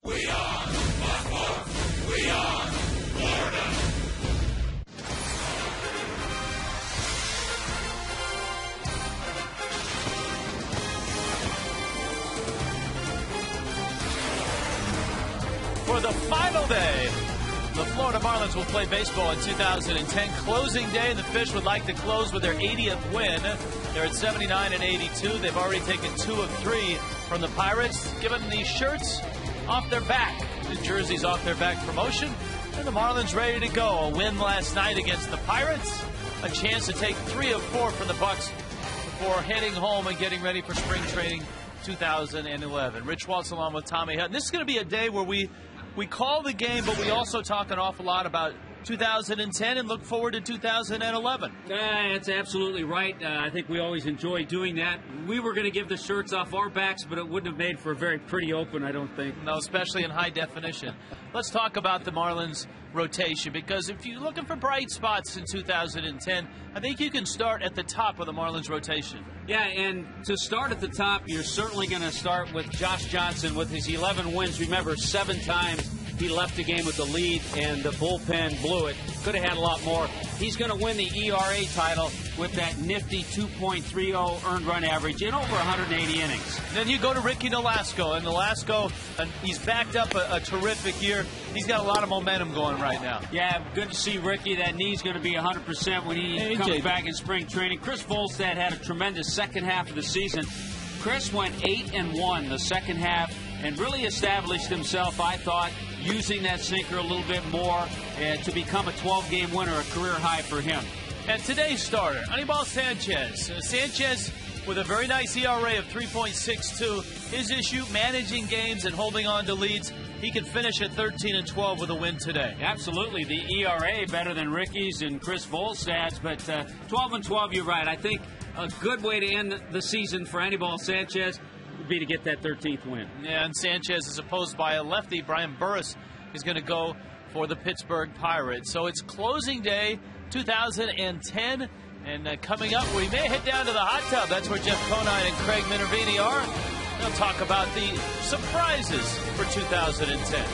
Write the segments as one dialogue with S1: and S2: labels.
S1: We are Baltimore. We are Florida.
S2: For the final day, the Florida Marlins will play baseball in 2010. Closing day, the Fish would like to close with their 80th win. They're at 79 and 82. They've already taken 2 of 3 from the Pirates, giving the shirts off their back, the jerseys off their back promotion. And the Marlins ready to go. A win last night against the Pirates. A chance to take 3 of 4 from the Bucks before heading home and getting ready for spring training 2011. Rich Waltz along with Tommy Hutton. This is going to be a day where we call the game, but we also talk an awful lot about 2010 and look forward to 2011.
S3: That's absolutely right. I think we always enjoy doing that. We were going to give the shirts off our backs, but it wouldn't have made for a very pretty open, I don't think.
S2: No, especially in high definition. Let's talk about the Marlins rotation, because if you're looking for bright spots in 2010, I think you can start at the top of the Marlins rotation.
S3: Yeah, and to start at the top, you're certainly going to start with Josh Johnson with his 11 wins. Remember, 7 times he left the game with the lead, and the bullpen blew it. Could have had a lot more. He's going to win the ERA title with that nifty 2.30 earned run average in over 180 innings.
S2: Then you go to Ricky Nolasco, and Nolasco, he's backed up a terrific year. He's got a lot of momentum going right now.
S3: Yeah, good to see Ricky. That knee's going to be 100% when he comes back in spring training. Chris Volstad had a tremendous second half of the season. Chris went 8-1 the second half and really established himself, I thought, using that sinker a little bit more to become a 12-game winner, a career high for him.
S2: And today's starter, Anibal Sanchez. Sanchez with a very nice ERA of 3.62. His issue, managing games and holding on to leads. He could finish at 13-12 with a win today.
S3: Absolutely. The ERA better than Ricky's and Chris Volstad's, but 12-12, you're right. I think a good way to end the season for Anibal Sanchez would be to get that 13th win.
S2: Yeah, and Sanchez is opposed by a lefty. Brian Burris is going to go for the Pittsburgh Pirates. So it's closing day 2010, and coming up, we may head down to the hot tub. That's where Jeff Conine and Craig Minervini are. They'll talk about the surprises for 2010.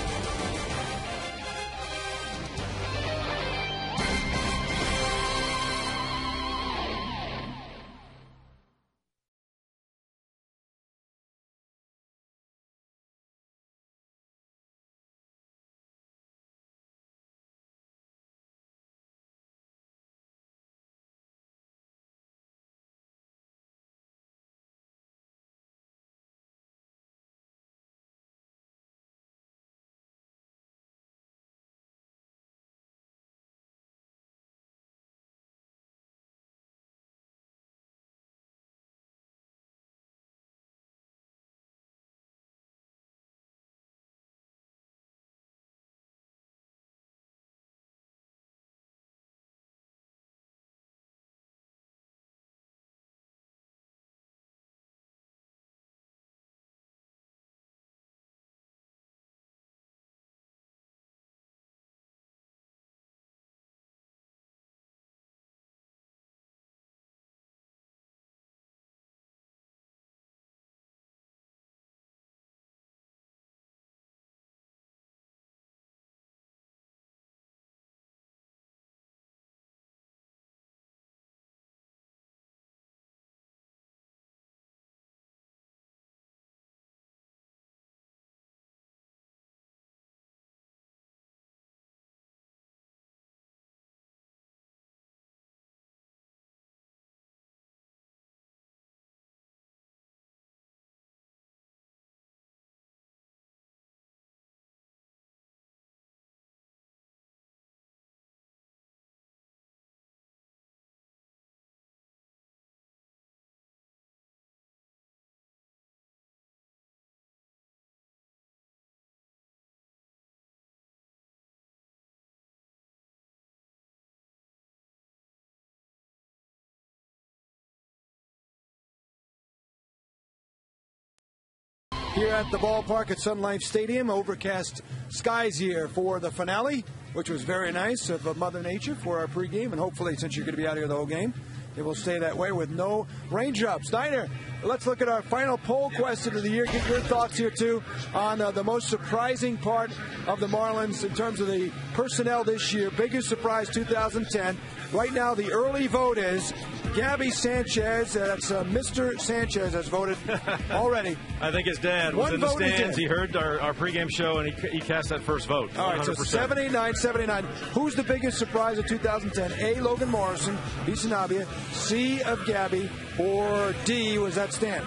S4: Here at the ballpark at Sun Life Stadium, overcast skies here for the finale, which was very nice of Mother Nature for our pregame, and hopefully, since you're going to be out here the whole game, it will stay that way with no raindrops. Steiner, let's look at our final poll question of the year. Get your thoughts here, too, on the most surprising part of the Marlins in terms of the personnel this year. Biggest surprise 2010. Right now, the early vote is Gabby Sanchez. That's Mr. Sanchez has voted already.
S5: I think his dad was in the stands. He heard our pregame show, and he cast that first vote.
S4: All right, 100%. So 79. Who's the biggest surprise of 2010? A, Logan Morrison, B, Sanabria, C, of Gabby, or D, was that Stan?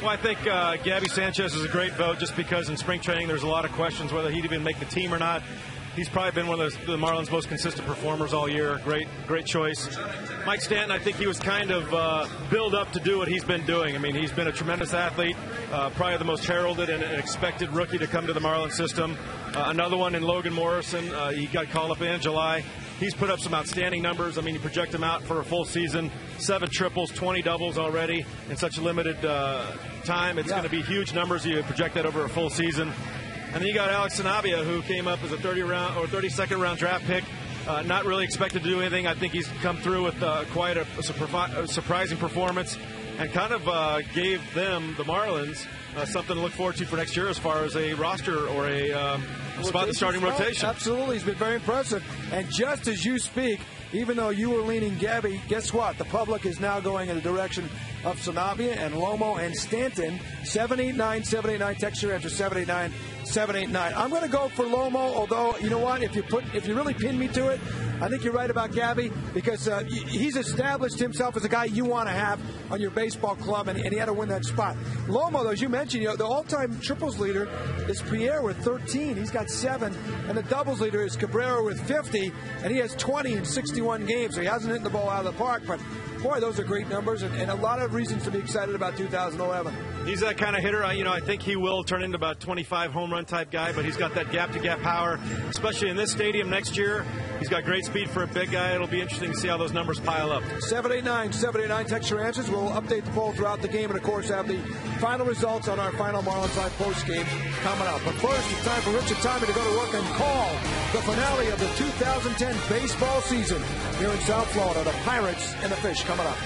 S5: Well, I think Gabby Sanchez is a great vote just because in spring training there's a lot of questions whether he'd even make the team or not. He's probably been one of the Marlins' most consistent performers all year. Great choice. Mike Stanton, I think he was kind of built up to do what he's been doing. I mean, he's been a tremendous athlete, probably the most heralded and expected rookie to come to the Marlins system. Another one in Logan Morrison. He got called up in July. He's put up some outstanding numbers. I mean, you project him out for a full season, 7 triples, 20 doubles already in such a limited time. It's going to be huge numbers. You project that over a full season. And then you got Alex Sanabria, who came up as a 32nd round draft pick. Not really expected to do anything. I think he's come through with quite a surprising performance and kind of gave them, the Marlins, something to look forward to for next year as far as a roster or a spot in the starting rotation.
S4: Absolutely. He's been very impressive. And just as you speak, even though you were leaning Gabby, guess what? The public is now going in the direction of Sanabria and Lomo and Stanton. 789. Text your answer 789. I'm going to go for Lomo, although, you know what? If you really pin me to it, I think you're right about Gabby because he's established himself as a guy you want to have on your baseball club, and he had to win that spot. Lomo, though, as you mentioned, the all-time triples leader is Pierre with 13. He's got 7. And the doubles leader is Cabrera with 50, and he has 20 in 61 games. So he hasn't hit the ball out of the park, but boy, those are great numbers and a lot of reasons to be excited about 2011.
S5: He's that kind of hitter. I think he will turn into about 25 home run type guy, but he's got that gap-to-gap power, especially in this stadium next year. He's got great speed for a big guy. It'll be interesting to see how those numbers pile up.
S4: 789. Text your answers. We'll update the poll throughout the game and, of course, have the final results on our final Marlins Live post game coming up. But first, it's time for Richard Timey to go to work and call the finale of the 2010 baseball season here in South Florida. The Pirates and the Fish coming up.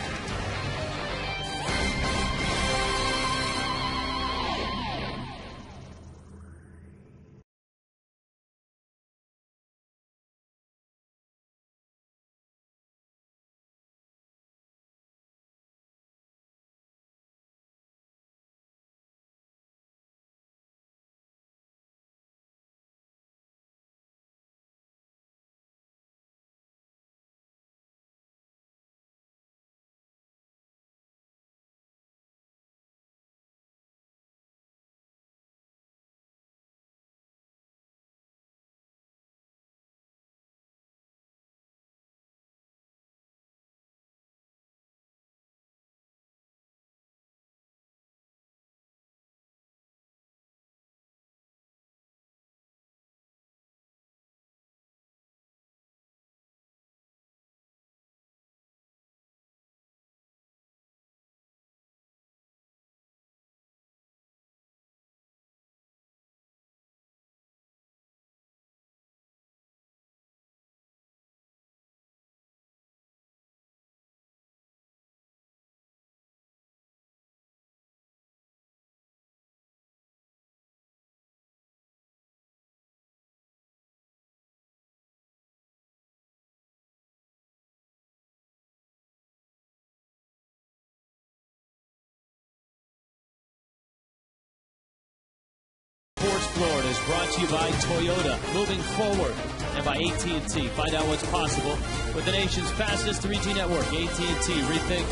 S2: Florida is brought to you by Toyota, moving forward, and by AT&T. Find out what's possible with the nation's fastest 3G network. AT&T, rethink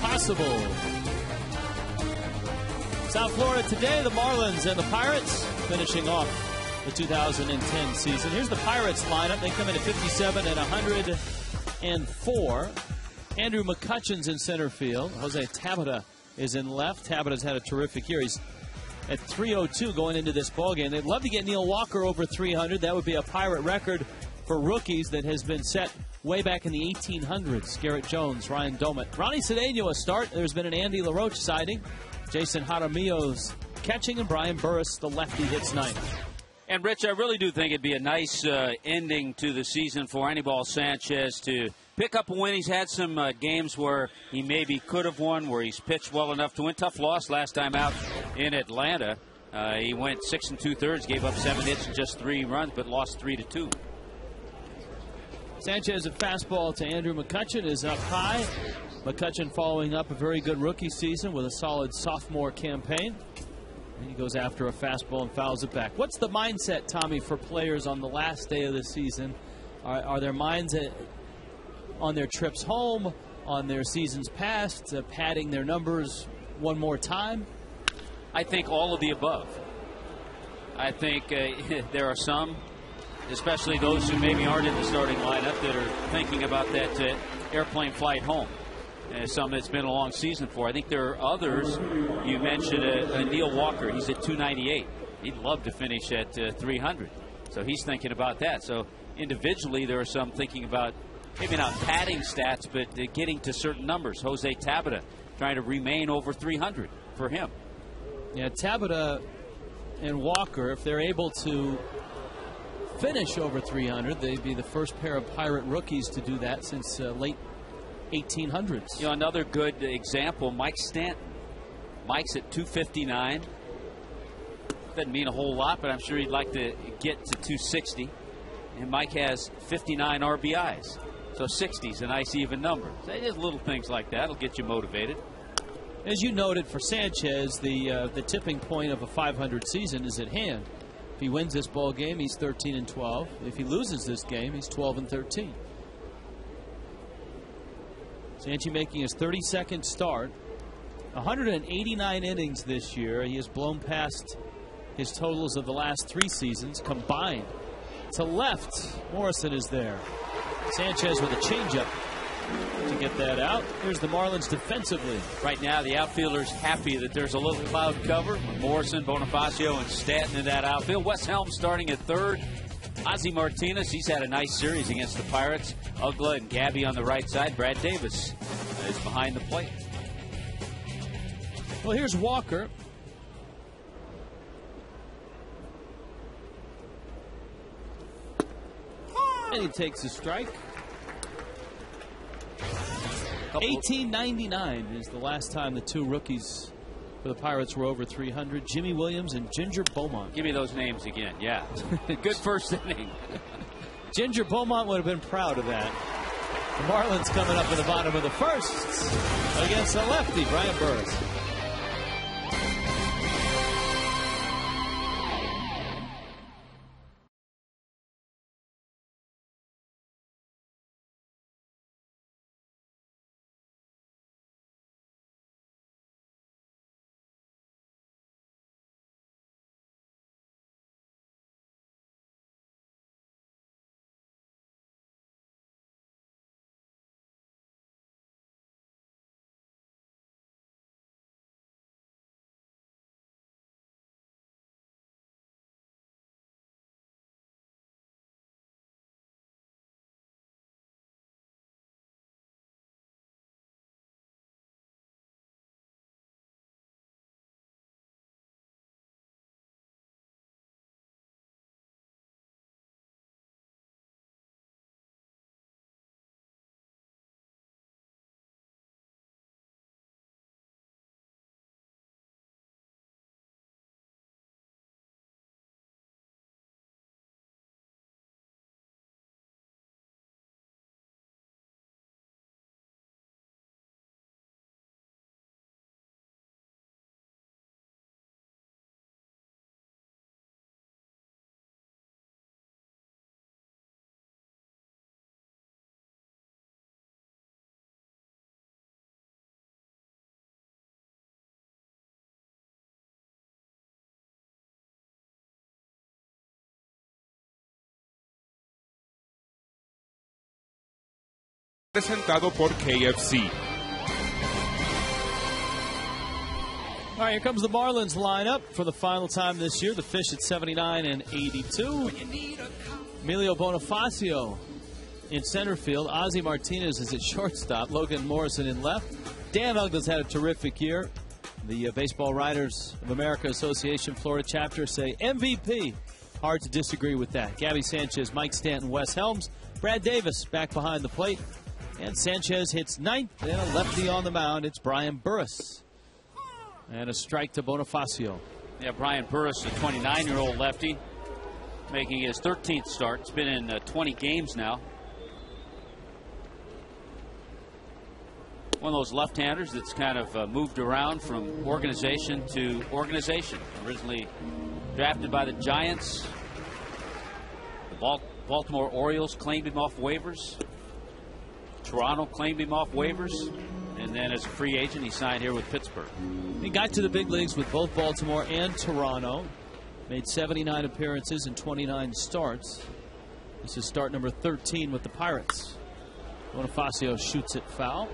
S2: possible. South Florida today, the Marlins and the Pirates finishing off the 2010 season. Here's the Pirates lineup. They come in at 57 and 104. Andrew McCutcheon's in center field. Jose Tabata is in left. Tabata's had a terrific year. He's at 302 going into this ballgame. They'd love to get Neil Walker over 300. That would be a Pirate record for rookies that has been set way back in the 1800s. Garrett Jones, Ryan Domet. Ronnie Cedeno a start. There's been an Andy LaRoche sighting. Jason Jaramillo's catching, and Brian Burris, the lefty, hits 9th.
S3: And, Rich, I really do think it'd be a nice ending to the season for Anibal Sanchez to pick up a win. He's had some games where he maybe could have won, where he's pitched well enough to win. Tough loss last time out in Atlanta. He went 6 2/3, gave up 7 hits and just 3 runs, but lost 3-2.
S2: Sanchez, a fastball to Andrew McCutchen, is up high. McCutchen following up a very good rookie season with a solid sophomore campaign. And he goes after a fastball and fouls it back. What's the mindset, Tommy, for players on the last day of the season? Are their minds on their trips home, on their seasons past, padding their numbers one more time?
S3: I think all of the above. I think there are some, especially those who maybe aren't in the starting lineup, that are thinking about that airplane flight home. Some that's been a long season for. I think there are others. You mentioned Neil Walker. He's at 298. He'd love to finish at 300. So he's thinking about that. So individually, there are some thinking about maybe not padding stats, but getting to certain numbers. Jose Tabata trying to remain over 300 for him.
S2: Yeah, Tabata and Walker, if they're able to finish over 300, they'd be the first pair of Pirate rookies to do that since late 1800s.
S3: You know, another good example, Mike Stanton. Mike's at 259. Doesn't mean a whole lot, but I'm sure he'd like to get to 260. And Mike has 59 RBIs. So 60 is a nice even number. So just little things like that will get you motivated.
S2: As you noted for Sanchez, the tipping point of a 500 season is at hand. If he wins this ball game, he's 13-12. If he loses this game, he's 12-13. Sanchez making his 32nd start. 189 innings this year. He has blown past his totals of the last 3 seasons combined. To left, Morrison is there. Sanchez with a changeup to get that out. Here's the Marlins defensively.
S3: Right now, the outfielder's happy that there's a little cloud cover with Morrison, Bonifacio, and Stanton in that outfield. Wes Helms starting at third. Ozzie Martinez, he's had a nice series against the Pirates. Uggla and Gabby on the right side. Brad Davis is behind the plate.
S2: Well, here's Walker. And he takes a strike. 1899 is the last time the 2 rookies for the Pirates were over 300. Jimmy Williams and Ginger Beaumont.
S3: Give me those names again. Yeah. Good first inning.
S2: Ginger Beaumont would have been proud of that. The Marlins coming up in the bottom of the first against the lefty, Brian Burris.
S6: Presentado por KFC.
S2: All right, here comes the Marlins lineup for the final time this year. The Fish at 79 and 82. Emilio Bonifacio in center field. Ozzie Martinez is at shortstop. Logan Morrison in left. Dan Uggla's had a terrific year. The Baseball Writers of America Association Florida chapter say MVP. Hard to disagree with that. Gabby Sanchez, Mike Stanton, Wes Helms. Brad Davis back behind the plate. And Sanchez hits ninth, and a lefty on the mound. It's Brian Burris. And a strike to Bonifacio.
S3: Yeah, Brian Burris, a 29-year-old lefty, making his 13th start. It's been in 20 games now. One of those left-handers that's kind of moved around from organization to organization. Originally drafted by the Giants. The Baltimore Orioles claimed him off waivers. Toronto claimed him off waivers. And then as a free agent, he signed here with Pittsburgh.
S2: He got to the big leagues with both Baltimore and Toronto. Made 79 appearances and 29 starts. This is start number 13 with the Pirates. Bonifacio shoots it foul.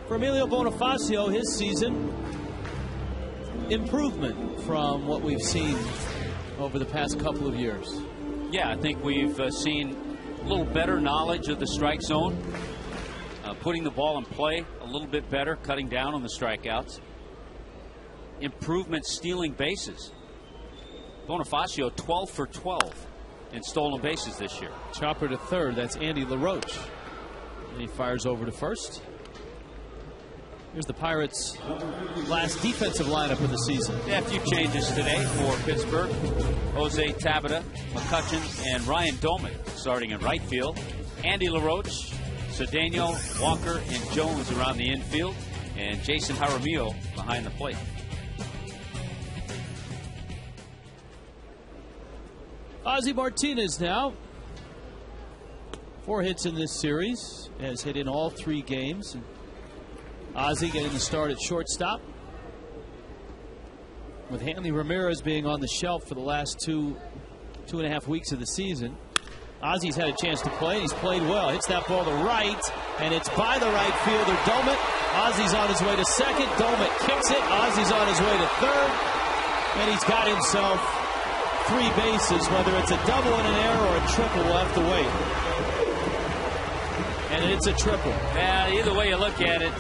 S2: For Emilio Bonifacio, his season, improvement from what we've seen over the past couple of years.
S3: Yeah, I think we've seen a little better knowledge of the strike zone. Putting the ball in play a little bit better, cutting down on the strikeouts. Improvement stealing bases. Bonifacio 12 for 12 in stolen bases this year.
S2: Chopper to third. That's Andy LaRoche. And he fires over to first. Here's the Pirates' last defensive lineup of the season.
S3: Yeah, a few changes today for Pittsburgh. Jose Tabata, McCutchen, and Ryan Doman starting in right field. Andy LaRoche, Cedeno, Walker, and Jones around the infield. And Jason Jaramillo behind the plate.
S2: Ozzie Martinez now. 4 hits in this series. Has hit in all 3 games. Ozzie getting the start at shortstop. With Hanley Ramirez being on the shelf for the last two and a half weeks of the season. Ozzie's had a chance to play. He's played well. Hits that ball to right, and it's by the right fielder, Domet. Ozzie's on his way to second. Domet kicks it. Ozzie's on his way to third. And he's got himself 3 bases, whether it's a double and an error or a triple, we'll have to wait. And it's a triple.
S3: Yeah, either way you look at it,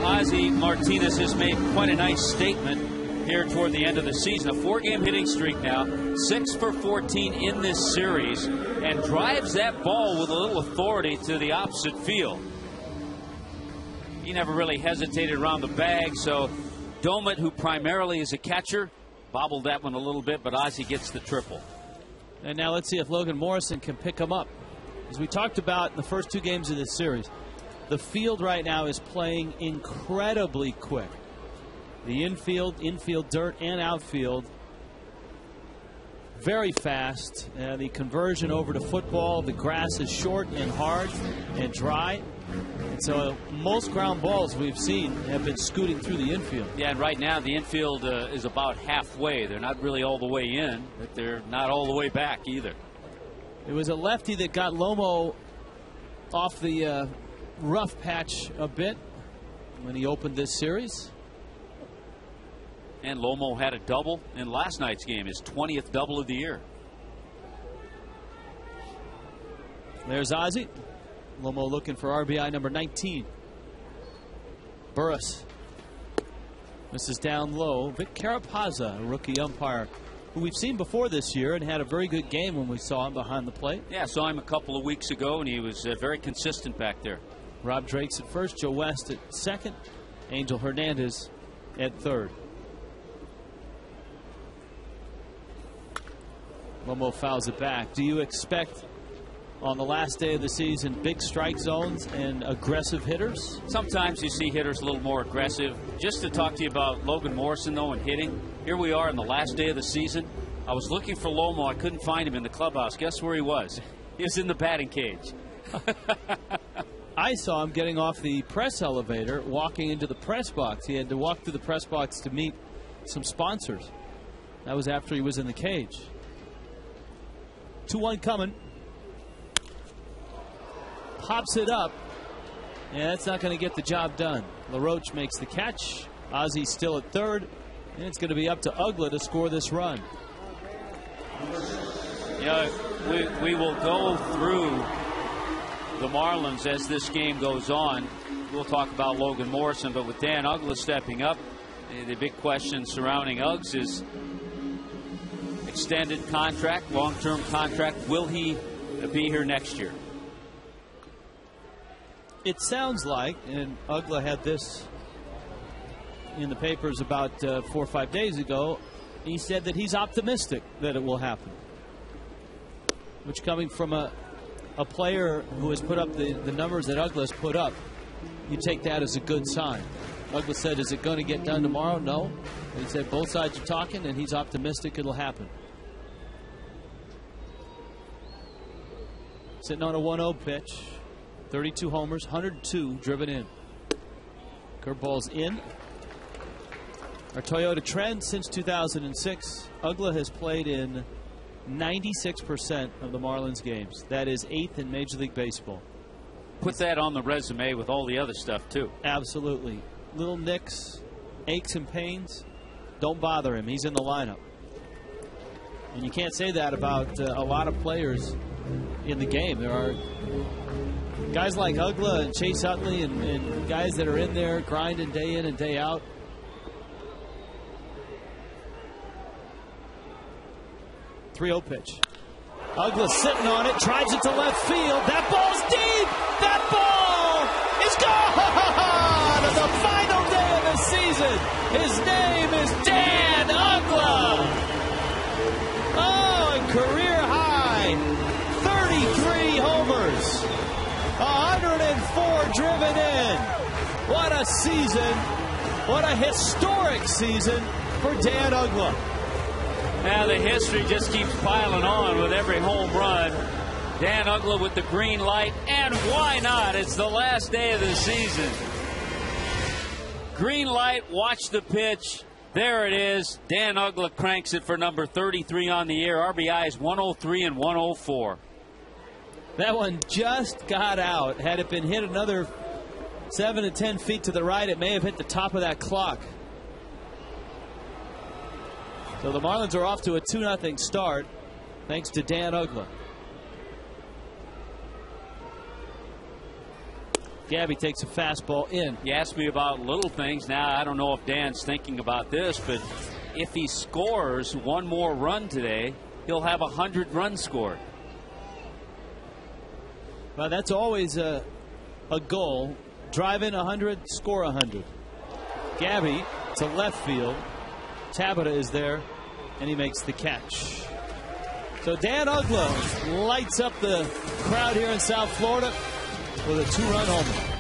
S3: Ozzie Martinez has made quite a nice statement here toward the end of the season. A 4-game hitting streak now, 6 for 14 in this series, and drives that ball with a little authority to the opposite field. He never really hesitated around the bag, so Domet, who primarily is a catcher, bobbled that one a little bit, but Ozzie gets the triple.
S2: And now let's see if Logan Morrison can pick him up. As we talked about in the first 2 games of this series, the field right now is playing incredibly quick. The infield dirt, and outfield very fast. The conversion over to football, the grass is short and hard and dry. And so most ground balls we've seen have been scooting through the infield.
S3: Yeah, and right now the infield is about halfway. They're not really all the way in, but they're not all the way back either.
S2: It was a lefty that got Lomo off the rough patch a bit when he opened this series.
S3: And Lomo had a double in last night's game, his 20th double of the year.
S2: There's Ozzie. Lomo looking for RBI number 19. Burris. This is down low. Vic Carapazza, a rookie umpire, who we've seen before this year and had a very good game when we saw him behind the plate.
S3: Yeah, saw him a couple of weeks ago, and he was very consistent back there.
S2: Rob Drake's at first, Joe West at second, Angel Hernandez at third. Lomo fouls it back. Do you expect on the last day of the season big strike zones and aggressive hitters?
S3: Sometimes you see hitters a little more aggressive. Just to talk to you about Logan Morrison, though, and hitting, here we are on the last day of the season. I was looking for Lomo. I couldn't find him in the clubhouse. Guess where he was? He was in the batting cage.
S2: I saw him getting off the press elevator, walking into the press box. He had to walk through the press box to meet some sponsors. That was after he was in the cage. 2-1 coming. Pops it up. And that's not going to get the job done. LaRoche makes the catch. Ozzie's still at third. And it's going to be up to Uggla to score this run.
S3: You know, we will go through the Marlins as this game goes on. We'll talk about Logan Morrison, but with Dan Uggla stepping up, the big question surrounding Uggs is extended contract, long-term contract. Will he be here next year?
S7: it sounds like, and Uggla had this in the papers about 4 or 5 days ago, he said that he's optimistic that it will happen. Which, coming from a player who has put up the numbers that Uggla has put up, you take that as a good sign. Uggla said, is it going to get done tomorrow? No. He said both sides are talking, and he's optimistic it'll happen. Sitting on a 1-0 pitch. 32 homers, 102 driven in. Curveball's in. Our Toyota trend since 2006, Uggla has played in 96% of the Marlins games. That is 8th in Major League Baseball.
S3: Put that on the resume with all the other stuff, too.
S7: Absolutely. Little nicks, aches and pains, don't bother him. He's in the lineup. And you can't say that about a lot of players in the game. There are guys like Uggla and Chase Utley and guys that are in there grinding day in and day out. .3-0 pitch. Uggla sitting on it, drives it to left field. That ball's deep. That ball is gone. The final day of the season. His name is Dan Uggla. Oh, and career high 33 homers, 104 driven in. What a season. What a historic season for Dan Uggla.
S3: Now the history just keeps piling on with every home run. Dan Uggla with the green light, and why not? It's the last day of the season. Green light, watch the pitch. There it is. Dan Uggla cranks it for number 33 on the year. RBIs 103 and 104.
S7: That one just got out. Had it been hit another 7 to 10 feet to the right, it may have hit the top of that clock. So the Marlins are off to a 2-0 start thanks to Dan Uggla. Gabby takes a fastball in.
S3: You asked me about little things. Now, I don't know if Dan's thinking about this, but if he scores one more run today, he'll have 100 runs scored.
S7: Well, that's always a goal. Drive in 100, score 100. Gabby to left field. Tabata is there, and he makes the catch. So Dan Uggla lights up the crowd here in South Florida with a 2-run homer.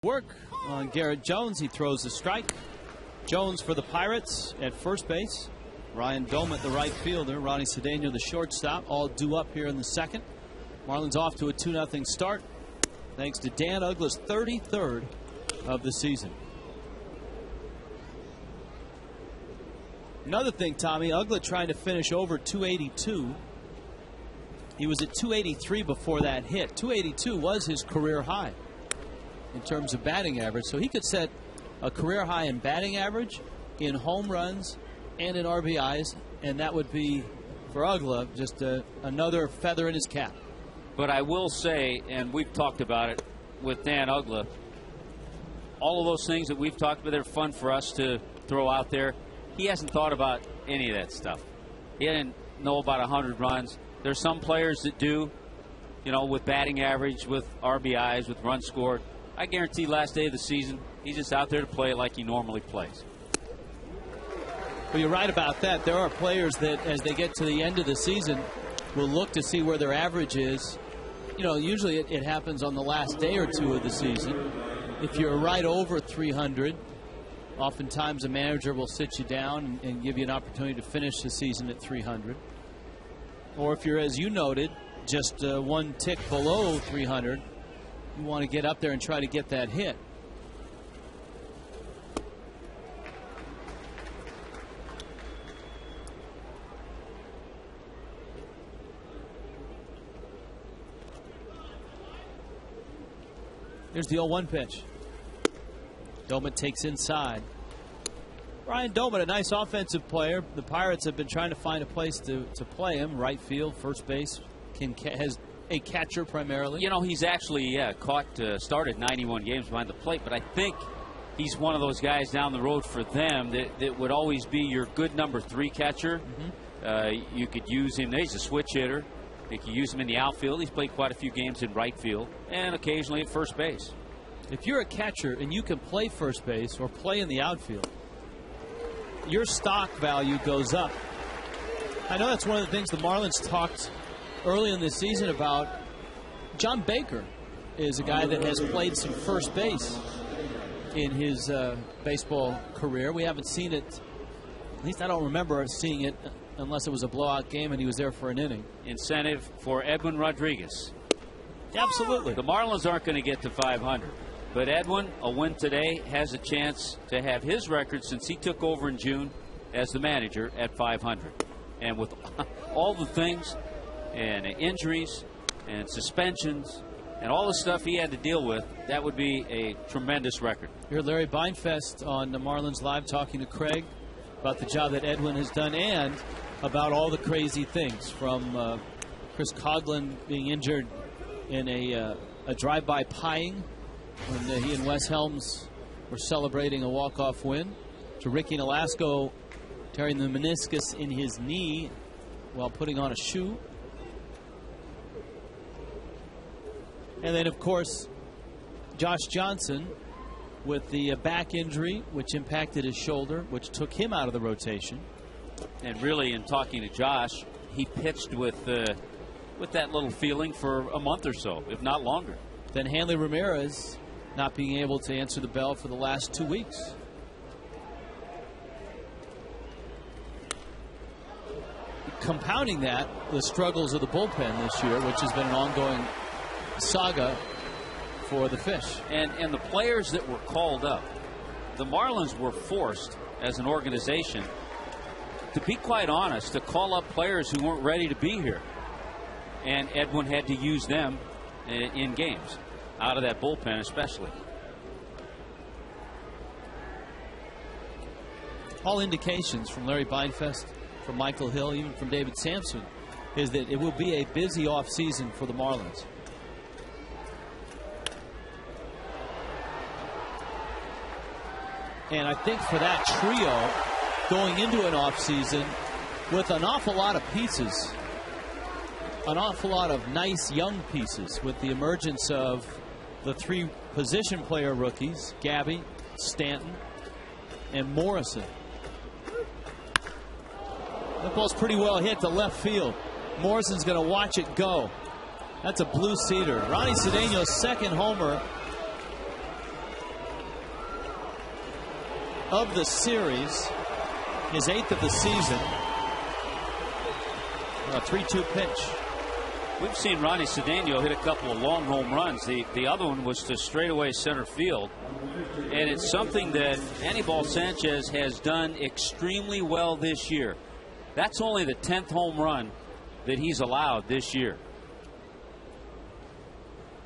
S7: Work on Garrett Jones. He throws the strike. Jones for the Pirates at first base. Ryan Domet, the right fielder. Ronnie Cedeno, the shortstop. All due up here in the second. Marlins off to a 2-0 start thanks to Dan Uggla's 33rd of the season. Another thing, Tommy, Uggla trying to finish over 282. He was at 283 before that hit. 282 was his career high in terms of batting average. So he could set a career high in batting average, in home runs, and in RBIs, and that would be, for Uggla, just another feather in his cap.
S3: But I will say, and we've talked about it with Dan Uggla, all of those things that we've talked about, they're fun for us to throw out there. He hasn't thought about any of that stuff. He didn't know about 100 runs. There's some players that do, you know, with batting average, with RBIs, with runs scored. I guarantee last day of the season, he's just out there to play like he normally plays.
S7: Well, you're right about that. There are players that, as they get to the end of the season, will look to see where their average is. You know, usually it happens on the last day or two of the season. If you're right over 300, oftentimes a manager will sit you down and give you an opportunity to finish the season at 300. Or if you're, as you noted, just one tick below 300, you want to get up there and try to get that hit. Here's the 0-1 pitch. Doman takes inside. Ryan Doman, a nice offensive player. The Pirates have been trying to find a place to play him. Right field, first base. Has a catcher primarily.
S3: You know, he's actually started 91 games behind the plate, but I think he's one of those guys down the road for them that would always be your good number 3 catcher. Mm-hmm. You could use him. He's a switch hitter. You could use him in the outfield. He's played quite a few games in right field and occasionally at first base.
S7: If you're a catcher and you can play first base or play in the outfield, your stock value goes up. I know that's one of the things the Marlins talked early in the season about. John Baker is a guy that has played some first base in his baseball career. We haven't seen it, at least I don't remember seeing it, unless it was a blowout game and he was there for an inning.
S3: Incentive for Edwin Rodriguez.
S7: Absolutely.
S3: The Marlins aren't going to get to 500. But Edwin, a win today, has a chance to have his record since he took over in June as the manager at 500. And with all the things and injuries and suspensions and all the stuff he had to deal with, that would be a tremendous record.
S7: Here's Larry Beinfest on the Marlins Live talking to Craig about the job that Edwin has done and about all the crazy things, from Chris Coughlin being injured in a drive-by pieing when he and Wes Helms were celebrating a walk-off win, to Ricky Nolasco tearing the meniscus in his knee while putting on a shoe. And then, of course, Josh Johnson with the back injury, which impacted his shoulder, which took him out of the rotation.
S3: And really, in talking to Josh, he pitched with that little feeling for a month or so, if not longer.
S7: Then Hanley Ramirez not being able to answer the bell for the last 2 weeks. Compounding that, the struggles of the bullpen this year, which has been an ongoing saga for the Fish.
S3: And the players that were called up, the Marlins were forced as an organization, to be quite honest, to call up players who weren't ready to be here. And Edwin had to use them in games, out of that bullpen especially.
S7: All indications from Larry Beinfest, from Michael Hill, even from David Sampson, is that it will be a busy offseason for the Marlins. And I think for that trio, going into an offseason with an awful lot of pieces, an awful lot of nice young pieces, with the emergence of the 3 position player rookies, Gabby, Stanton, and Morrison. That ball's pretty well hit to left field. Morrison's going to watch it go. That's a blue seater. Ronnie Cedeno's second homer of the series, his 8th of the season. A 3-2 pitch.
S3: We've seen Ronnie Cedeno hit a couple of long home runs. The other one was to straightaway center field. And it's something that Anibal Sanchez has done extremely well this year. That's only the 10th home run that he's allowed this year.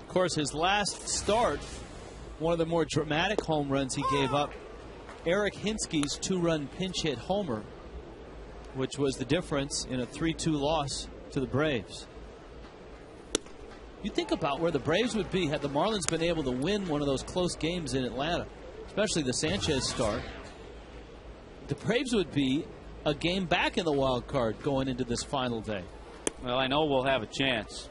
S7: Of course, his last start, one of the more dramatic home runs he gave up, Eric Hinsky's 2-run pinch hit homer, which was the difference in a 3-2 loss to the Braves. You think about where the Braves would be had the Marlins been able to win one of those close games in Atlanta, especially the Sanchez start. The Braves would be a game back in the wild card going into this final day.
S3: Well, I know we'll have a chance.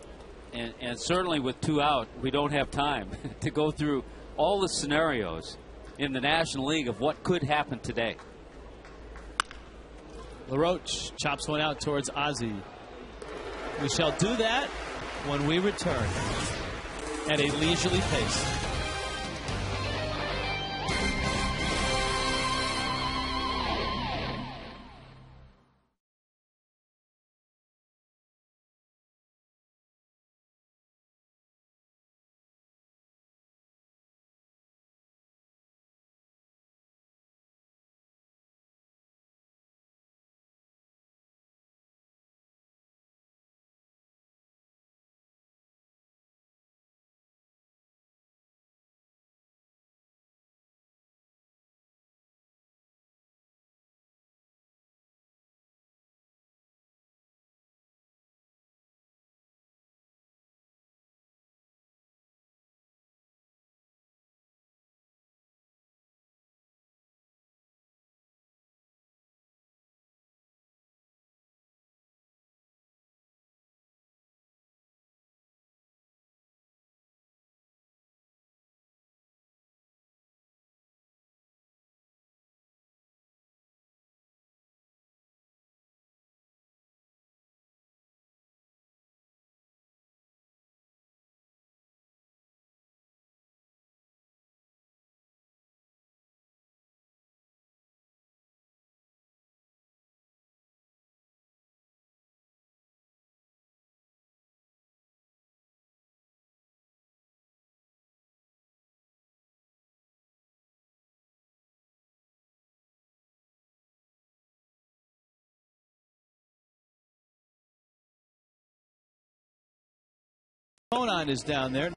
S3: And certainly with 2 out, we don't have time to go through all the scenarios in the National League of what could happen today.
S7: LaRoche chops one out towards Ozzie. We shall do that when we return at a leisurely pace. Conan is down there.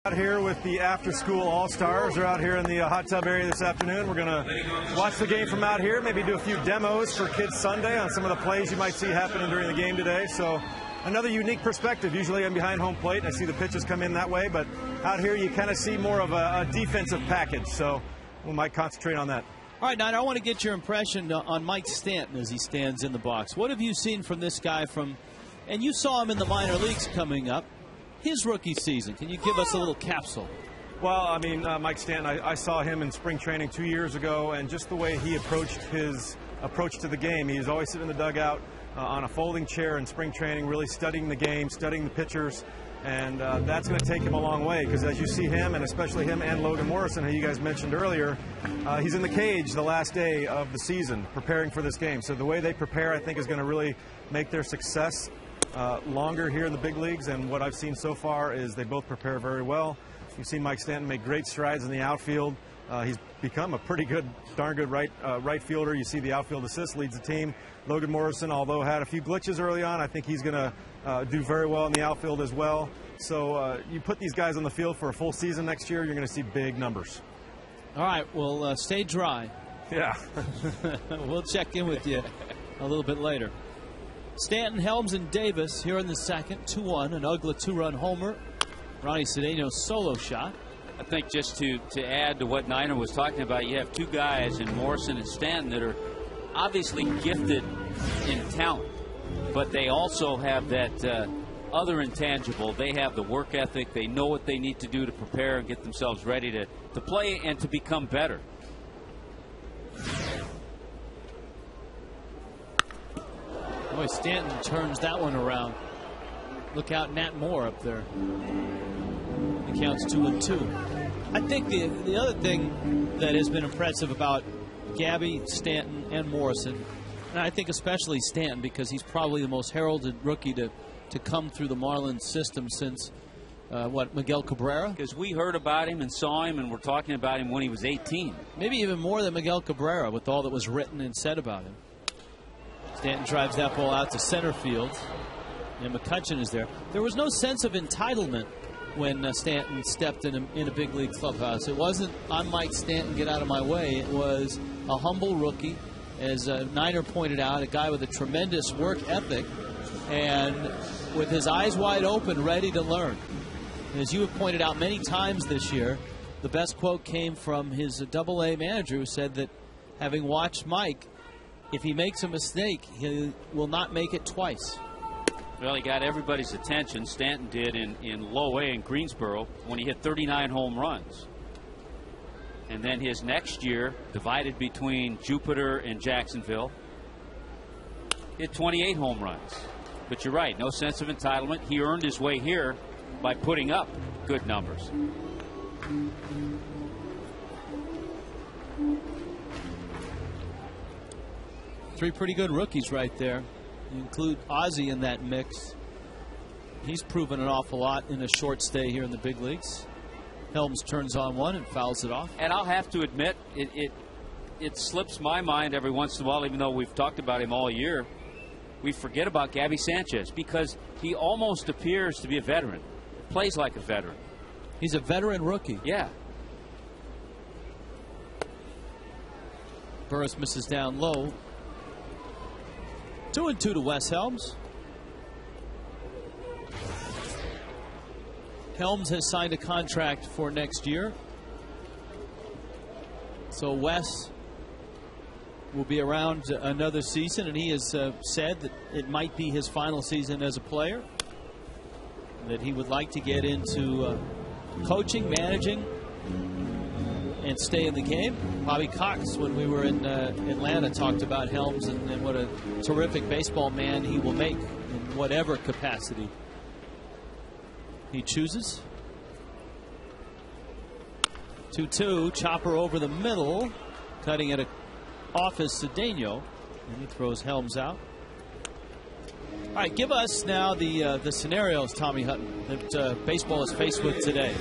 S5: Out here with the after-school All-Stars. They're out here in the hot tub area this afternoon. We're going to watch the game from out here, maybe do a few demos for Kids Sunday on some of the plays you might see happening during the game today. So another unique perspective. Usually I'm behind home plate and I see the pitches come in that way, but out here you kind of see more of a defensive package. So we might concentrate on that.
S7: All right, Niner, I want to get your impression on Mike Stanton as he stands in the box. What have you seen from this guy and you saw him in the minor leagues coming up, his rookie season? Can you give us a little capsule?
S5: Well, I mean, Mike Stanton, I saw him in spring training 2 years ago, and just the way he approached his approach to the game. He was always sitting in the dugout on a folding chair in spring training, really studying the game, studying the pitchers, and that's going to take him a long way, because as you see him, and especially him and Logan Morrison, who you guys mentioned earlier, he's in the cage the last day of the season preparing for this game. So the way they prepare, I think, is going to really make their success longer here in the big leagues, and what I've seen so far is they both prepare very well. You've seen Mike Stanton make great strides in the outfield. He's become a pretty good, darn good right fielder. You see the outfield assist leads the team. Logan Morrison, although had a few glitches early on, I think he's going to do very well in the outfield as well. So you put these guys on the field for a full season next year, you're going to see big numbers.
S7: All right, well, stay dry.
S5: Yeah.
S7: We'll check in with you a little bit later. Stanton, Helms, and Davis here in the second. 2-1, an Uggla 2-run homer. Ronnie Cedeno's solo shot.
S3: I think just to add to what Niner was talking about, you have two guys in Morrison and Stanton that are obviously gifted in talent, but they also have that other intangible. They have the work ethic. They know what they need to do to prepare and get themselves ready to play and to become better.
S7: Boy, Stanton turns that one around. Look out, Nat Moore up there. It counts 2-2. I think the other thing that has been impressive about Gabby, Stanton, and Morrison, And I think especially Stanton, because he's probably the most heralded rookie to come through the Marlins system since, Miguel Cabrera?
S3: Because we heard about him and saw him and were talking about him when he was 18.
S7: Maybe even more than Miguel Cabrera with all that was written and said about him. Stanton drives that ball out to center field, and McCutchen is there. There was no sense of entitlement when Stanton stepped in a big league clubhouse. It wasn't, I'm Mike Stanton, get out of my way. It was a humble rookie, as Niner pointed out, a guy with a tremendous work ethic and with his eyes wide open, ready to learn. And as you have pointed out many times this year, the best quote came from his AA manager, who said that, having watched Mike, if he makes a mistake, he will not make it twice.
S3: Well, he got everybody's attention. Stanton did in low A in Greensboro when he hit 39 home runs. And then his next year, divided between Jupiter and Jacksonville, hit 28 home runs. But you're right, no sense of entitlement. He earned his way here by putting up good numbers.
S7: Three pretty good rookies right there. You include Ozzie in that mix. He's proven an awful lot in a short stay here in the big leagues. Helms turns on one and fouls it off.
S3: And I'll have to admit, it slips my mind every once in a while, even though we've talked about him all year. We forget about Gabby Sanchez because he almost appears to be a veteran. Plays like a veteran.
S7: He's a veteran rookie.
S3: Yeah.
S7: Burris misses down low. 2-2 to Wes Helms. Helms has signed a contract for next year. So Wes will be around another season, and he has said that it might be his final season as a player, that he would like to get into coaching, managing, and stay in the game. Bobby Cox, when we were in Atlanta, talked about Helms and what a terrific baseball man he will make in whatever capacity he chooses. 2-2, chopper over the middle, cutting it off is Cedeno, and he throws Helms out. All right, give us now the scenarios, Tommy Hutton, that baseball is faced with today.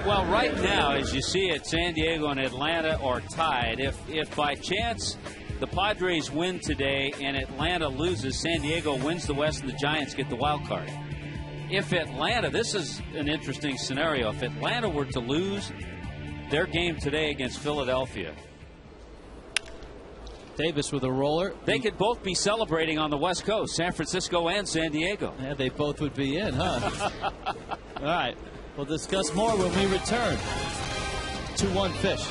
S3: Well, right now, as you see it, San Diego and Atlanta are tied. If by chance the Padres win today and Atlanta loses, San Diego wins the West and the Giants get the wild card. If Atlanta, this is an interesting scenario, if Atlanta were to lose their game today against Philadelphia,
S7: Davis with a roller.
S3: They could both be celebrating on the West Coast, San Francisco and San Diego.
S7: Yeah, they both would be in, huh? All right. We'll discuss more when we return. 2-1 Fish.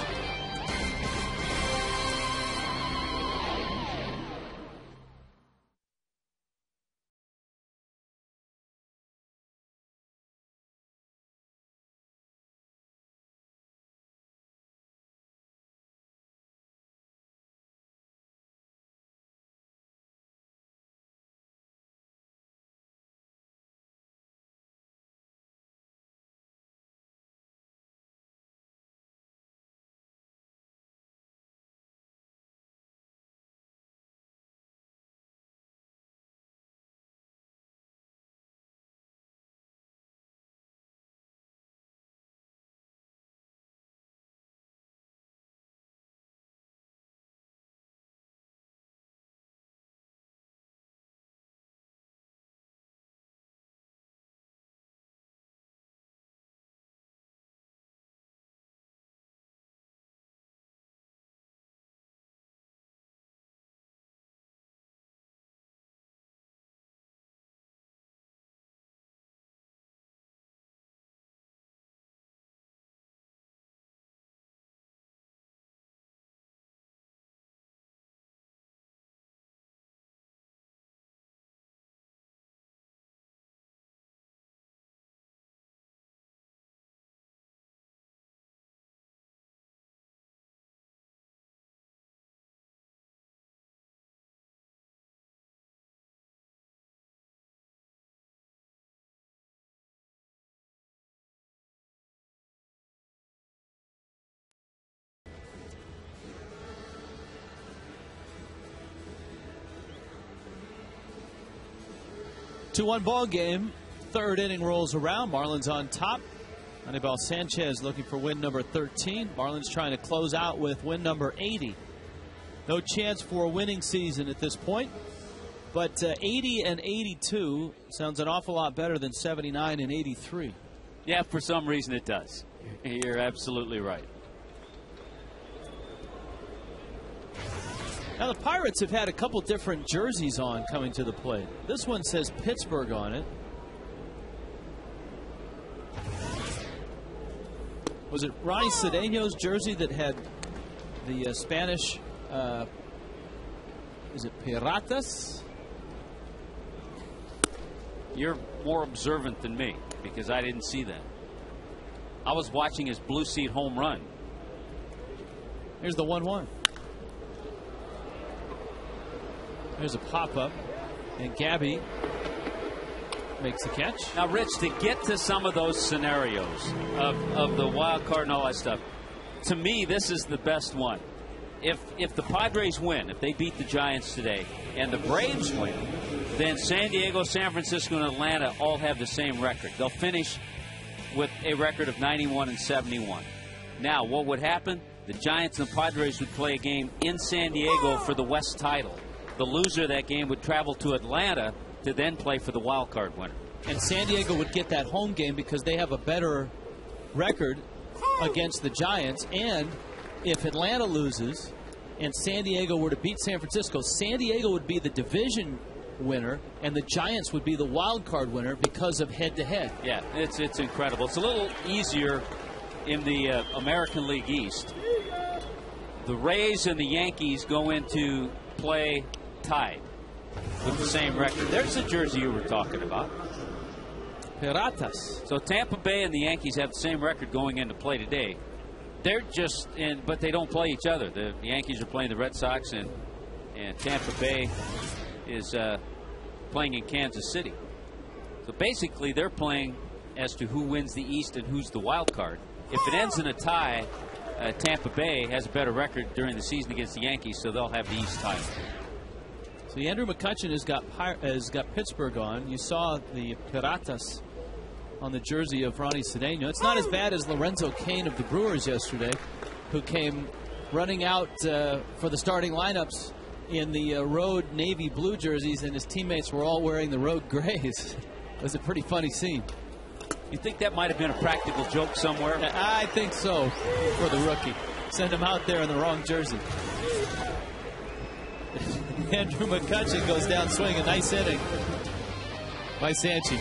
S7: 2-1 ball game. Third inning rolls around. Marlins on top. Anibal Sanchez looking for win number 13. Marlins trying to close out with win number 80. No chance for a winning season at this point. But 80 and 82 sounds an awful lot better than 79 and 83.
S3: Yeah, for some reason it does. You're absolutely right.
S7: Now the Pirates have had a couple different jerseys on coming to the plate. This one says Pittsburgh on it. Was it Ronnie Cedeno's jersey that had the Spanish, is it Piratas?
S3: You're more observant than me because I didn't see that. I was watching his blue seat home run.
S7: Here's the 1-1. There's a pop-up, and Gabby makes the catch.
S3: Now, Rich, to get to some of those scenarios of the wild card and all that stuff, to me, this is the best one. If the Padres win, if they beat the Giants today, and the Braves win, then San Diego, San Francisco, and Atlanta all have the same record. They'll finish with a record of 91 and 71. Now, what would happen? The Giants and the Padres would play a game in San Diego for the West title. The loser of that game would travel to Atlanta to then play for the wild card winner.
S7: And San Diego would get that home game because they have a better record against the Giants. And if Atlanta loses and San Diego were to beat San Francisco, San Diego would be the division winner and the Giants would be the wild card winner because of head-to-head.
S3: Yeah, it's incredible. It's a little easier in the American League East. The Rays and the Yankees go into play tied with the same record. There's the jersey you were talking about.
S7: Piratas.
S3: So Tampa Bay and the Yankees have the same record going into play today. They're just in, but they don't play each other. The Yankees are playing the Red Sox, and Tampa Bay is playing in Kansas City. So basically, they're playing as to who wins the East and who's the wild card. If it ends in a tie, Tampa Bay has a better record during the season against the Yankees, so they'll have the East title.
S7: So Andrew McCutchen has got Pittsburgh on. You saw the Piratas on the jersey of Ronnie Cedeno. It's not as bad as Lorenzo Cain of the Brewers yesterday, who came running out for the starting lineups in the road navy blue jerseys, and his teammates were all wearing the road grays. It was a pretty funny scene.
S3: You think that might have been a practical joke somewhere?
S7: I think so, for the rookie. Send him out there in the wrong jersey. Andrew McCutchen goes down swinging. A nice inning by Sanchi.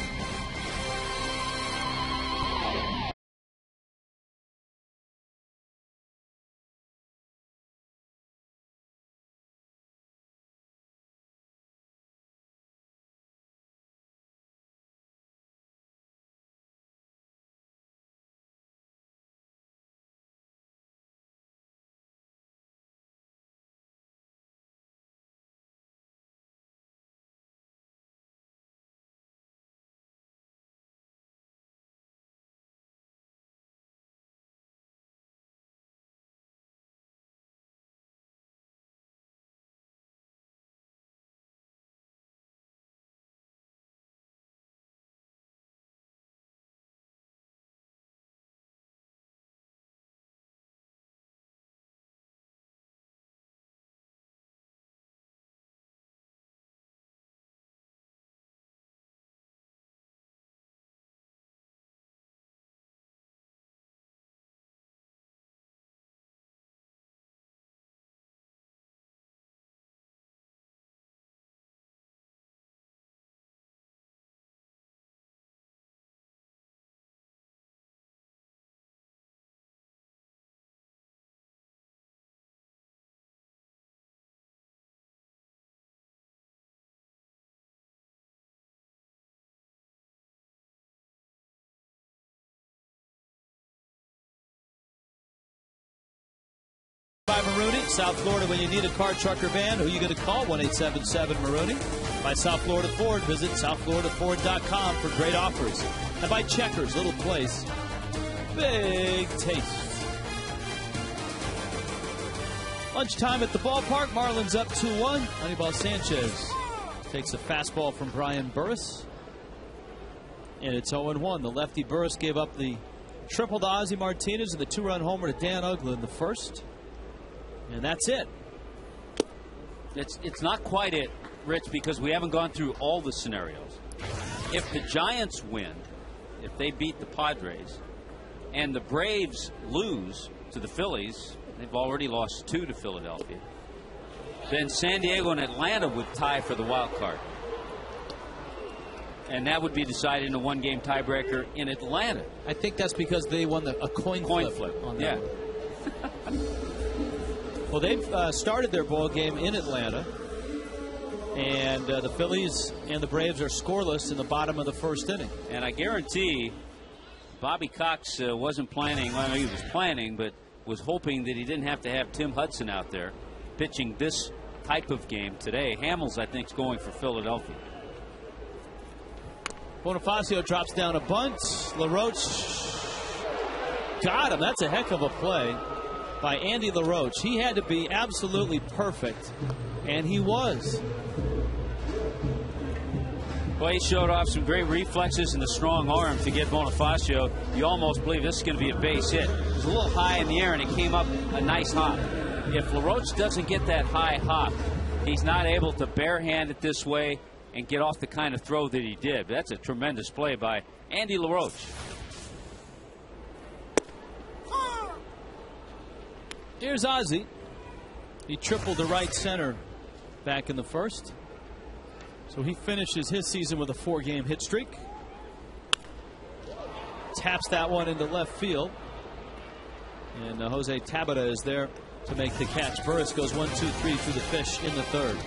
S7: By Maroney, South Florida, when you need a car, truck, or van, who are you going to call? 1-877-MARONEY. By South Florida Ford, visit southfloridaford.com for great offers. And by Checkers, little place, big taste. Lunchtime at the ballpark. Marlins up 2-1. Anibal Sanchez takes a fastball from Brian Burris. And it's 0-1. The lefty Burris gave up the triple to Ozzie Martinez and the 2-run homer to Dan Uggla in the first. And that's it.
S3: It's not quite it, Rich, because we haven't gone through all the scenarios. If the Giants win, if they beat the Padres, and the Braves lose to the Phillies, they've already lost 2 to Philadelphia, then San Diego and Atlanta would tie for the wild card. And that would be decided in a 1-game tiebreaker in Atlanta.
S7: I think that's because they won a coin flip on that.
S3: Yeah.
S7: Well, they've started their ball game in Atlanta, and the Phillies and the Braves are scoreless in the bottom of the first inning.
S3: And I guarantee Bobby Cox wasn't planning. Well, he was planning, but was hoping that he didn't have to have Tim Hudson out there pitching this type of game today. Hamels, I think, is going for Philadelphia.
S7: Bonifacio drops down a bunt. LaRoche got him. That's a heck of a play by Andy LaRoche. He had to be absolutely perfect, and he was.
S3: Well, he showed off some great reflexes and a strong arm to get Bonifacio. You almost believe this is going to be a base hit. It was a little high in the air, and it came up a nice hop. If LaRoche doesn't get that high hop, he's not able to barehand it this way and get off the kind of throw that he did. But that's a tremendous play by Andy LaRoche.
S7: Here's Ozzie. He tripled to right center back in the first. So he finishes his season with a 4-game hit streak. Taps that one into left field. And Jose Tabata is there to make the catch. Burris goes 1-2-3 through the fish in the third.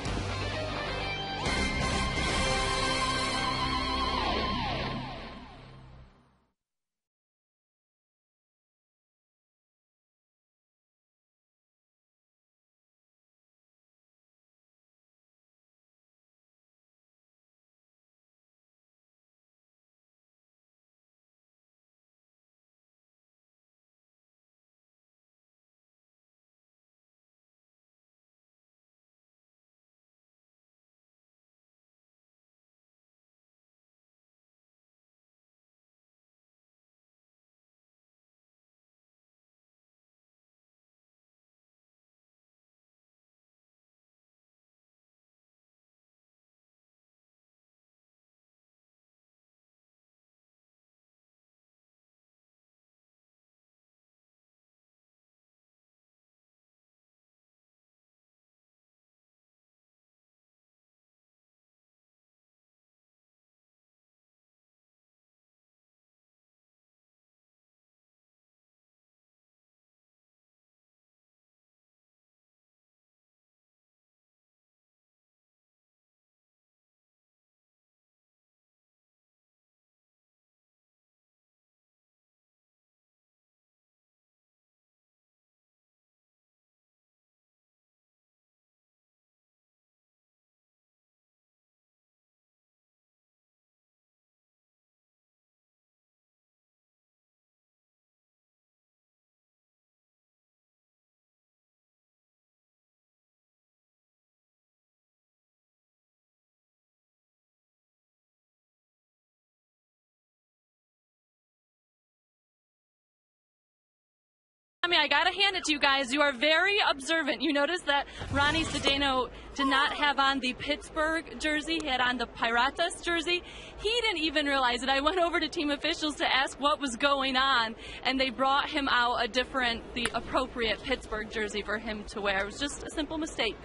S8: I got to hand it to you guys. You are very observant. You notice that Ronnie Cedeno did not have on the Pittsburgh jersey. He had on the Piratas jersey. He didn't even realize it. I went over to team officials to ask what was going on, and they brought him out the appropriate Pittsburgh jersey for him to wear. It was just a simple mistake,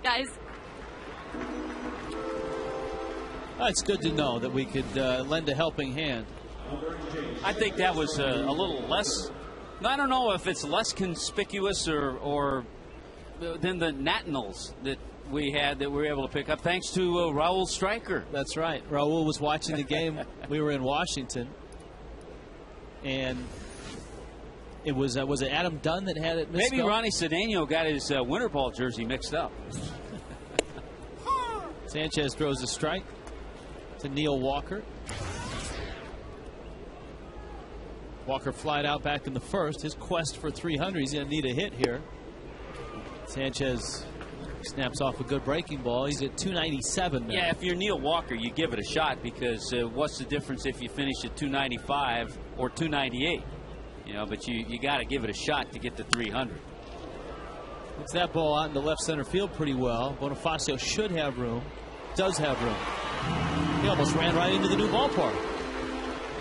S8: guys.
S7: It's good to know that we could lend a helping hand.
S3: I think that was a little less. I don't know if it's less conspicuous or than the Nationals that we had that we were able to pick up, thanks to Raul Stryker.
S7: That's right. Raul was watching the game. We were in Washington, and it was it Adam Dunn that had it missed?
S3: Maybe Ronnie Cedeno got his winter ball jersey mixed up.
S7: Sanchez throws a strike to Neil Walker. Walker flied out back in the first. His quest for 300. He's going to need a hit here. Sanchez Snaps off a good breaking ball. He's at 297 now.
S3: Yeah, if you're Neil Walker, you give it a shot because what's the difference if you finish at 295 or 298? You know, but you got to give it a shot to get to 300.
S7: Puts that ball out in the left center field pretty well. Bonifacio should have room. Does have room. He almost ran right into the new ballpark.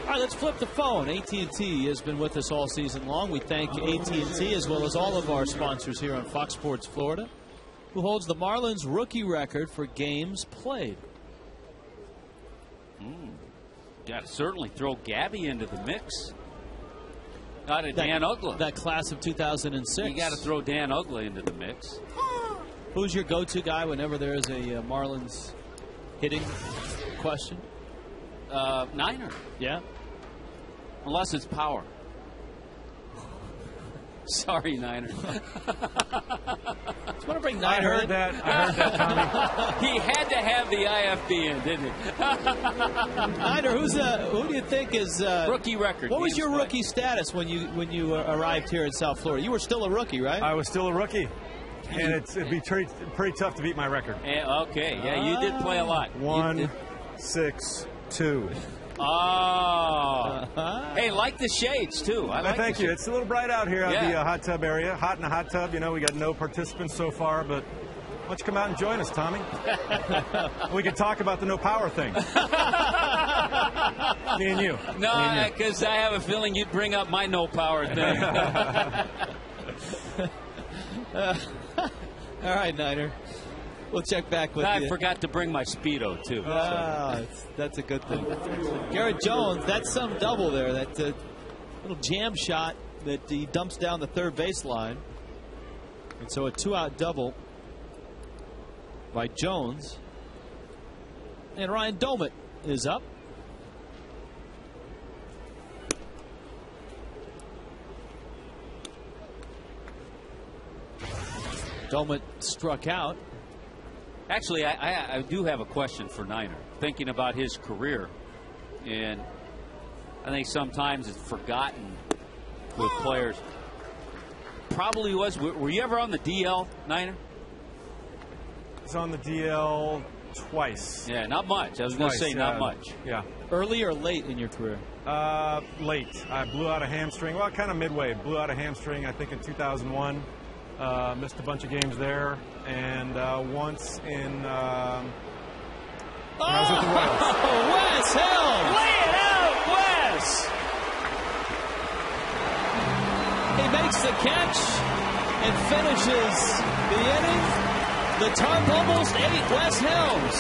S7: All right, let's flip the phone. AT&T has been with us all season long. We thank AT&T as well as all of our sponsors here on Fox Sports Florida, who holds the Marlins rookie record for games played.
S3: Got to certainly throw Gabby into the mix. Not a Dan Uggla.
S7: That class of 2006.
S3: You got to throw Dan Uggla into the mix.
S7: Who's your go-to guy whenever there is a Marlins hitting question?
S3: Niner.
S7: Yeah.
S3: Unless it's power. Sorry, Niner.
S7: Just want to bring Niner in.
S5: I heard that, Tommy.
S3: He had to have the IFB in, didn't he?
S7: Niner, who do you think is
S3: rookie record?
S7: What was your rookie status when you arrived here in South Florida? You were still a rookie, right?
S5: I was still a rookie, and it'd be pretty tough to beat my record.
S3: Okay, yeah, you did play a lot.
S5: 1-6-2.
S3: Oh. Hey, like the shades, too.
S5: Thank you. It's a little bright out here at the hot tub area. Hot in the hot tub. You know, we got no participants so far, but why don't you come out and join us, Tommy? We could talk about the no power thing. Me and you.
S3: No, because I have a feeling you'd bring up my no power thing.
S7: All right, Niner. We'll check back with you.
S3: I forgot to bring my Speedo, too.
S7: That's a good thing. Garrett Jones, that's some double there. That little jam shot that he dumps down the third baseline. And so a 2-out double by Jones. And Ryan Domit is up. Domit struck out.
S3: Actually, I do have a question for Niner. Thinking about his career, and I think sometimes it's forgotten with players. Probably was. Were you ever on the DL, Niner?
S5: I was on the DL twice.
S3: Yeah, not much. I was going to say not much.
S5: Yeah.
S7: Early or late in your career?
S5: Late. I blew out a hamstring. Well, kind of midway. Blew out a hamstring, I think, in 2001. Missed a bunch of games there, and once in when I was with the Royals.
S7: Wes Helms!
S3: Lay it out, Wes!
S7: He makes the catch and finishes the inning. The tarp almost ate Wes Helms,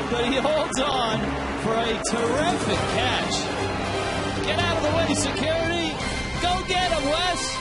S7: but he holds on for a terrific catch. Get out of the way, security! Go get him, Wes!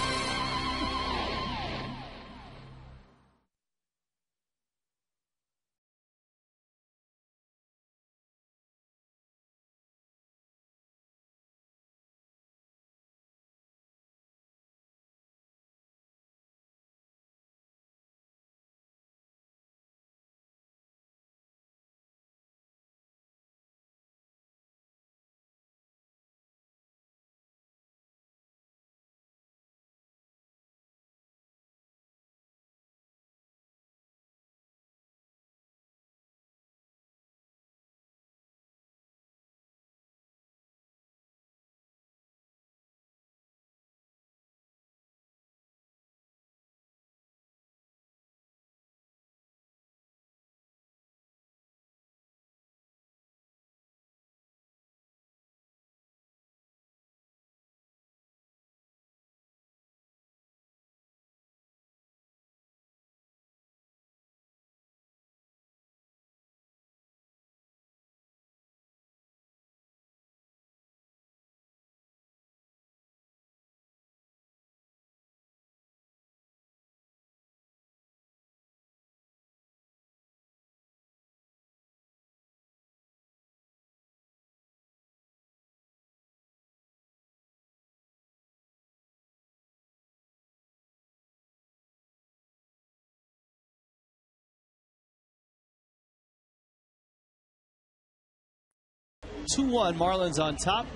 S7: Marlins on top.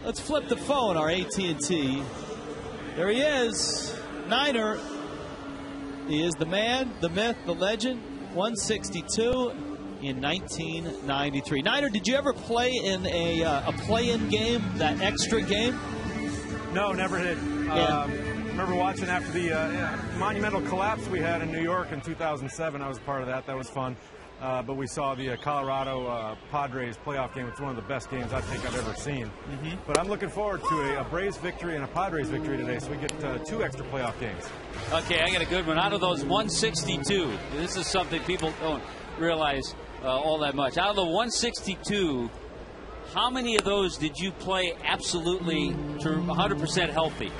S7: Let's flip the phone, our AT&T. There he is, Niner. He is the man, the myth, the legend. 162 in 1993. Niner, did you ever play in a play-in game, that extra game?
S5: No, never did.
S7: Yeah.
S5: Remember watching after the monumental collapse we had in New York in 2007. I was part of that. That was fun. But we saw the Colorado Padres playoff game. It's one of the best games I think I've ever seen. But I'm looking forward to a Braves victory and a Padres victory today, so we get 2 extra playoff games.
S3: Okay, I got a good one. Out of those 162, this is something people don't realize all that much. Out of the 162, how many of those did you play absolutely to 100% healthy?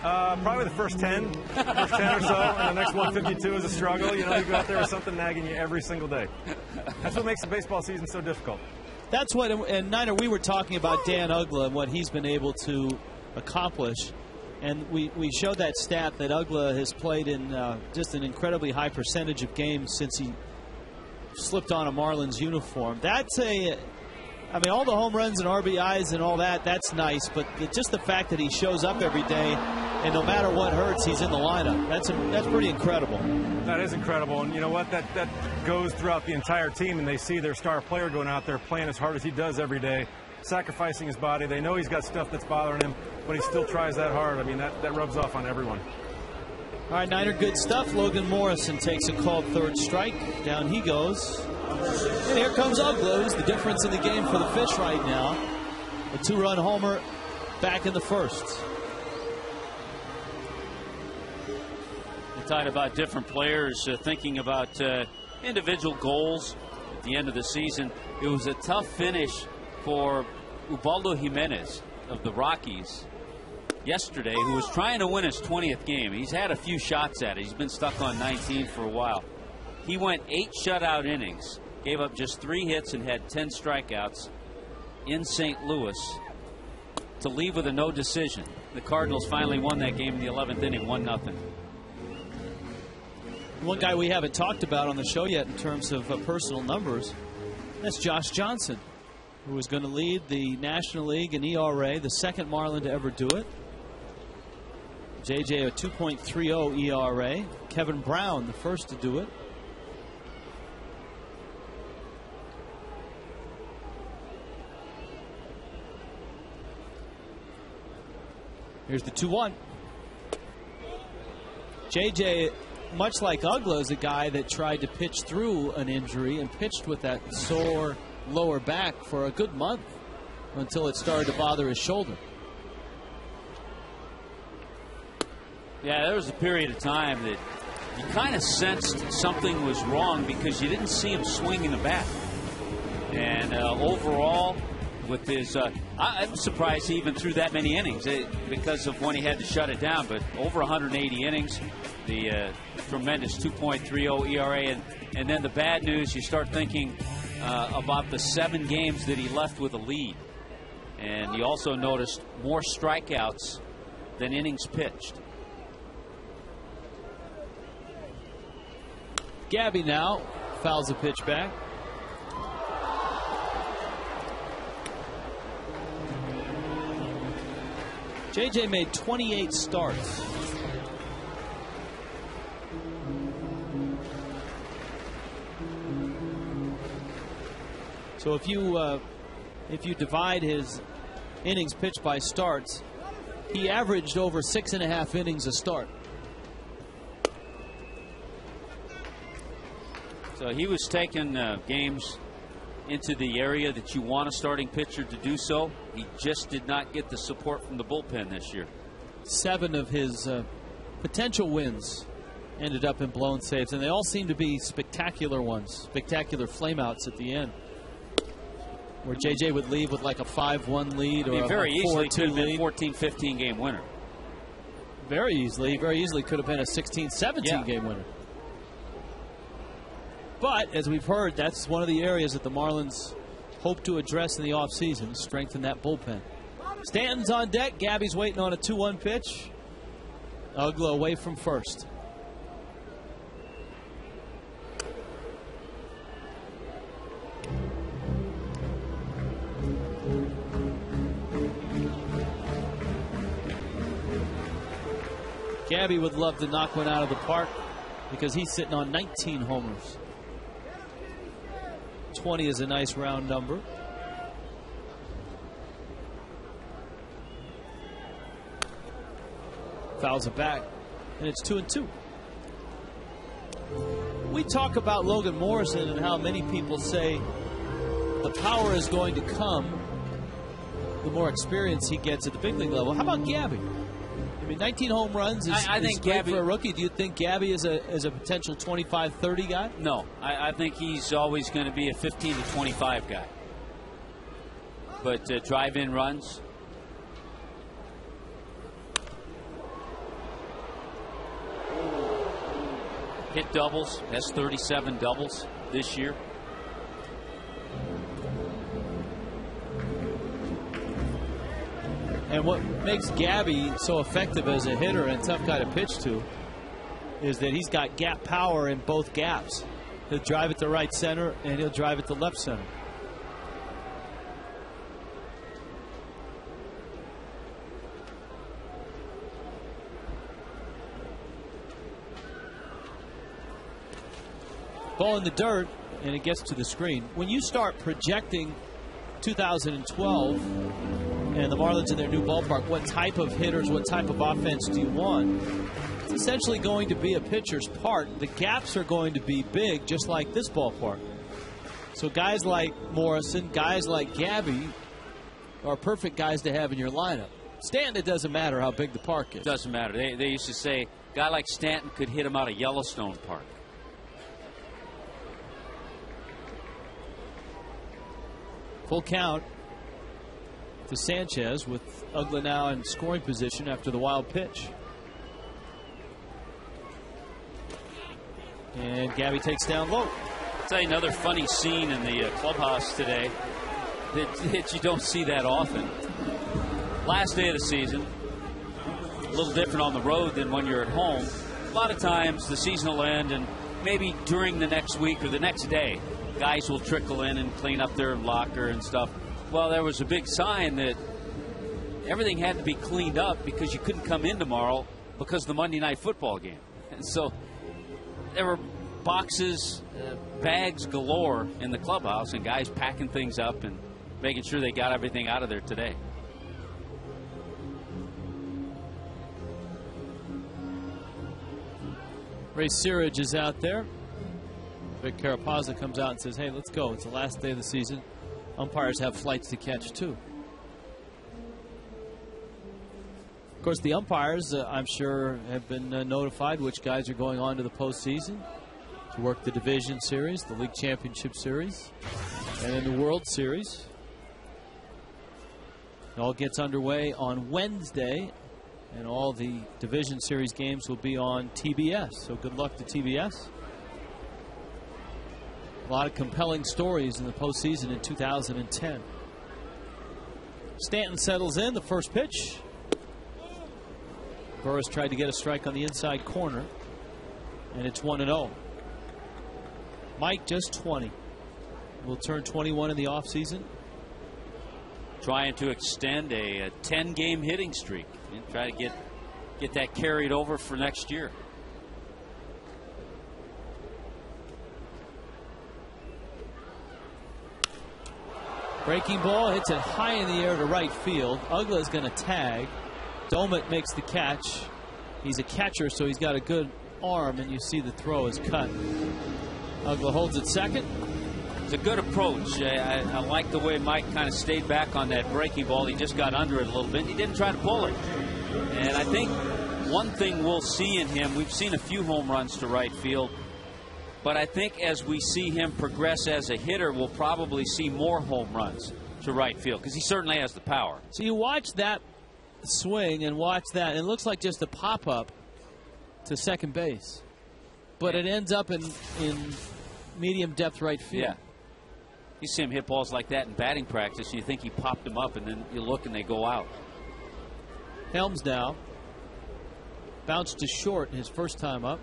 S5: Probably the first 10 or so, and the next 152 is a struggle. You know, you go out there with something nagging you every single day. That's what makes the baseball season so difficult.
S7: That's what, and Niner, we were talking about Dan Uggla and what he's been able to accomplish. And we showed that stat that Uggla has played in just an incredibly high percentage of games since he slipped on a Marlins uniform. That's I mean, all the home runs and RBIs and all that, that's nice. But just the fact that he shows up every day and no matter what hurts, he's in the lineup. That's pretty incredible.
S5: That is incredible. And you know what? That goes throughout the entire team, and they see their star player going out there playing as hard as he does every day, sacrificing his body. They know he's got stuff that's bothering him, but he still tries that hard. I mean, that rubs off on everyone.
S7: All right, Niner, good stuff. Logan Morrison takes a called third strike. Down he goes. And here comes Uggla, who's the difference in the game for the Fish right now. A 2-run homer back in the first.
S3: You talked about different players thinking about individual goals at the end of the season. It was a tough finish for Ubaldo Jimenez of the Rockies yesterday, who was trying to win his 20th game. He's had a few shots at it. He's been stuck on 19 for a while. He went 8 shutout innings, gave up just 3 hits and had 10 strikeouts in St. Louis to leave with a no decision. The Cardinals finally won that game in the 11th inning, 1-0.
S7: One guy we haven't talked about on the show yet in terms of personal numbers, that's Josh Johnson, who is going to lead the National League in ERA, the second Marlin to ever do it. JJ a 2.30 ERA. Kevin Brown the first to do it. Here's the 2-1. JJ, much like Uggla, is a guy that tried to pitch through an injury and pitched with that sore lower back for a good month until it started to bother his shoulder.
S3: Yeah, there was a period of time that you kind of sensed something was wrong because you didn't see him swinging the bat. And overall, with his, I'm surprised he even threw that many innings because of when he had to shut it down. But over 180 innings, the tremendous 2.30 ERA, and then the bad news, you start thinking about the 7 games that he left with a lead, and you also noticed more strikeouts than innings pitched.
S7: Gabby now fouls a pitch back. JJ made 28 starts. So if you divide his innings pitched by starts, he averaged over 6.5 innings a start.
S3: So he was taking games into the area that you want a starting pitcher to do so. He just did not get the support from the bullpen this year.
S7: 7 of his potential wins ended up in blown saves, and they all seem to be spectacular ones, spectacular flameouts at the end, where JJ would leave with like a 5-1 lead or
S3: very
S7: a
S3: easily
S7: 4-2
S3: could have been
S7: lead.
S3: 14-15 game winner.
S7: Very easily could have been a 16-17 game winner. But as we've heard, that's one of the areas that the Marlins hope to address in the offseason, strengthen that bullpen. Stanton's on deck. Gabby's waiting on a 2-1 pitch. Uggla away from first. Gabby would love to knock one out of the park. because he's sitting on 19 homers. 20 is a nice round number. Fouls it back, and it's 2-2. We talk about Logan Morrison and how many people say the power is going to come the more experience he gets at the big league level. How about Gabby? I mean, 19 home runs is,
S3: I think
S7: is great
S3: Gabby,
S7: for a rookie. Do you think Gabby is a potential 25-30 guy?
S3: No, I think he's always going to be a 15 to 25 guy. But drive-in runs. Hit doubles. That's 37 doubles this year.
S7: And what makes Gabby so effective as a hitter and tough guy to pitch to is that he's got gap power in both gaps. He'll drive it to right center and he'll drive it to left center. Ball in the dirt, and it gets to the screen. When you start projecting 2012 and the Marlins in their new ballpark, what type of hitters, what type of offense do you want? It's essentially going to be a pitcher's park. The gaps are going to be big, just like this ballpark. So guys like Morrison, guys like Gabby are perfect guys to have in your lineup. Stanton, it doesn't matter how big the park is.
S3: Doesn't matter. They used to say a guy like Stanton could hit him out of Yellowstone Park.
S7: Full count to Sanchez with Uggla now in scoring position after the wild pitch. And Gabby takes down low.
S3: I'll tell you another funny scene in the clubhouse today that you don't see that often. Last day of the season, a little different on the road than when you're at home. A lot of times the season will end and maybe during the next week or the next day, guys will trickle in and clean up their locker and stuff. Well, there was a big sign that everything had to be cleaned up because you couldn't come in tomorrow because of the Monday night football game. And so there were boxes, bags galore in the clubhouse, and guys packing things up and making sure they got everything out of there today.
S7: Ray Searage is out there. Vic Carapazza comes out and says, hey, let's go. It's the last day of the season. Umpires have flights to catch, too. Of course, the umpires, I'm sure, have been notified which guys are going on to the postseason to work the Division Series, the League Championship Series, and then the World Series. It all gets underway on Wednesday, and all the Division Series games will be on TBS. So good luck to TBS. A lot of compelling stories in the postseason in 2010. Stanton settles in, the first pitch. Burris tried to get a strike on the inside corner, and it's 1-0. Mike just 20. Will turn 21 in the offseason.
S3: Trying to extend a 10-game hitting streak and try to get that carried over for next year.
S7: Breaking ball hits it high in the air to right field. Uggla is going to tag. Domet makes the catch. He's a catcher, so he's got a good arm, and you see the throw is cut. Uggla holds it second.
S3: It's a good approach. I like the way Mike kind of stayed back on that breaking ball. He just got under it a little bit. He didn't try to pull it. And I think one thing we'll see in him, we've seen a few home runs to right field, but I think as we see him progress as a hitter, we'll probably see more home runs to right field because he certainly has the power.
S7: So you watch that swing and watch that, and it looks like just a pop-up to second base. But it ends up in medium depth right field.
S3: Yeah. You see him hit balls like that in batting practice, and you think he popped them up, and then you look and they go out.
S7: Helms now bounced to short his first time up.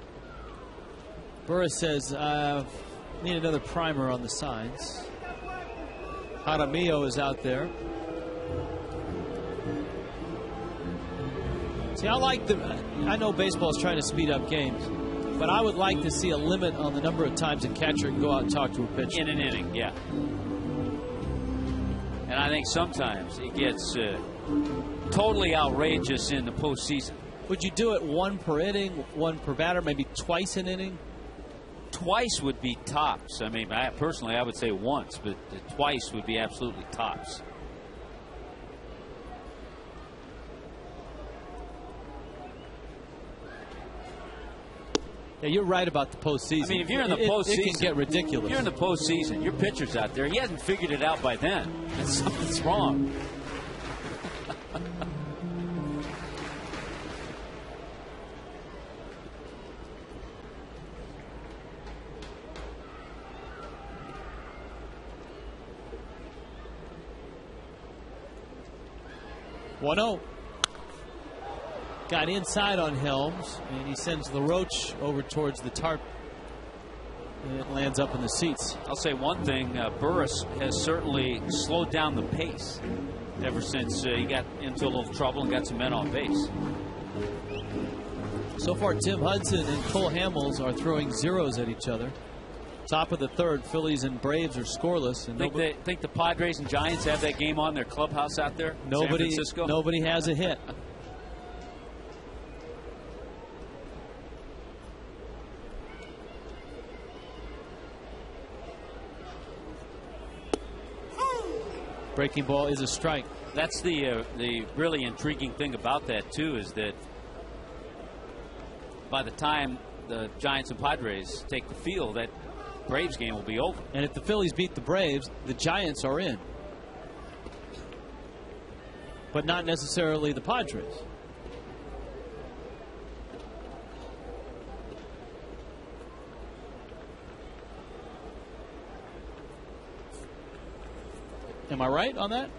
S7: Burris says, need another primer on the signs. Jaramillo is out there. See, I know baseball is trying to speed up games. But I would like to see a limit on the number of times a catcher can go out and talk to a pitcher.
S3: In an inning, yeah. And I think sometimes it gets totally outrageous in the postseason.
S7: Would you do it one per inning, one per batter, maybe twice an inning?
S3: Twice would be tops. I mean, personally, I would say once, but twice would be absolutely tops.
S7: Yeah, you're right about the postseason.
S3: I mean, if you're in the postseason,
S7: it can get ridiculous.
S3: If you're in the postseason, your pitcher's out there. He hasn't figured it out by then. And something's wrong.
S7: One-0. Got inside on Helms, and he sends LaRoche over towards the tarp, and it lands up in the seats.
S3: I'll say one thing, Burris has certainly slowed down the pace ever since he got into a little trouble and got some men on base.
S7: So far, Tim Hudson and Cole Hamels are throwing zeros at each other. Top of the third, Phillies and Braves are scoreless. And
S3: think the Padres and Giants have that game on their clubhouse out there? San Francisco?
S7: Nobody has a hit. Breaking ball is a strike.
S3: That's the really intriguing thing about that too, is that by the time the Giants and Padres take the field, that Braves game will be over.
S7: And if the Phillies beat the Braves, the Giants are in, but not necessarily the Padres. Am I right on that?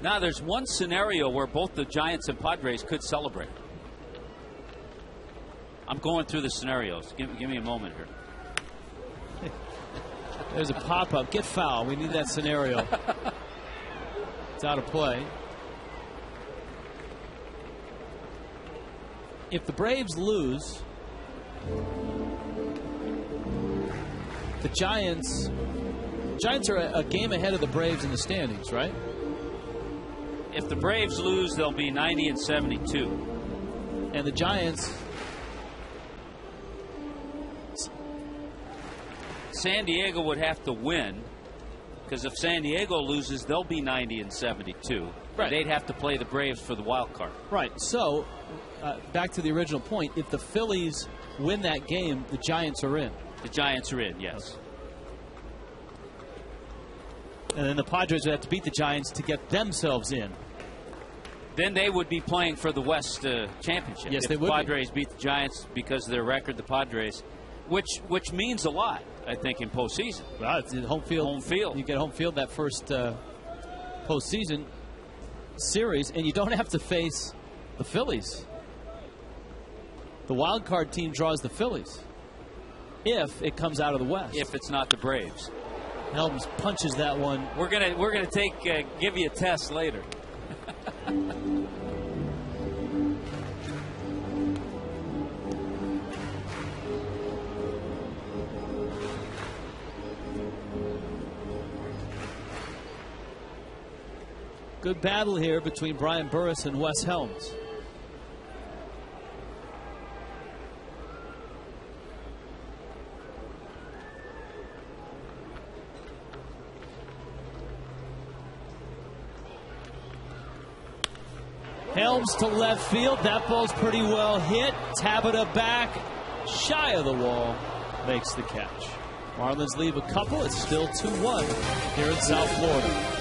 S3: Now, there's one scenario where both the Giants and Padres could celebrate. I'm going through the scenarios. Give me a moment here.
S7: There's a pop-up. Get foul. We need that scenario. It's out of play. If the Braves lose, the Giants are a game ahead of the Braves in the standings, right?
S3: If the Braves lose, they'll be 90 and 72.
S7: And the Giants,
S3: San Diego would have to win, because if San Diego loses, they'll be 90 and 72.
S7: Right.
S3: They'd have to play the Braves for the wild card.
S7: Right. So, back to the original point, if the Phillies win that game, the Giants are in.
S3: The Giants are in, yes.
S7: And then the Padres would have to beat the Giants to get themselves in.
S3: Then they would be playing for the West Championship.
S7: Yes,
S3: if
S7: they would.
S3: The Padres beat the Giants because of their record, the Padres, which means a lot, I think, in postseason.
S7: Well, it's home field.
S3: Home field.
S7: You get home field that first postseason series, and you don't have to face the Phillies. The wild card team draws the Phillies if it comes out of the West.
S3: If it's not the Braves.
S7: Helms punches that one.
S3: We're gonna give you a test later.
S7: Good battle here between Brian Burris and Wes Helms. Helms to left field. That ball's pretty well hit. Tabata back, shy of the wall, makes the catch. Marlins leave a couple. It's still 2-1 here in South Florida.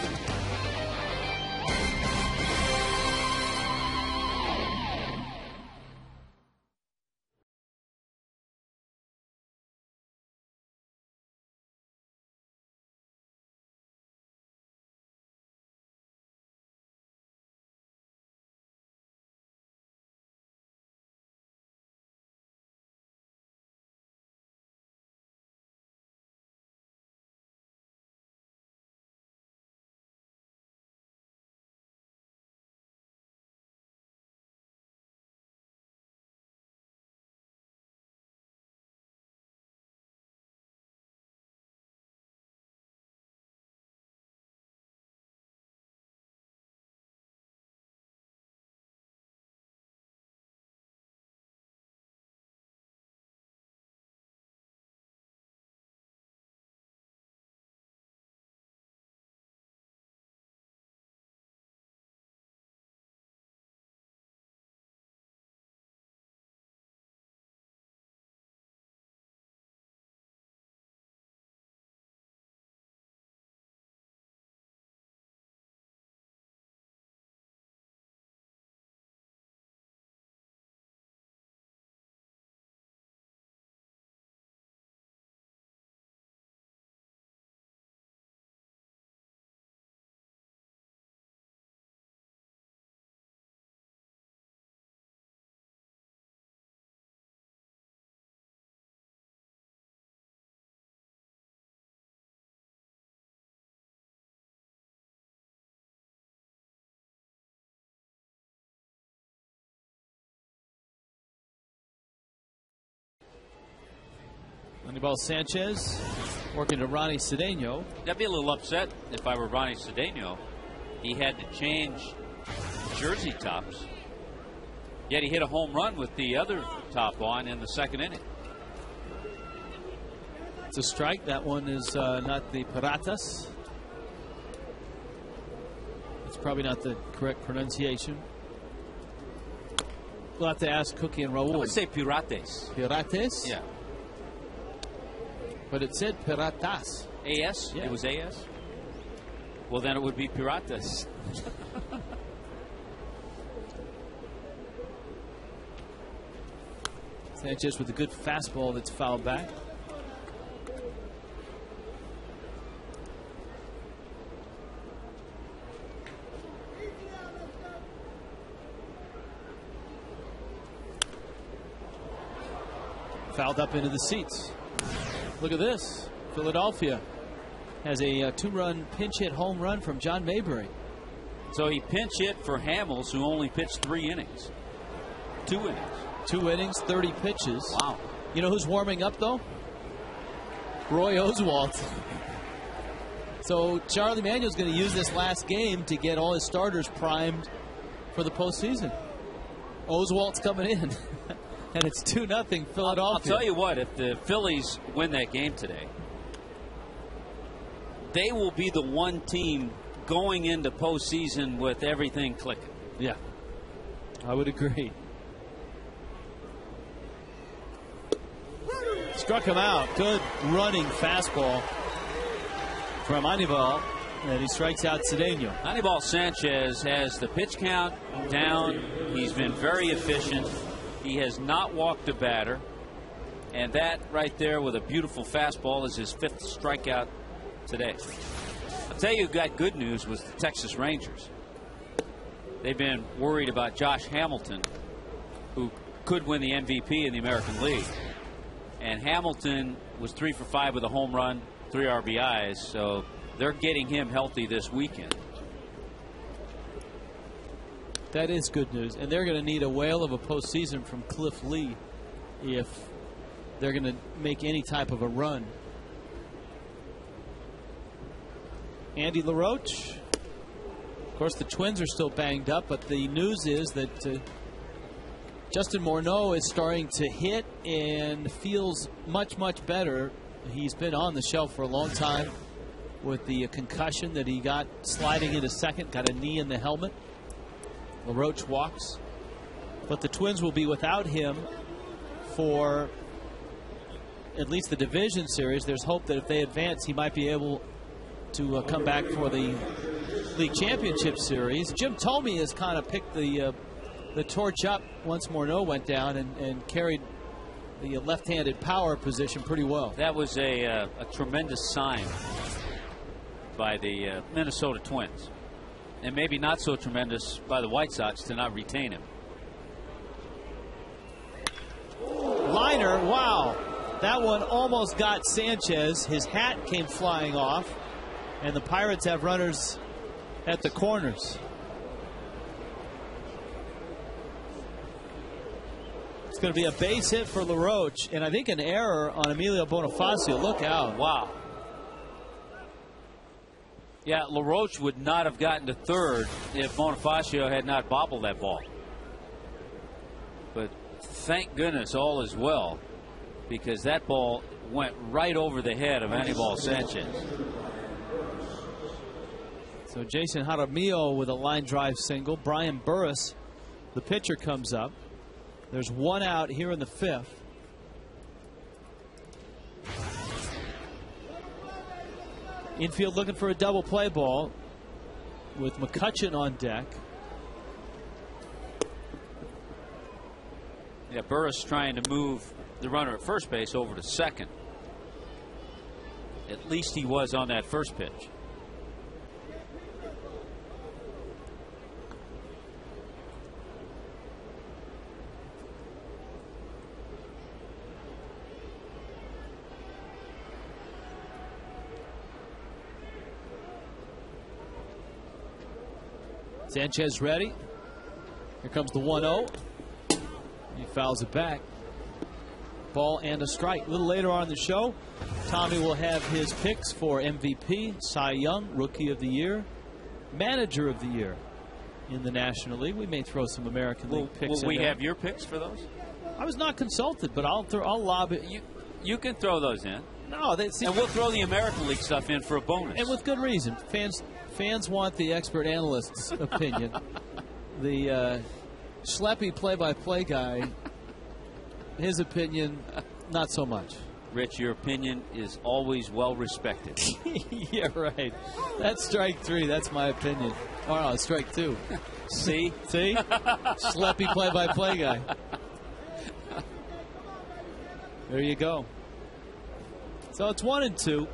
S7: Anibal Sanchez working to Ronnie Cedeno.
S3: I'd be a little upset if I were Ronnie Cedeno. He had to change jersey tops. Yet he hit a home run with the other top on in the second inning.
S7: It's a strike. That one is not the Piratas. It's probably not the correct pronunciation. We'll have to ask Cookie and Raul.
S3: I would say Pirates.
S7: Pirates?
S3: Yeah.
S7: But it said Piratas.
S3: AS?
S7: Yeah.
S3: It was AS? Well, then it would be Piratas.
S7: Sanchez with a good fastball that's fouled back. Fouled up into the seats. Look at this. Philadelphia has a two-run pinch hit home run from John Mayberry.
S3: So he pinch hit for Hamels, who only pitched 3 innings. 2 innings.
S7: 2 innings, 30 pitches.
S3: Wow.
S7: You know who's warming up, though? Roy Oswalt. So Charlie Manuel's going to use this last game to get all his starters primed for the postseason. Oswalt's coming in. And it's 2-0 Philadelphia.
S3: I'll tell you what, if the Phillies win that game today, they will be the one team going into postseason with everything clicking.
S7: Yeah, I would agree. Struck him out. Good running fastball from Anibal, and he strikes out Cedeno.
S3: Anibal Sanchez has the pitch count down. He's been very efficient. He has not walked a batter. And that right there with a beautiful fastball is his 5th strikeout today. I'll tell you who got good news was the Texas Rangers. They've been worried about Josh Hamilton, who could win the MVP in the American League. And Hamilton was 3 for 5 with a home run, 3 RBIs. So they're getting him healthy this weekend.
S7: That is good news. And they're going to need a whale of a postseason from Cliff Lee if they're going to make any type of a run. Andy LaRoche. Of course, the Twins are still banged up, but the news is that Justin Morneau is starting to hit and feels much, much better. He's been on the shelf for a long time with the concussion that he got sliding into second, got a knee in the helmet. LaRoche walks, but the Twins will be without him for at least the division series. There's hope that if they advance, he might be able to come back for the league championship series. Jim Thome has kind of picked the torch up once Morneau went down and carried the left-handed power position pretty well.
S3: That was a tremendous sign by the Minnesota Twins. And maybe not so tremendous by the White Sox to not retain him.
S7: Liner, wow. That one almost got Sanchez. His hat came flying off. And the Pirates have runners at the corners. It's going to be a base hit for LaRoche. And I think an error on Emilio Bonifacio. Look out.
S3: Wow. Yeah, LaRoche would not have gotten to third if Bonifacio had not bobbled that ball. But thank goodness all is well, because that ball went right over the head of Anibal Sanchez.
S7: So Jason Jaramillo with a line drive single. Brian Burris, the pitcher, comes up. There's 1 out here in the 5th. Infield looking for a double play ball with McCutchen on deck.
S3: Yeah, Burris trying to move the runner at first base over to second. At least he was on that first pitch.
S7: Sanchez ready. Here comes the 1-0. He fouls it back. ball and a strike. A little later on in the show, Tommy will have his picks for MVP, Cy Young, Rookie of the Year, Manager of the Year in the National League. We may throw some American League picks in
S3: Will we
S7: there.
S3: have your picks for those?
S7: I was not consulted, but I'll lob it.
S3: You can throw those in.
S7: No, and
S3: we'll throw the American League stuff in for a bonus.
S7: And with good reason. Fans want the expert analyst's opinion. The schleppy play-by-play guy, his opinion, not so much.
S3: Rich, your opinion is always well respected.
S7: Yeah, right. That's strike 3. That's my opinion. Oh, no, strike 2.
S3: See?
S7: Schleppy play-by-play guy. There you go. So it's 1-2.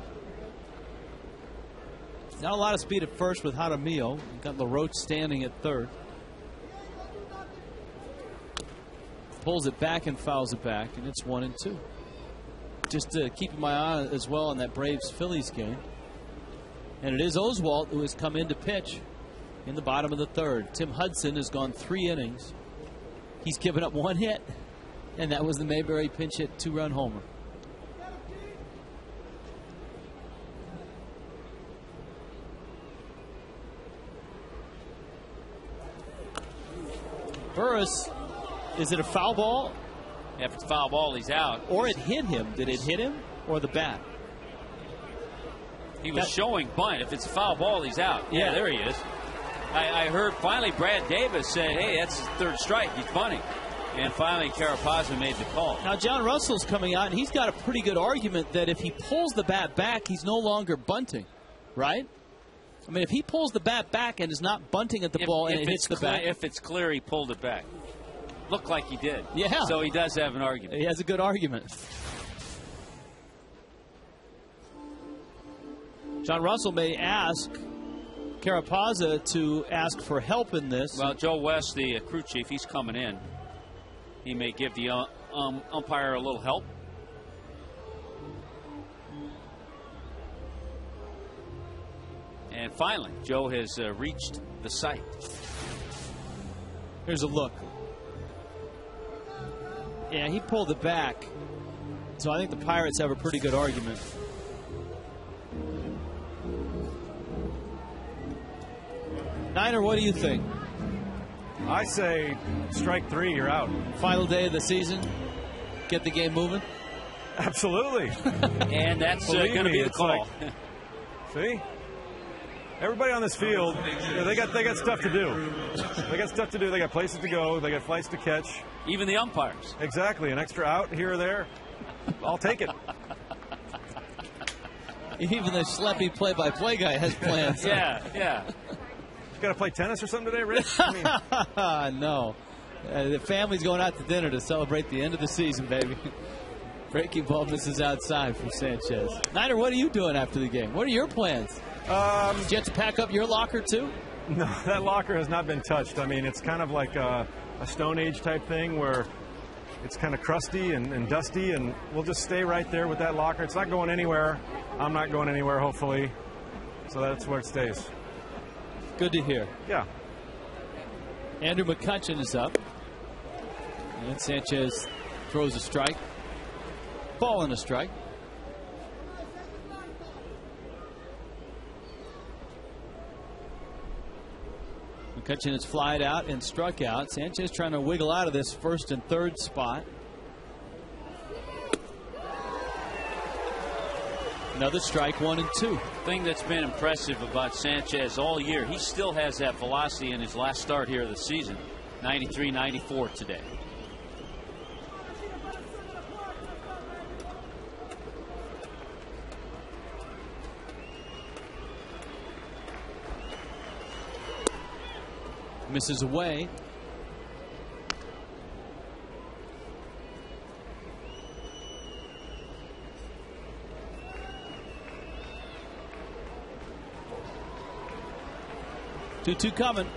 S7: Not a lot of speed at first with Jaramillo. You've got LaRoche standing at third. Pulls it back and fouls it back, and it's 1-2. Just keeping my eye as well on that Braves-Phillies game. And it is Oswalt who has come in to pitch in the bottom of the third. Tim Hudson has gone 3 innings. He's given up 1 hit, and that was the Mayberry pinch hit 2-run homer. Burris, is it a foul ball?
S3: If it's a foul ball, he's out.
S7: Or it hit him. Did it hit him or the bat?
S3: He was showing bunt. If it's a foul ball, he's out. Yeah, there he is. I heard finally Brad Davis said, hey, that's his 3rd strike. He's bunting. And finally Carapazza made the call.
S7: Now John Russell's coming out, and he's got a pretty good argument that if he pulls the bat back, he's no longer bunting, right? I mean, if he pulls the bat back and is not bunting at the ball and it hits the bat.
S3: If it's clear he pulled it back. Looked like he did.
S7: Yeah.
S3: So he does have an argument.
S7: He has a good argument. John Russell may ask Carapazza to ask for help in this.
S3: Well, Joe West, the crew chief, he's coming in. He may give the umpire a little help. And finally, Joe has reached the site.
S7: Here's a look. Yeah, he pulled it back. So I think the Pirates have a pretty good argument. Niner, what do you think?
S5: I say strike 3, you're out.
S7: Final day of the season. Get the game moving.
S5: Absolutely.
S3: And that's going to be the call.
S5: Like, see? Everybody on this field, they got stuff to do. They got stuff to do. They got places to go. They got flights to catch.
S3: Even the umpires.
S5: Exactly. An extra out here or there. I'll take it.
S7: Even the schleppy play-by-play guy has plans.
S3: Yeah.
S5: You got to play tennis or something today, Rich? I mean.
S7: No. The family's going out to dinner to celebrate the end of the season, baby. Breaking ball misses outside from Sanchez. Niner, what are you doing after the game? What are your plans? Did you have to pack up your locker, too?
S5: No, that locker has not been touched. I mean, it's kind of like a Stone Age type thing where it's kind of crusty and dusty, and we'll just stay right there with that locker. It's not going anywhere. I'm not going anywhere, hopefully. So that's where it stays.
S7: Good to hear.
S5: Yeah.
S7: Andrew McCutchen is up. And Sanchez throws a strike. Ball and a strike. McCutchen has flied out and struck out. Sanchez trying to wiggle out of this 1st and 3rd spot. Another strike, 1-2.
S3: Thing that's been impressive about Sanchez all year, he still has that velocity in his last start here of the season. 93, 94 today.
S7: Misses away. Two coming.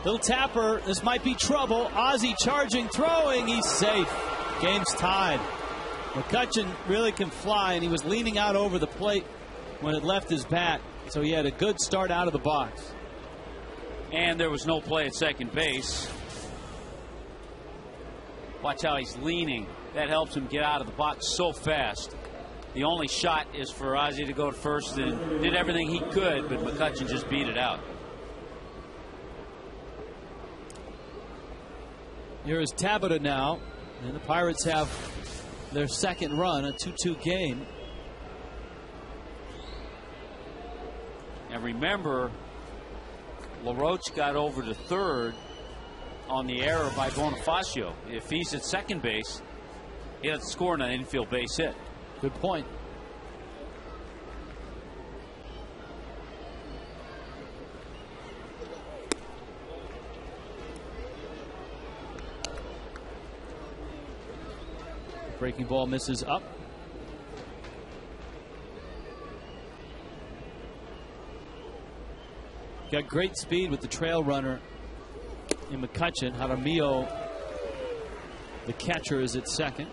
S7: Little tapper. This might be trouble. Ozzie charging, throwing. He's safe. Game's tied. McCutchen really can fly, and he was leaning out over the plate when it left his bat. So he had a good start out of the box.
S3: And there was no play at second base. Watch how he's leaning. That helps him get out of the box so fast. The only shot is for Ozzie to go to first, and did everything he could, but McCutchen just beat it out.
S7: Here is Tabata now, and the Pirates have their second run, a 2-2 game.
S3: And remember, LaRoche got over to third on the error by Bonifacio. If he's at second base, he has to score on an infield base hit.
S7: Good point. Breaking ball misses up. Got great speed with the trail runner in McCutchen. Jaramillo, the catcher, is at second.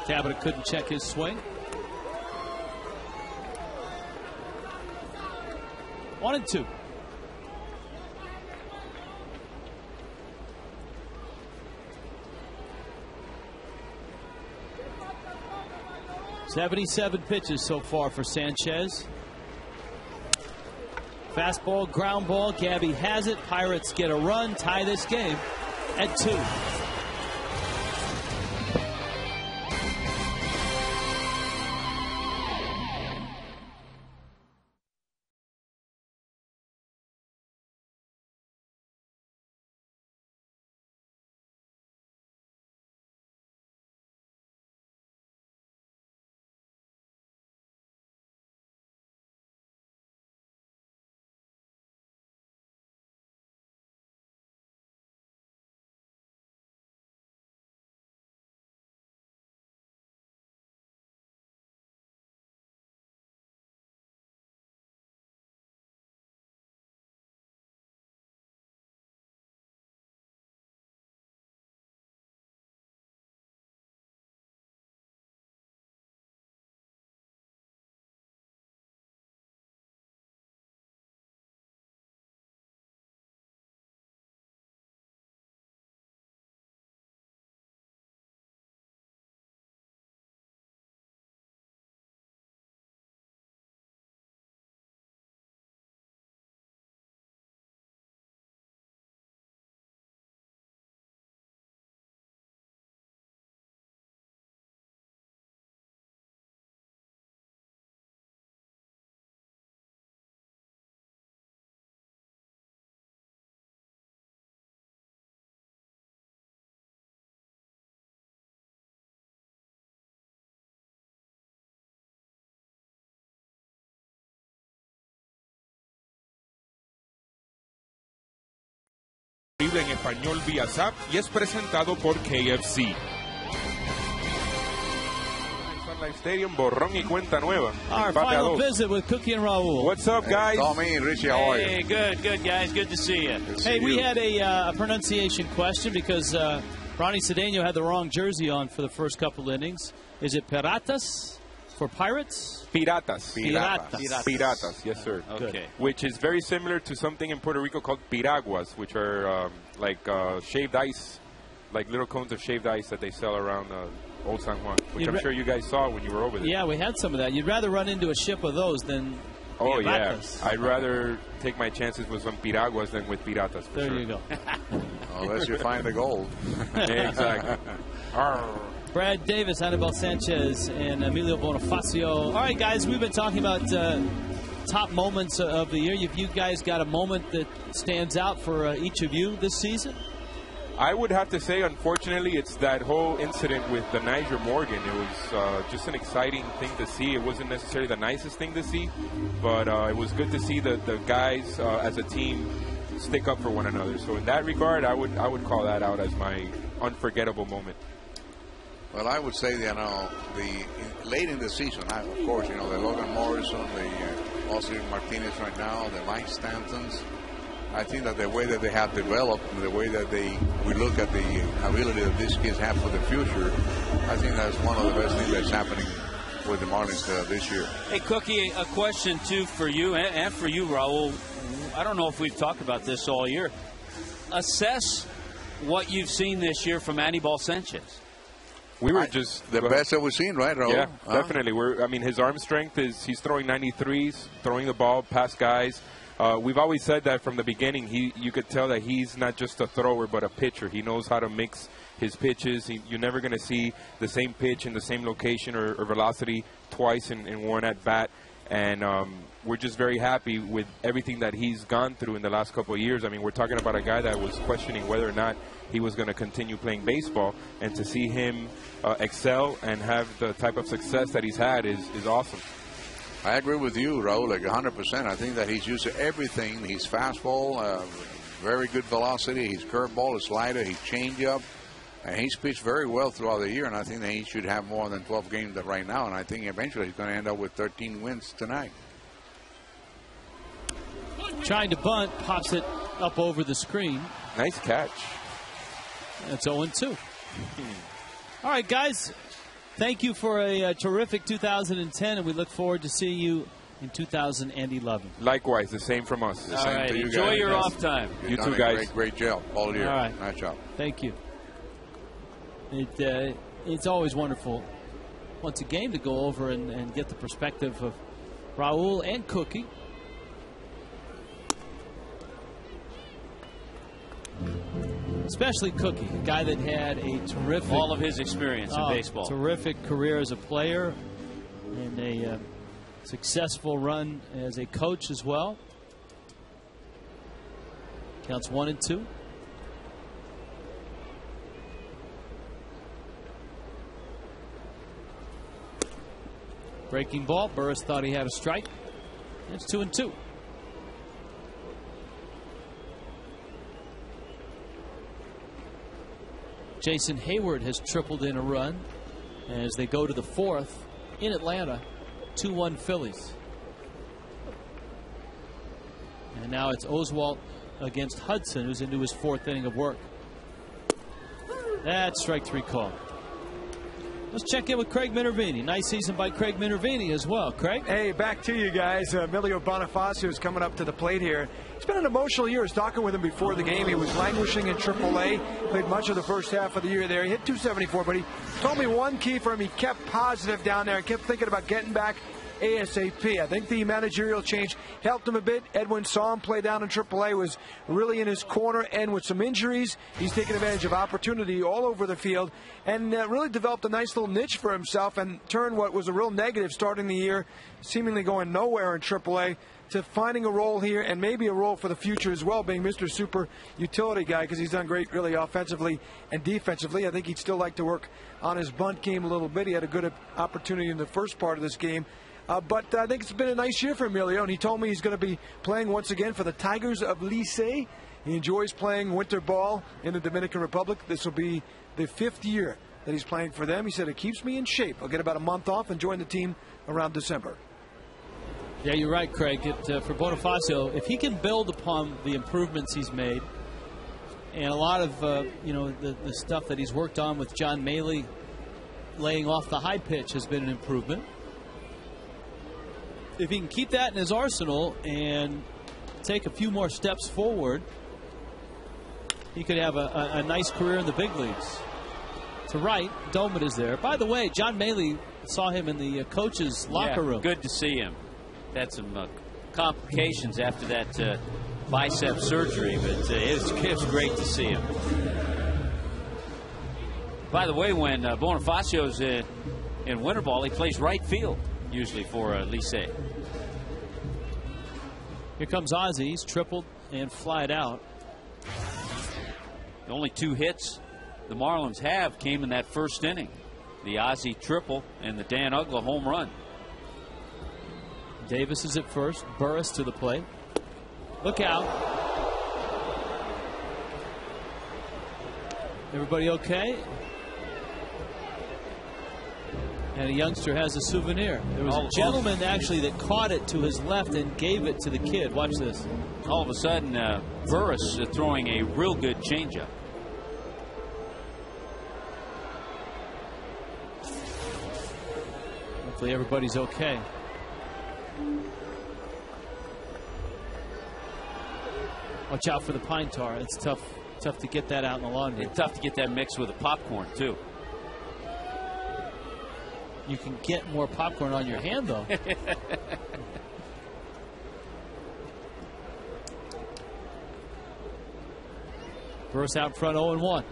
S7: Tabata couldn't check his swing. 1-2. "77 pitches so far for Sanchez. Fastball, ground ball. Gabby has it. Pirates get a run, tie this game at 2.
S6: En español vía Zap y es presentado por KFC. Live Stadium, borrón y cuenta nueva.
S7: Our final visit with Cookie and Raul.
S6: What's up, guys?
S9: Tommy and Richie, how are you?
S3: Hey, good, guys. Good to see you.
S7: Hey, we had a pronunciation question because Ronnie Cedeno had the wrong jersey on for the first couple innings. Is it Piratas for Pirates?
S6: Piratas.
S7: Piratas.
S6: Yes, sir.
S3: Okay.
S6: Which is very similar to something in Puerto Rico called piraguas, which are like shaved ice, like little cones of shaved ice that they sell around Old San Juan, which I'm sure you guys saw when you were over there.
S7: Yeah, we had some of that. You'd rather run into a ship of those than Piratas.
S6: Yeah. I'd rather take my chances with some piraguas than with piratas. For
S7: there
S6: sure.
S7: You go.
S9: Unless you find the gold.
S6: Exactly.
S7: Brad Davis, Anibal Sanchez, and Emilio Bonifacio. All right, guys, we've been talking about top moments of the year. Have you guys got a moment that stands out for each of you this season?
S6: I would have to say, unfortunately, it's that whole incident with the Niger Morgan. It was just an exciting thing to see. It wasn't necessarily the nicest thing to see, but it was good to see the guys as a team stick up for one another. So in that regard, I would call that out as my unforgettable moment.
S9: Well, I would say, late in the season, of course, the Logan Morrison, the Oscar Martinez right now, the Mike Stantons, I think that the way that they have developed, the way that we look at the ability that these kids have for the future, I think that's one of the best things that's happening with the Marlins this year.
S3: Hey, Cookie, a question, too, for you and for you, Raul. I don't know if we've talked about this all year. Assess what you've seen this year from Anibal Sanchez.
S6: We were just
S9: the best that we've seen, right, Raul?
S6: Yeah, definitely. I mean, his arm strength he's throwing 93s, throwing the ball past guys. We've always said that from the beginning. You could tell that he's not just a thrower, but a pitcher. He knows how to mix his pitches. You're never going to see the same pitch in the same location or velocity twice in one at bat. And we're just very happy with everything that he's gone through in the last couple of years. I mean, we're talking about a guy that was questioning whether or not he was going to continue playing baseball, and to see him excel and have the type of success that he's had is awesome.
S9: I agree with you, Raul, like 100%. I think that he's used to everything. His fastball, very good velocity, his curveball, his slider, his changeup. And he's pitched very well throughout the year, and I think that he should have more than 12 games right now, and I think eventually he's going to end up with 13 wins tonight.
S7: Trying to bunt, pops it up over the screen.
S6: Nice catch.
S7: That's 0-2. All right, guys. Thank you for a terrific 2010, and we look forward to seeing you in 2011.
S6: Likewise, the same from us.
S3: All right, enjoy your off time.
S6: You too, guys.
S9: Great job all year.
S7: All right.
S9: Nice job.
S7: Thank you. It's always wonderful, once a game, to go over and get the perspective of Raul and Cookie. Especially Cookie, a guy that had a terrific...
S3: all of his experience in baseball.
S7: Terrific career as a player and a successful run as a coach as well. Counts 1-2. Breaking ball. Burris thought he had a strike. It's 2-2. Jason Hayward has tripled in a run as they go to the fourth in Atlanta. 2-1 Phillies. And now it's Oswalt against Hudson, who's into his fourth inning of work. That's strike three call. Let's check in with Craig Minervini. Nice season by Craig Minervini as well. Craig?
S4: Hey, back to you guys. Emilio Bonifacio is coming up to the plate here. It's been an emotional year. I was talking with him before the game. He was languishing in AAA. Played much of the first half of the year there. He hit 274, but he told me one key for him. He kept positive down there and kept thinking about getting back ASAP. I think the managerial change helped him a bit. Edwin saw him play down in AAA, was really in his corner, and with some injuries, he's taken advantage of opportunity all over the field and really developed a nice little niche for himself and turned what was a real negative starting the year, seemingly going nowhere in AAA, to finding a role here and maybe a role for the future as well, being Mr. Super Utility guy, because he's done great really offensively and defensively. I think he'd still like to work on his bunt game a little bit. He had a good opportunity in the first part of this game. But I think it's been a nice year for Emilio, and he told me he's going to be playing once again for the Tigers of Licey. He enjoys playing winter ball in the Dominican Republic. This will be the 5th year that he's playing for them. He said, it keeps me in shape. I'll get about a month off and join the team around December.
S7: Yeah, you're right, Craig. For Bonifacio, if he can build upon the improvements he's made, and a lot of the stuff that he's worked on with John Maley, laying off the high pitch has been an improvement. If he can keep that in his arsenal and take a few more steps forward, he could have a nice career in the big leagues. To right, Doman is there. By the way, John Maley saw him in the coach's locker room.
S3: Good to see him. Had some complications after that bicep surgery, but it was great to see him. By the way, when Bonifacio's in winter ball, he plays right field, usually for Licey.
S7: Here comes Ozzie. He's tripled and flied out.
S3: The only 2 hits the Marlins have came in that first inning. The Ozzie triple and the Dan Uggla home run.
S7: Davis is at first. Burris to the plate. Look out. Everybody okay? And a youngster has a souvenir. There was a gentleman actually that caught it to his left and gave it to the kid. Watch this.
S3: all of a sudden, Burris throwing a real good changeup.
S7: Hopefully everybody's okay. Watch out for the pine tar. It's tough to get that out in the laundry.
S3: It's tough to get that mixed with the popcorn, too.
S7: You can get more popcorn on your hand, though. Burris out front 0-1.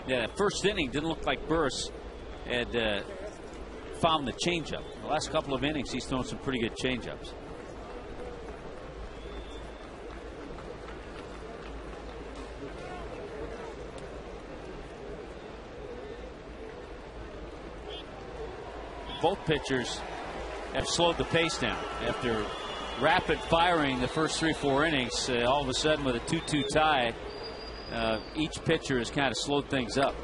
S3: Yeah, that first inning didn't look like Burris had found the changeup. The last couple of innings, he's thrown some pretty good changeups. Both pitchers have slowed the pace down after rapid firing the first 3-4 innings. All of a sudden, with a 2-2 tie, each pitcher has kind of slowed things up.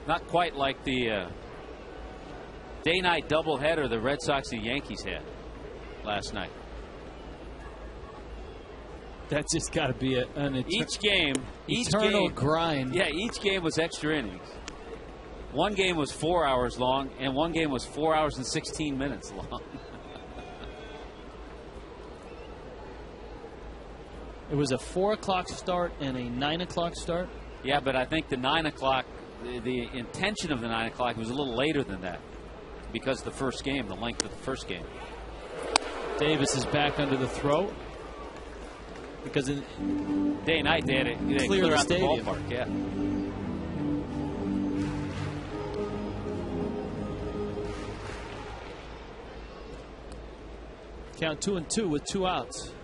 S3: Not quite like the day-night doubleheader the Red Sox and Yankees had last night.
S7: That's just got to be an eternal grind.
S3: Yeah, each game was extra innings. One game was 4 hours long, and one game was 4 hours and 16 minutes long.
S7: It was a 4 o'clock start and a 9 o'clock start.
S3: Yeah, but I think the 9 o'clock, the intention of the 9 o'clock was a little later than that because of the first game, the length of the first game.
S7: Davis is back under the throw. Because in
S3: day and night they had to clear out the ballpark. Yeah.
S7: Count 2-2 with 2 outs.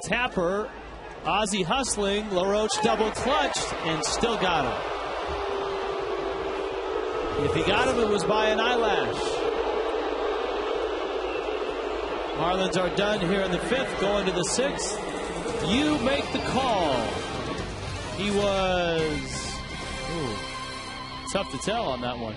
S7: Tapper. Ozzie hustling, LaRoche double clutched and still got him. If he got him, it was by an eyelash. Marlins are done here in the 5th, going to the 6th. You make the call. He was tough to tell on that one.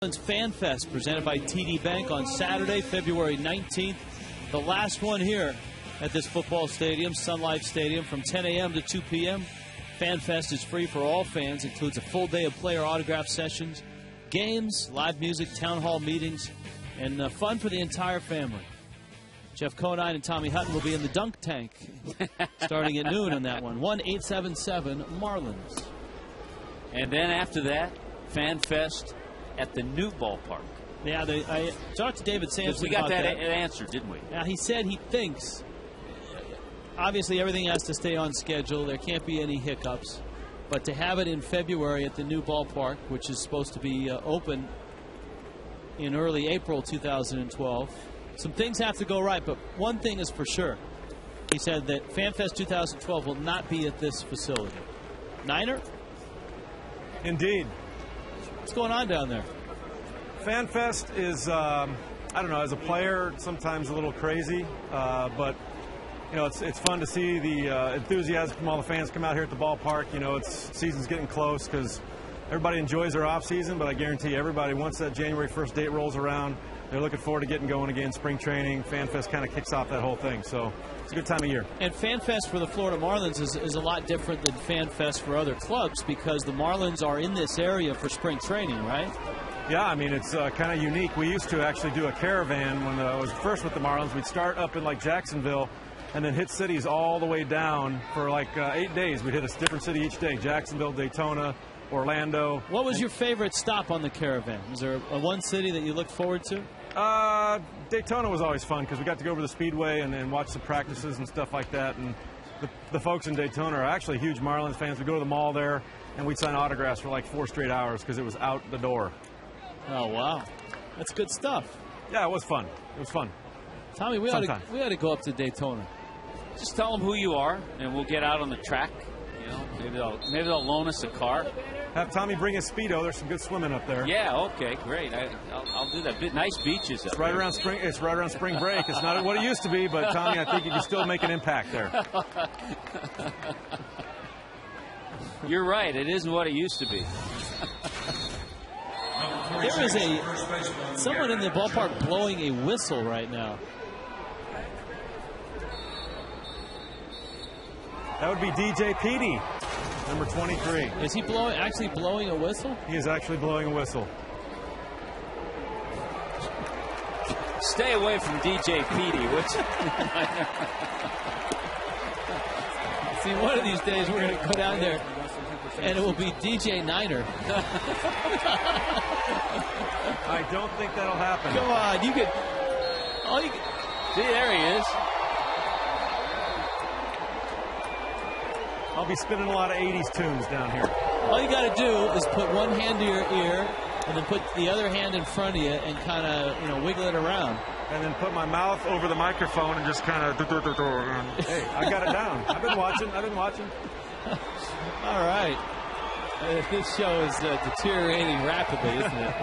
S7: FanFest presented by TD Bank on Saturday, February 19th. The last one here at this football stadium, Sun Life Stadium, from 10 a.m. to 2 p.m. FanFest is free for all fans, includes a full day of player autograph sessions, games, live music, town hall meetings, and fun for the entire family. Jeff Conine and Tommy Hutton will be in the dunk tank starting at noon on that one. 1-877-Marlins.
S3: And then after that, FanFest at the new ballpark
S7: Yeah, I talked to David Sampson.
S3: We got
S7: about
S3: that answer, didn't we?
S7: Yeah, he said he thinks, obviously everything has to stay on schedule. There can't be any hiccups. But to have it in February at the new ballpark, which is supposed to be open in early April 2012, some things have to go right. But one thing is for sure. He said that FanFest 2012 will not be at this facility. Niner?
S5: Indeed.
S7: What's going on down there?
S5: FanFest is, I don't know, as a player, sometimes a little crazy, but you know, it's fun to see the enthusiasm from all the fans come out here at the ballpark. You know, season's getting close because everybody enjoys their off season, but I guarantee everybody, once that January 1st date rolls around, they're looking forward to getting going again. Spring training, FanFest kind of kicks off that whole thing, so it's a good time of year.
S7: And FanFest for the Florida Marlins is a lot different than FanFest for other clubs because the Marlins are in this area for spring training, right?
S5: Yeah, I mean, it's kind of unique. We used to actually do a caravan when I was first with the Marlins. We'd start up in like Jacksonville and then hit cities all the way down for like 8 days. We'd hit a different city each day: Jacksonville, Daytona, Orlando.
S7: What was your favorite stop on the caravan? Was there one city that you looked forward to?
S5: Daytona was always fun because we got to go over the speedway and watch the practices and stuff like that. And the folks in Daytona are actually huge Marlins fans. We go to the mall there and we'd sign autographs for like 4 straight hours because it was out the door.
S7: Oh, wow. That's good stuff.
S5: Yeah, it was fun. It was fun.
S7: Tommy, we ought to go up to Daytona.
S3: Just tell them who you are, and we'll get out on the track. You know, maybe they'll loan us a car.
S5: Have Tommy bring his Speedo. There's some good swimming up there.
S3: Yeah, okay, great. I'll do that. Nice beaches up
S5: right around spring. It's right around spring break. It's not what it used to be, but Tommy, I think you can still make an impact there.
S3: You're right. It isn't what it used to be.
S7: There is someone in the ballpark blowing a whistle right now.
S5: That would be DJ Petey, number 23.
S7: Is he actually blowing a whistle?
S5: He is actually blowing a whistle.
S3: Stay away from DJ Petey, which.
S7: See, one of these days we're going to go down there, and it will be DJ Niner.
S5: I don't think that'll happen.
S7: Come on, you could.
S3: See, there he is.
S5: I'll be spinning a lot of 80s tunes down here.
S7: All you got to do is put one hand to your ear and then put the other hand in front of you and kind of, wiggle it around.
S5: And then put my mouth over the microphone and just kind of. Hey, I got it down. I've been watching.
S7: All right. This show is deteriorating rapidly, isn't it?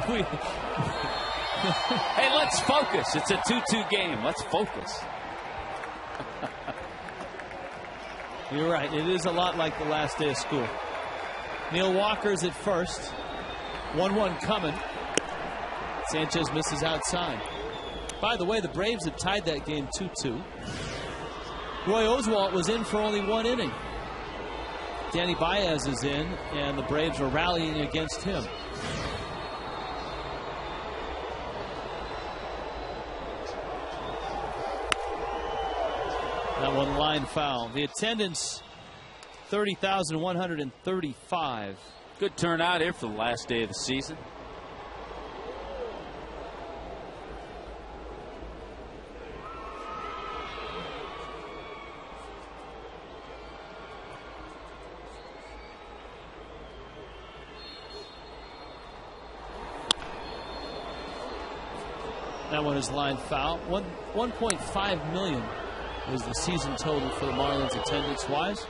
S3: Hey, let's focus. It's a 2-2 game. Let's focus.
S7: You're right. It is a lot like the last day of school. Neil Walker's at first. 1-1 coming. Sanchez misses outside. By the way, the Braves have tied that game 2-2. Roy Oswalt was in for only 1 inning. Danny Baez is in, and the Braves are rallying against him. That one line foul. The attendance, 30,135.
S3: Good turnout here for the last day of the season.
S7: That one is line foul. 1.5 million was the season total for the Marlins attendance-wise.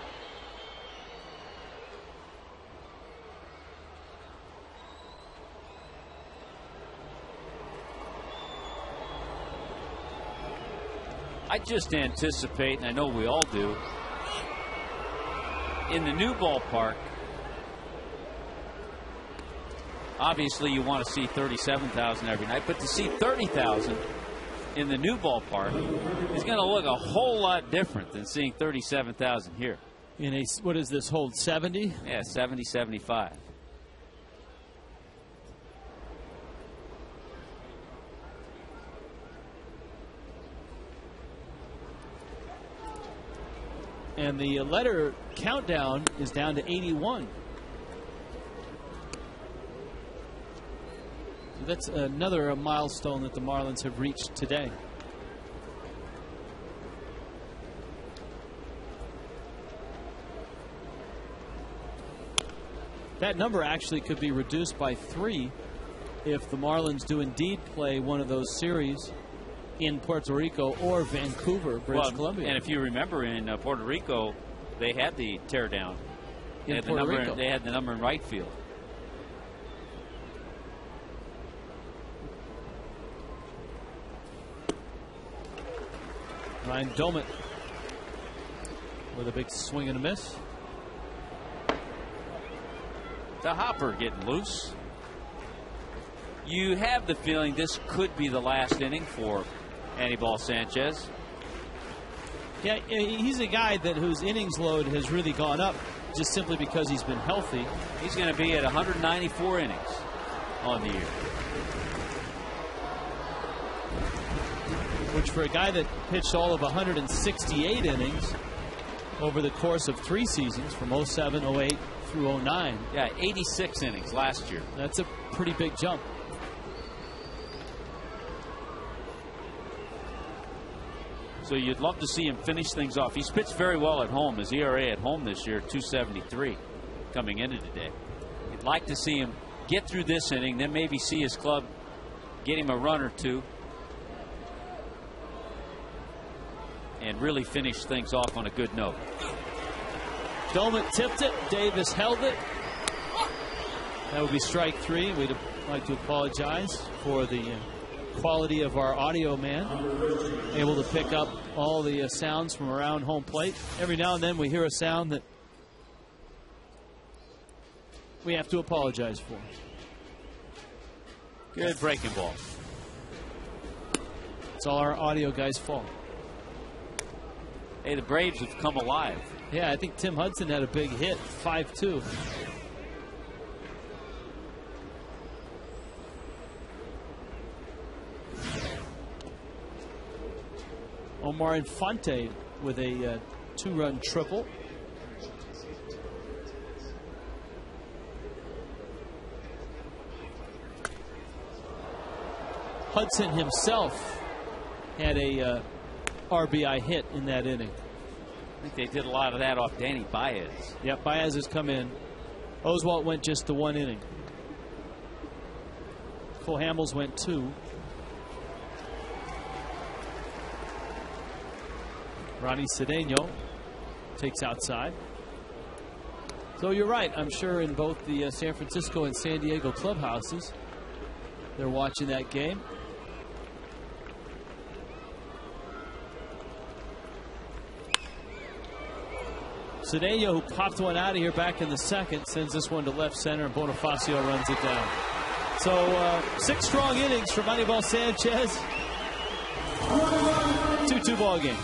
S3: I just anticipate, and I know we all do, in the new ballpark, obviously you want to see 37,000 every night, but to see 30,000 in the new ballpark is going to look a whole lot different than seeing 37,000 here.
S7: In a, what does this hold, 70?
S3: Yeah, 70, 75.
S7: And the letter countdown is down to 81. that's another milestone that the Marlins have reached today. That number actually could be reduced by 3 if the Marlins do indeed play one of those series in Puerto Rico or Vancouver, British Columbia.
S3: And if you remember, in Puerto Rico, they had the teardown. They had the number in right field.
S7: Ryan Doumit with a big swing and a miss.
S3: The hopper getting loose. You have the feeling this could be the last inning for Anibal Sanchez.
S7: Yeah, he's a guy whose innings load has really gone up just simply because he's been healthy.
S3: He's going to be at 194 innings on the year.
S7: Which, for a guy that pitched all of 168 innings over the course of 3 seasons, from 07, 08 through 09.
S3: Yeah, 86 innings last year.
S7: That's a pretty big jump.
S3: So you'd love to see him finish things off. He's pitched very well at home. His ERA at home this year, 2.73 coming into today. You'd like to see him get through this inning, then maybe see his club get him a run or two and really finish things off on a good note.
S7: Doumit tipped it. Davis held it. That would be strike 3. We'd like to apologize for the quality of our audio man, able to pick up all the sounds from around home plate. Every now and then we hear a sound that we have to apologize for.
S3: Good breaking ball.
S7: It's all our audio guys' fault.
S3: Hey, the Braves have come alive.
S7: Yeah, I think Tim Hudson had a big hit, 5-2. Omar Infante with a 2-run triple. Hudson himself had a RBI hit in that inning.
S3: I think they did a lot of that off Danny Baez.
S7: Yep, Baez has come in. Oswalt went just the 1 inning. Cole Hamels went 2. Ronnie Cedeno takes outside. So you're right. I'm sure in both the San Francisco and San Diego clubhouses, they're watching that game. Cedeno, who popped one out of here back in the second, sends this one to left center, and Bonifacio runs it down. So 6 strong innings from Anibal Sanchez. 2-2 ball game.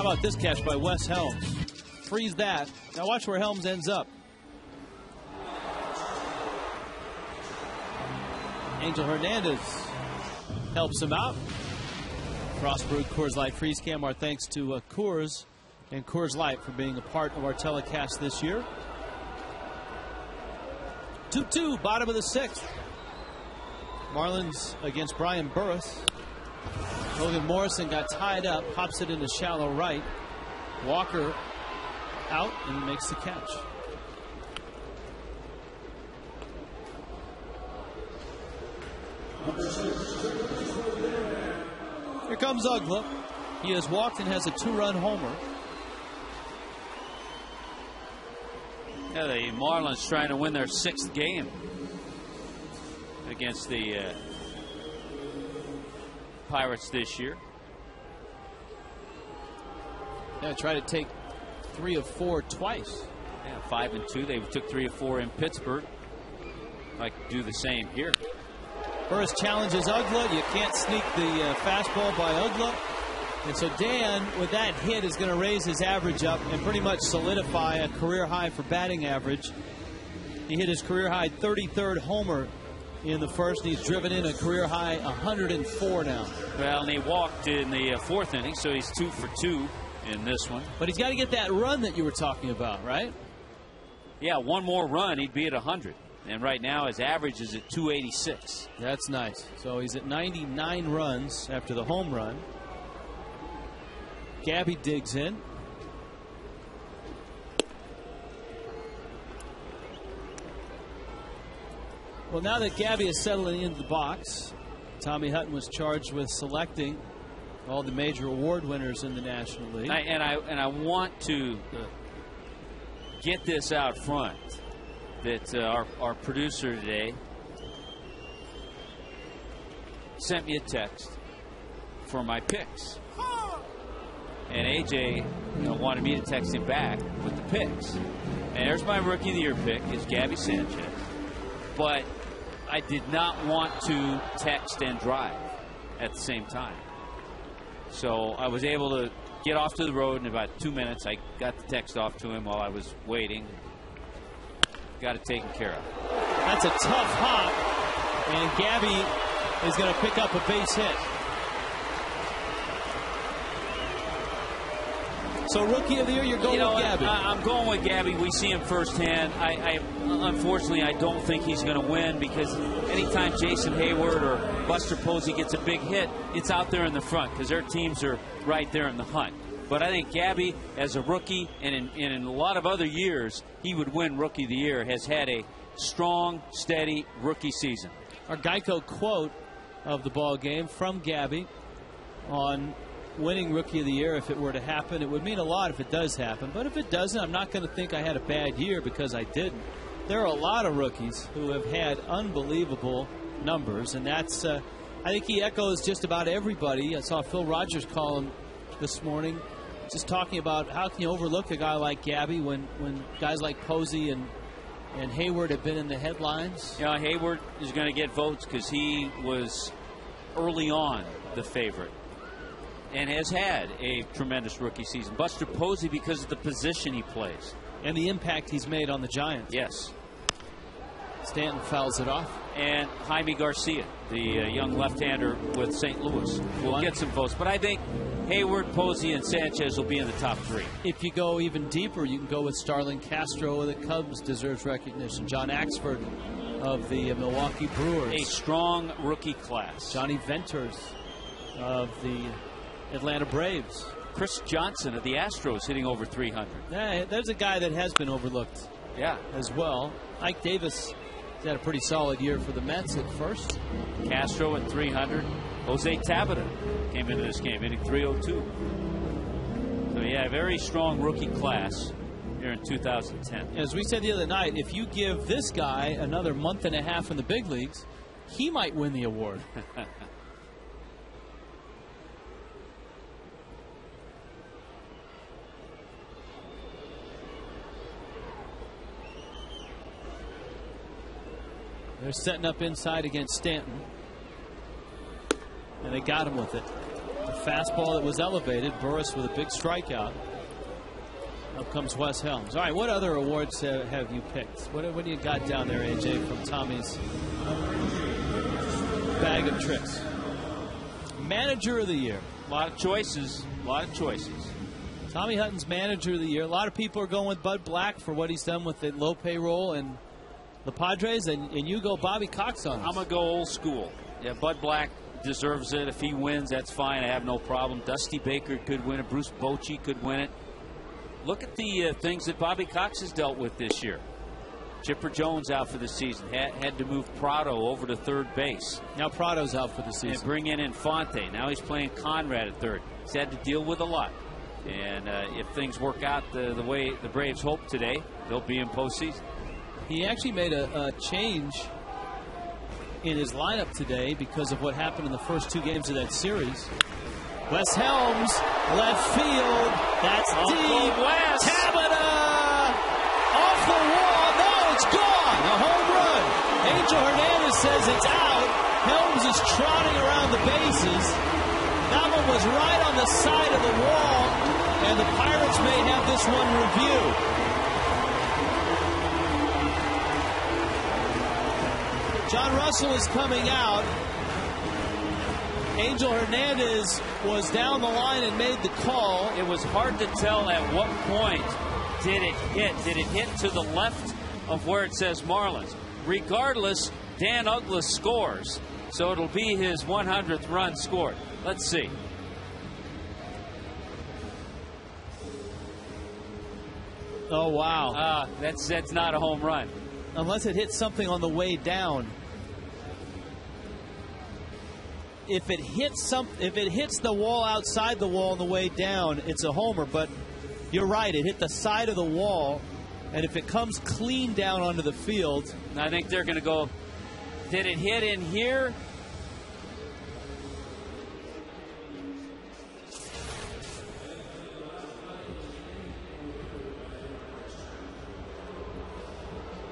S7: How about this catch by Wes Helms? Freeze that. Now watch where Helms ends up. Angel Hernandez helps him out. Cross-brewed Coors Light Freeze Cam. Our thanks to Coors and Coors Light for being a part of our telecast this year. 2-2, bottom of the 6th. Marlins against Brian Burris. Logan Morrison got tied up, hops it into shallow right. Walker out and makes the catch. Here comes Uggla. He has walked and has a 2-run homer.
S3: Yeah, the Marlins trying to win their 6th game against the Pirates this year.
S7: Yeah, try to take 3 of 4 twice.
S3: Yeah, 5 and 2. They took 3 of 4 in Pittsburgh. Like to do the same here.
S7: Burris challenges Uggla. You can't sneak the fastball by Uggla. And so Dan, with that hit, is going to raise his average up and pretty much solidify a career high for batting average. He hit his career high 33rd homer in the first, and he's driven in a career high 104 now.
S3: Well, and he walked in the 4th inning, so he's 2 for 2 in this one.
S7: But he's got to get that run that you were talking about, right?
S3: Yeah, one more run, he'd be at 100. And right now his average is at 286.
S7: That's nice. So he's at 99 runs after the home run. Gabby digs in. Well, now that Gabby is settling into the box, Tommy Hutton was charged with selecting all the major award winners in the National League.
S3: I want to get this out front, that our producer today sent me a text for my picks. And AJ wanted me to text him back with the picks. And there's my Rookie of the Year pick, is Gabby Sanchez. But I did not want to text and drive at the same time. So I was able to get off to the road in about 2 minutes. I got the text off to him while I was waiting. Got it taken care of.
S7: That's a tough hop. And Gabby is going to pick up a base hit. So Rookie of the Year, you're going with Gabby.
S3: I'm going with Gabby. We see him firsthand. Unfortunately, I don't think he's going to win, because anytime Jason Hayward or Buster Posey gets a big hit, it's out there in the front because their teams are right there in the hunt. But I think Gabby, as a rookie, and in a lot of other years, he would win Rookie of the Year, has had a strong, steady rookie season.
S7: Our Geico quote of the ball game from Gabby on winning Rookie of the Year. If it were to happen, it would mean a lot if it does happen. But if it doesn't, I'm not going to think I had a bad year because I didn't. There are a lot of rookies who have had unbelievable numbers, and that's I think he echoes just about everybody. I saw Phil Rogers call him this morning, just talking about how can you overlook a guy like Gabby when guys like Posey and Hayward have been in the headlines.
S3: Yeah, Hayward is going to get votes because he was early on the favorite and has had a tremendous rookie season. Buster Posey because of the position he plays.
S7: And the impact he's made on the Giants.
S3: Yes.
S7: Stanton fouls it off.
S3: And Jaime Garcia, the young left-hander with St. Louis, will get some votes. But I think Hayward, Posey, and Sanchez will be in the top 3.
S7: If you go even deeper, you can go with Starlin Castro of the Cubs, deserves recognition. John Axford of the Milwaukee Brewers.
S3: A strong rookie class.
S7: Johnny Venters of the Atlanta Braves.
S3: Chris Johnson of the Astros hitting over 300.
S7: Yeah, there's a guy that has been overlooked.
S3: Yeah.
S7: As well. Ike Davis had a pretty solid year for the Mets at first.
S3: Castro at 300. Jose Tabata came into this game hitting 302. So yeah, a very strong rookie class here in 2010.
S7: As we said the other night, if you give this guy another month and a half in the big leagues, he might win the award. They're setting up inside against Stanton. And they got him with it. The fastball that was elevated. Burris with a big strikeout. Up comes Wes Helms. All right, what other awards have you picked? What do you got down there, AJ, from Tommy's bag of tricks? Manager of the Year.
S3: A lot of choices. A lot of choices.
S7: Tommy Hutton's Manager of the Year. A lot of people are going with Bud Black for what he's done with the low payroll and the Padres, and you go Bobby Cox on this.
S3: I'm going to go old school. Yeah, Bud Black deserves it. If he wins, that's fine. I have no problem. Dusty Baker could win it. Bruce Bochy could win it. Look at the things that Bobby Cox has dealt with this year. Chipper Jones out for the season. Had to move Prado over to third base.
S7: Now Prado's out for the season.
S3: And bring in Infante. Now he's playing Conrad at third. He's had to deal with a lot. And if things work out the way the Braves hope today, they'll be in postseason.
S7: He actually made a change in his lineup today because of what happened in the first 2 games of that series. Wes Helms, left field. That's deep.
S3: West.
S7: Tabata off the wall. No, it's gone. A home run. Angel Hernandez says it's out. Helms is trotting around the bases. That one was right on the side of the wall, and the Pirates may have this one reviewed. John Russell is coming out. Angel Hernandez was down the line and made the call.
S3: It was hard to tell at what point did it hit. Did it hit to the left of where it says Marlins? Regardless, Dan Uggla scores, so it'll be his 100th run scored. Let's see.
S7: Oh, wow.
S3: That's not a home run.
S7: Unless it hits something on the way down. If it hits the wall outside the wall on the way down, it's a homer. But you're right, it hit the side of the wall, and if it comes clean down onto the field,
S3: I think they're going to go. Did it hit in here?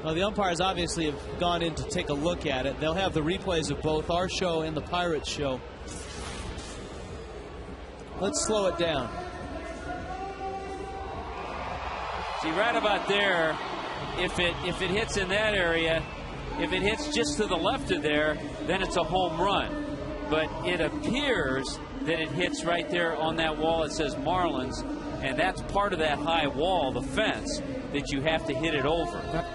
S7: Well, the umpires obviously have gone in to take a look at it. They'll have the replays of both our show and the Pirates show. Let's slow it down.
S3: See, right about there, if it hits in that area, if it hits just to the left of there, then it's a home run. But it appears that it hits right there on that wall. It says Marlins, and that's part of that high wall, the fence, that you have to hit it over.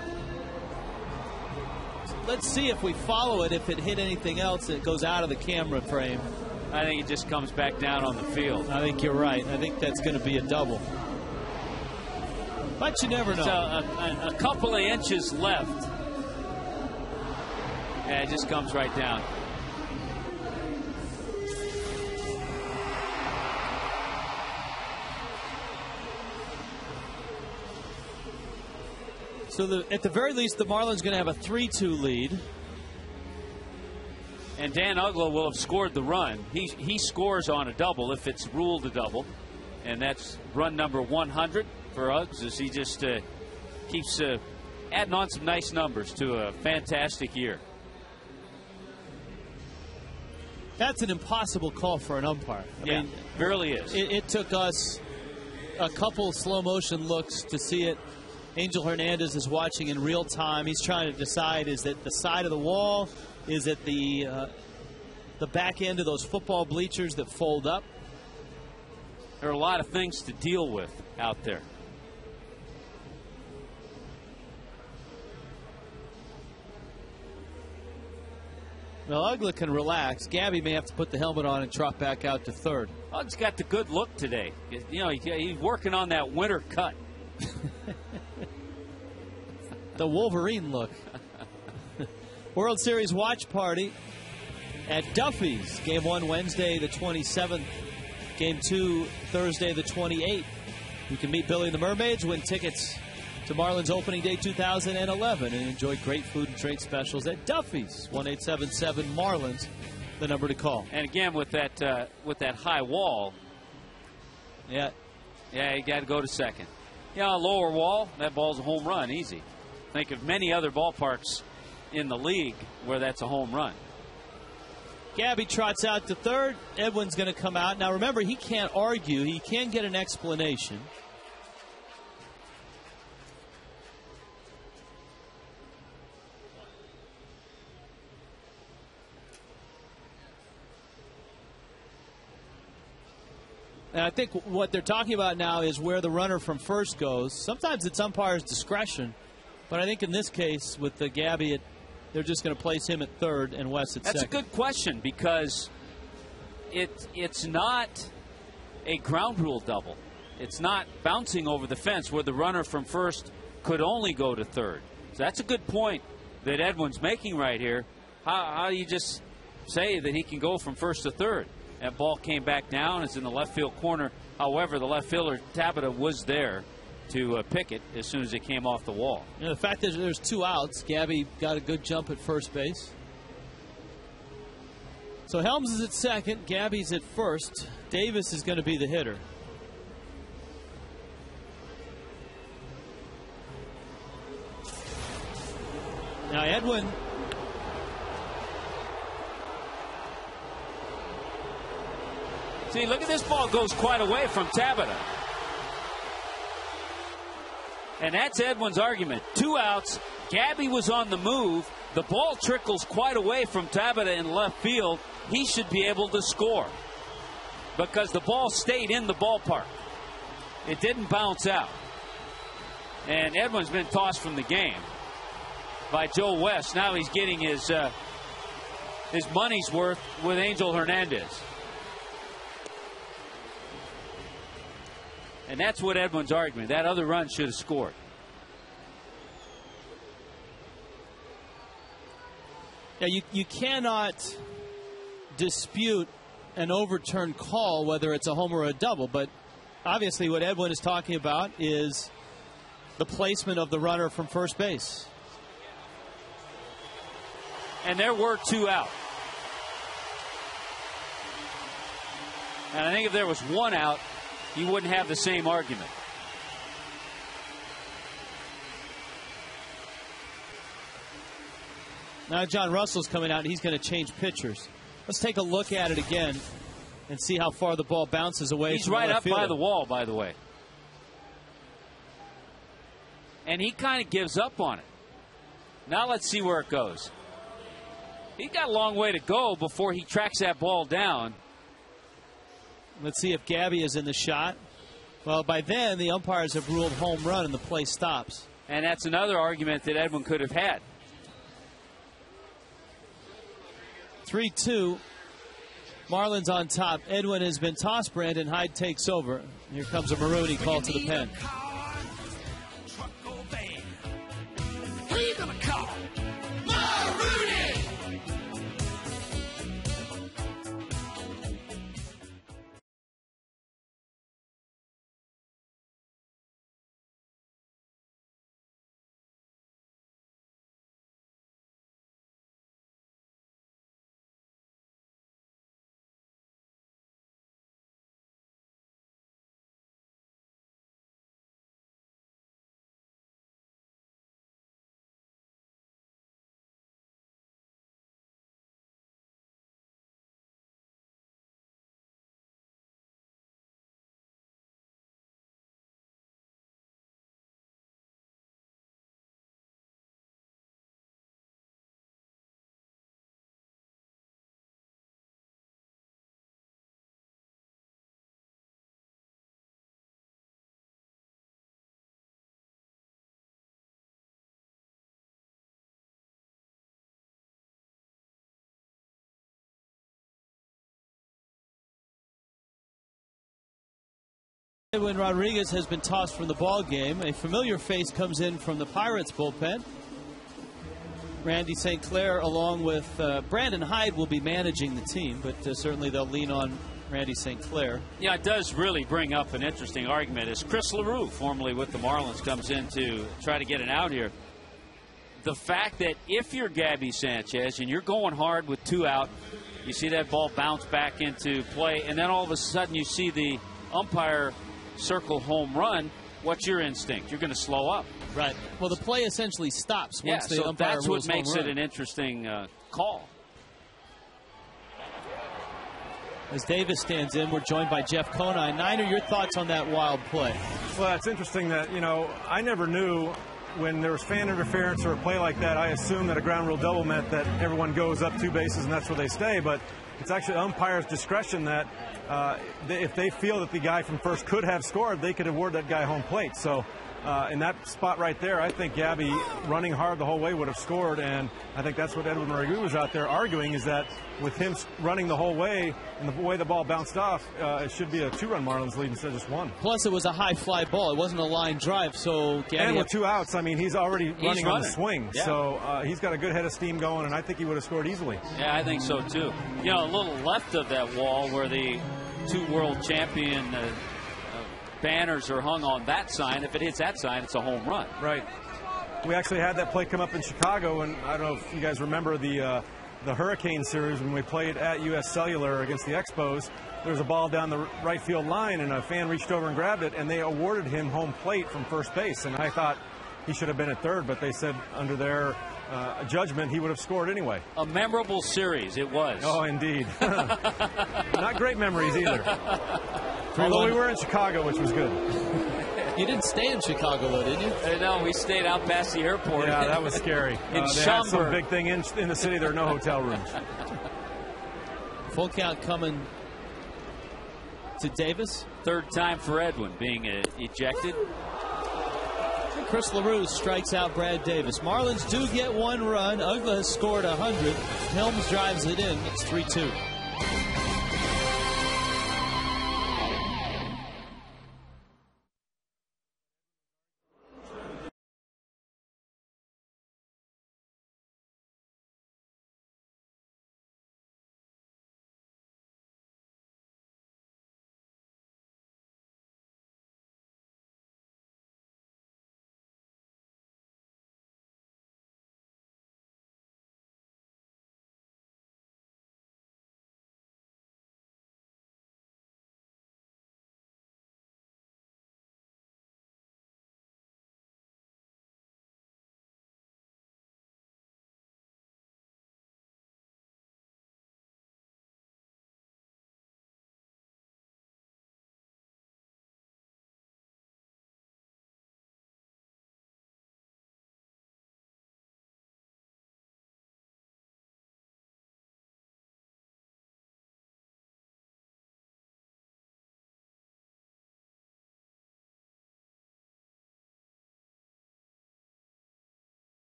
S7: Let's see if we follow it. If it hit anything else, it goes out of the camera frame.
S3: I think it just comes back down on the field.
S7: I think you're right. I think that's going to be a double. But you never know.
S3: So a couple of inches left. Yeah, it just comes right down.
S7: So at the very least, the Marlins going to have a 3-2 lead.
S3: And Dan Uggla will have scored the run. He scores on a double if it's ruled a double. And that's run number 100 for Uggs as he just keeps adding on some nice numbers to a fantastic year.
S7: That's an impossible call for an umpire. I mean,
S3: it really is.
S7: It took us a couple slow motion looks to see it. Angel Hernandez is watching in real time. He's trying to decide, is it the side of the wall? Is it the back end of those football bleachers that fold up?
S3: There are a lot of things to deal with out there.
S7: Well, Uggla can relax. Gabby may have to put the helmet on and trot back out to third.
S3: Ugg's got the good look today. You know, he's working on that winter cut.
S7: The Wolverine look. World Series watch party at Duffy's. Game 1 Wednesday the 27th. Game 2 Thursday the 28th. You can meet Billy and the Mermaids, win tickets to Marlins Opening Day 2011, and enjoy great food and drink specials at Duffy's. 1-877 Marlins, the number to call.
S3: And again, with that high wall, you got to go to second. A lower wall, that ball's a home run, easy. Think of many other ballparks in the league where that's a home run.
S7: Gabby trots out to third. Edwin's going to come out. Now remember, he can't argue. He can get an explanation. And I think what they're talking about now is where the runner from first goes. Sometimes it's umpire's discretion, but I think in this case with the Gabby, they're just going to place him at third and Wes at second.
S3: That's a good question because it's not a ground rule double. It's not bouncing over the fence where the runner from first could only go to third. So that's a good point that Edwin's making right here. How do you just say that he can go from first to third? That ball came back down. It's in the left field corner. However, the left fielder, Tabata, was there to pick it as soon as it came off the wall.
S7: You know, the fact that there's 2 outs, Gabby got a good jump at first base. So Helms is at second. Gabby's at first. Davis is going to be the hitter. Now Edwin.
S3: See, look at this ball goes quite away from Tabata. And that's Edwin's argument. 2 outs. Gabby was on the move. The ball trickles quite away from Tabata in left field. He should be able to score because the ball stayed in the ballpark. It didn't bounce out. And Edwin's been tossed from the game by Joe West. Now he's getting his money's worth with Angel Hernandez. And that's what Edwin's argument. That other run should have scored.
S7: Yeah, you cannot dispute an overturned call, whether it's a home or a double. But obviously what Edwin is talking about is the placement of the runner from first base.
S3: And there were 2 out. And I think if there was 1 out, you wouldn't have the same argument.
S7: Now John Russell's coming out and he's going to change pitchers. Let's take a look at it again and see how far the ball bounces away.
S3: He's
S7: from
S3: right
S7: the
S3: up by the wall, by the way. And he kind of gives up on it. Now let's see where it goes. He's got a long way to go before he tracks that ball down.
S7: Let's see if Gabby is in the shot. Well, by then, the umpires have ruled home run and the play stops.
S3: And that's another argument that Edwin could have had.
S7: 3-2. Marlins on top. Edwin has been tossed. Brandon Hyde takes over. Here comes a Marooney call to the pen.
S1: Who you gonna call? Marooney!
S7: Edwin Rodriguez has been tossed from the ball game. A familiar face comes in from the Pirates bullpen. Randy St. Clair along with Brandon Hyde will be managing the team, but certainly they'll lean on Randy St. Clair.
S3: Yeah, it does really bring up an interesting argument as Chris LaRue, formerly with the Marlins, comes in to try to get an out here. The fact that if you're Gabby Sanchez and you're going hard with 2 out, you see that ball bounce back into play, and then all of a sudden you see the umpire circle home run, what's your instinct? You're going to slow up.
S7: Right. Well, the play essentially stops once the
S3: so
S7: umpire
S3: that's
S7: rules
S3: what makes
S7: home
S3: it
S7: run.
S3: an interesting call.
S7: As Davis stands in, we're joined by Jeff Conine. Niner, your thoughts on that wild play?
S5: Well, it's interesting that, I never knew when there was fan interference or a play like that. I assumed that a ground rule double meant that everyone goes up 2 bases and that's where they stay. But it's actually umpire's discretion that if they feel that the guy from first could have scored, they could award that guy home plate. So in that spot right there, I think Gabby running hard the whole way would have scored, and I think that's what Edwin Maragui was out there arguing, is that with him running the whole way and the way the ball bounced off, it should be a 2-run Marlins lead instead of just 1.
S7: Plus, it was a high fly ball. It wasn't a line drive, so Gabby...
S5: And with 2 outs, I mean, he's already running on the swing.
S3: Yeah.
S5: So he's got a good head of steam going, and I think he would have scored easily.
S3: Yeah, I think so, too. A little left of that wall where the 2 world champion banners are hung on that sign. If it hits that sign, it's a home run.
S5: Right. We actually had that play come up in Chicago, and I don't know if you guys remember the Hurricane series when we played at U.S. Cellular against the Expos. There was a ball down the right field line, and a fan reached over and grabbed it, and they awarded him home plate from first base. And I thought he should have been at third, but they said under their judgment he would have scored anyway.
S3: A memorable series it was.
S5: Oh, indeed. Not great memories either. Although we were in Chicago, which was good.
S7: You didn't stay in Chicago, though, did you?
S3: No, we stayed out past the airport.
S5: Yeah, that was scary.
S3: In
S5: they had some big thing in the city. There are no hotel rooms.
S7: Full count coming to Davis.
S3: Third time for Edwin being ejected.
S7: Chris LaRue strikes out Brad Davis. Marlins do get 1 run. Uggla has scored 100. Helms drives it in. It's 3-2.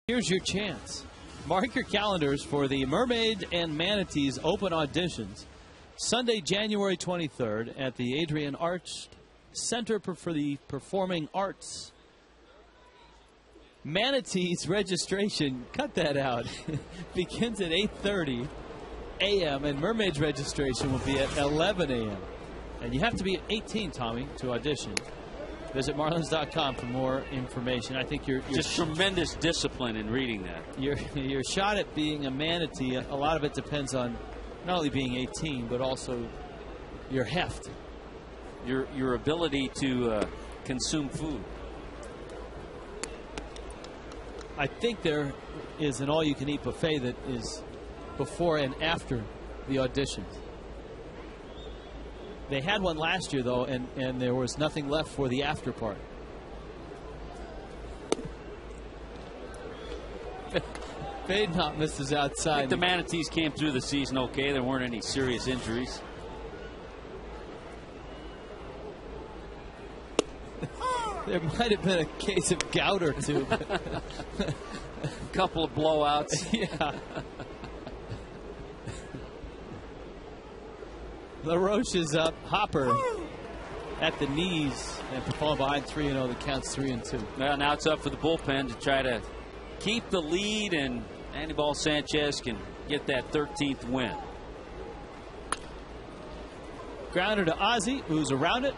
S7: Here's your chance. Mark your calendars for the Mermaid and Manatees open auditions. Sunday, January 23rd at the Adrian Arts Center for the Performing Arts. Manatees registration, cut that out, begins at 8:30 a.m. and Mermaids registration will be at 11 a.m. And you have to be 18, Tommy, to audition. Visit Marlins.com for more information. I think you're
S3: just tremendous discipline in reading that.
S7: Your shot at being a manatee, a lot of it depends on not only being 18, but also your heft.
S3: Your ability to consume food.
S7: I think there is an all-you-can-eat buffet that is before and after the auditions. They had one last year, though, and there was nothing left for the after party. Fade not misses outside.
S3: I think the Manatees came through the season okay. There weren't any serious injuries.
S7: There might have been a case of gout or two.
S3: A couple of blowouts.
S7: Yeah. LaRoche is up. Hopper at the knees. After falling behind 3-0, the count's 3-2.
S3: Well, now it's up for the bullpen to try to keep the lead, and Anibal Sanchez can get that 13th win.
S7: Grounder to Ozzie, who's around it.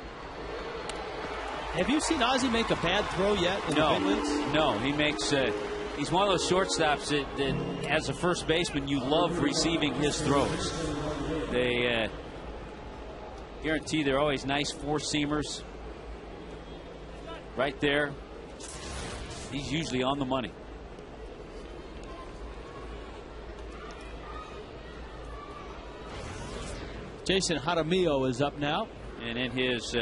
S7: Have you seen Ozzie make a bad throw yet in the big leagues?
S3: No, he makes. He's one of those shortstops that, as a first baseman, you love receiving his throws. They guarantee they're always nice four-seamers. Right there. He's usually on the money.
S7: Jason Jaramillo is up now.
S3: And in his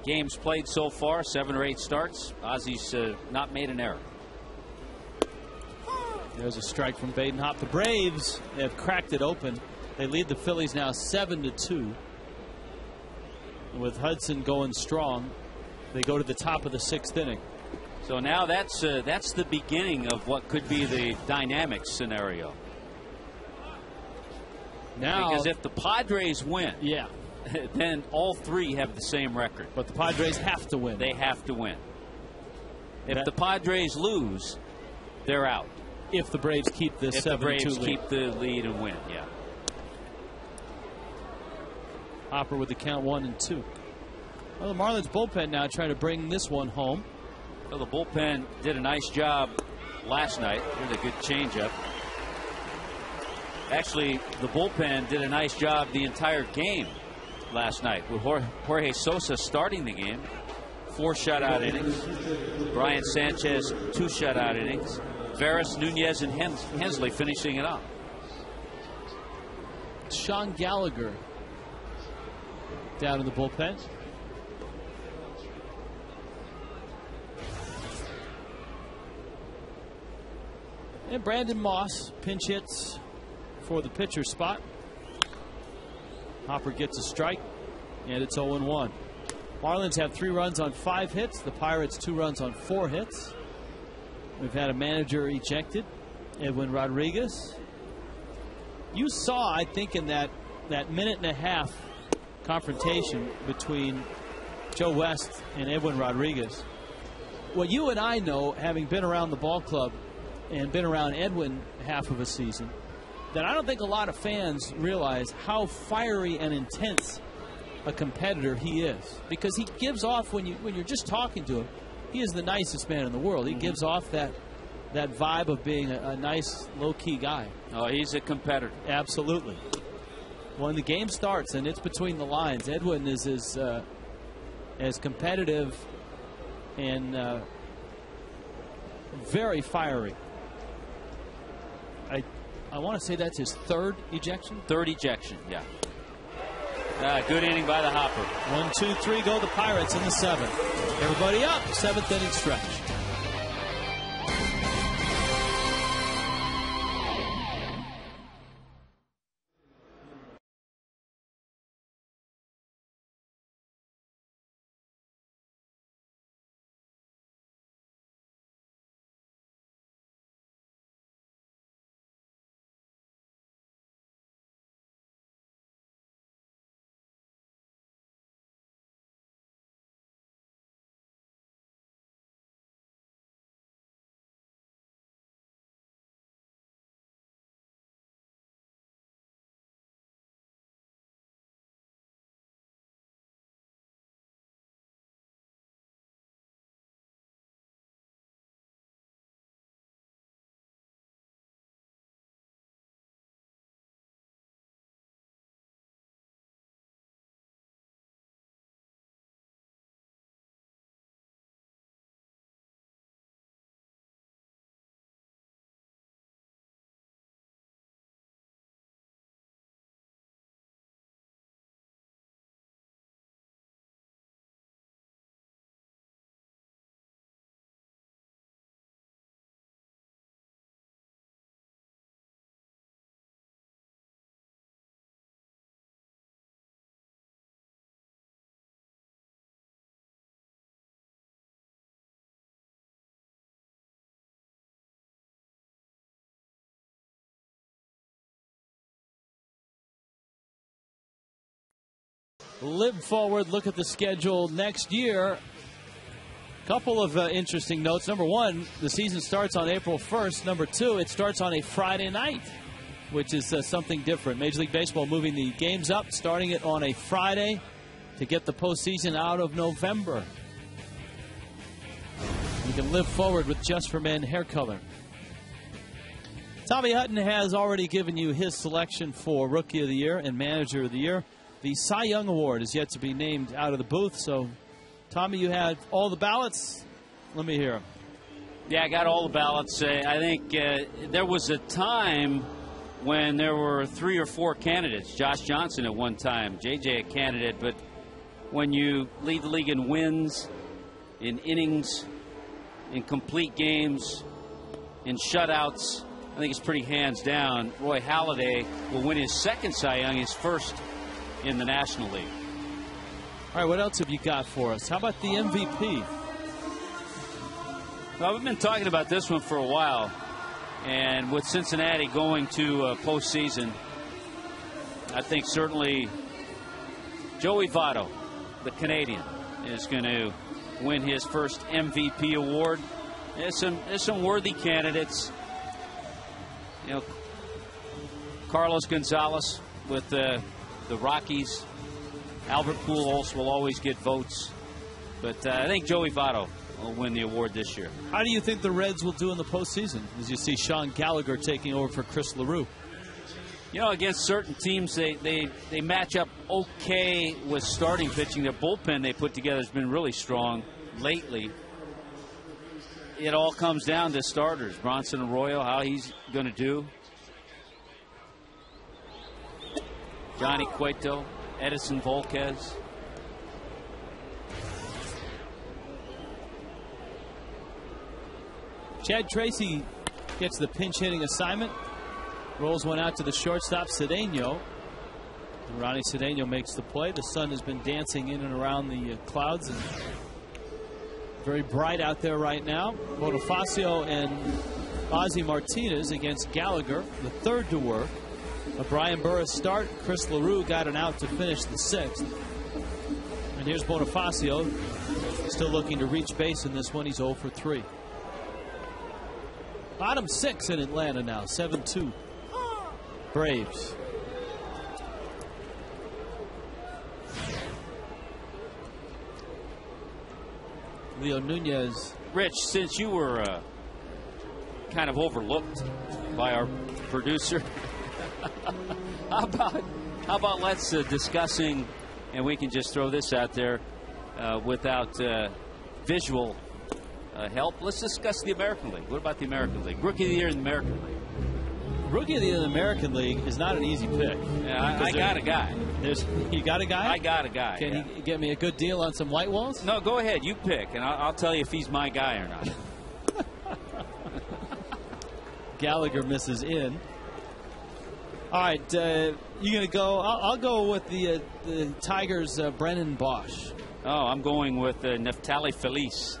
S3: games played so far, 7 or 8 starts, Ozzie's not made an error.
S7: There's a strike from Badenhop. The Braves have cracked it open. They lead the Phillies now 7-2. With Hudson going strong, they go to the top of the 6th inning.
S3: So now that's the beginning of what could be the dynamic scenario.
S7: Now,
S3: because if the Padres win,
S7: yeah,
S3: then all 3 have the same record.
S7: But the Padres have to win.
S3: They have to win. If the Padres lose, they're out.
S7: If the Braves keep this 7-2 lead.
S3: If the Braves keep the lead and win, yeah.
S7: Hopper with the count 1-2. Well, the Marlins bullpen now trying to bring this one home.
S3: Well, the bullpen did a nice job last night. Here's a good changeup. Actually, the bullpen did a nice job the entire game last night with Jorge Sosa starting the game. 4 shutout innings. Brian Sanchez, 2 shutout innings. Veras, Nunez, and Hensley finishing it off.
S7: Sean Gallagher down in the bullpen. And Brandon Moss pinch hits for the pitcher spot. Hopper gets a strike, and it's 0-1. Marlins have 3 runs on 5 hits. The Pirates 2 runs on 4 hits. We've had a manager ejected, Edwin Rodriguez. You saw, I think, in that minute and a half confrontation between Joe West and Edwin Rodriguez, what you and I know, having been around the ball club and been around Edwin half of a season, that I don't think a lot of fans realize how fiery and intense a competitor he is. Because he gives off, when you're just talking to him, he is the nicest man in the world. He gives off that vibe of being a nice, low-key guy.
S3: Oh, he's a competitor.
S7: Absolutely. When the game starts and it's between the lines, Edwin is as competitive and very fiery. I want to say that's his 3rd ejection.
S3: 3rd ejection, yeah. Good inning by the Hopper.
S7: 1, 2, 3 go the Pirates in the 7th. Everybody up. 7th inning stretch. live forward, look at the schedule next year. Couple of interesting notes. Number one, the season starts on April 1st. Number two, it starts on a Friday night, which is something different. Major League Baseball moving the games up, starting it on a Friday to get the postseason out of November. You can live forward with Just for Men hair color. Tommy Hutton has already given you his selection for Rookie of the Year and Manager of the Year. The Cy Young Award is yet to be named out of the booth. So, Tommy, you had all the ballots. Let me hear them.
S3: Yeah, I got all the ballots. I think there was a time when there were 3 or 4 candidates. Josh Johnson at one time, JJ a candidate. But when you lead the league in wins, in innings, in complete games, in shutouts, I think it's pretty hands down. Roy Halladay will win his second Cy Young, his first in the National League.
S7: All right, what else have you got for us? How about the MVP?
S3: Well, we've been talking about this one for a while. And with Cincinnati going to postseason, I think certainly Joey Votto, the Canadian, is going to win his first MVP award. There's some worthy candidates. You know, Carlos Gonzalez with the Rockies. Albert Pujols will always get votes. But I think Joey Votto will win the award this year.
S7: How do you think the Reds will do in the postseason as you see Sean Gallagher taking over for Chris LaRue?
S3: You know, against certain teams, they match up okay with starting pitching. Their bullpen they put together has been really strong lately. It all comes down to starters. Bronson Arroyo, how he's going to do. Johnny Cueto, Edison Volquez.
S7: Chad Tracy gets the pinch hitting assignment. Rolls one out to the shortstop, Cedeno. Ronnie Cedeno makes the play. The sun has been dancing in and around the clouds and very bright out there right now. Bonifacio and Ozzie Martinez against Gallagher, the third to work. A Brian Burris start. Chris LaRue got an out to finish the 6th. And here's Bonifacio, still looking to reach base in this one. He's 0 for 3. Bottom 6 in Atlanta now, 7-2. Braves. Leo Nunez.
S3: Rich, since you were kind of overlooked by our producer, how about let's discussing, and we can just throw this out there without visual help. Let's discuss the American League. What about the American League? Rookie of the Year in the American League.
S7: Rookie of the Year in the American League is not an easy pick.
S3: Yeah, I got a guy.
S7: You got a guy?
S3: I got a guy.
S7: Can you get me a good deal on some white walls?
S3: No, go ahead. You pick, and I'll tell you if he's my guy or not.
S7: Gallagher misses in. All right, you're going to go. I'll go with the Tigers' Brennan Bosch.
S3: Oh, I'm going with Neftali Feliz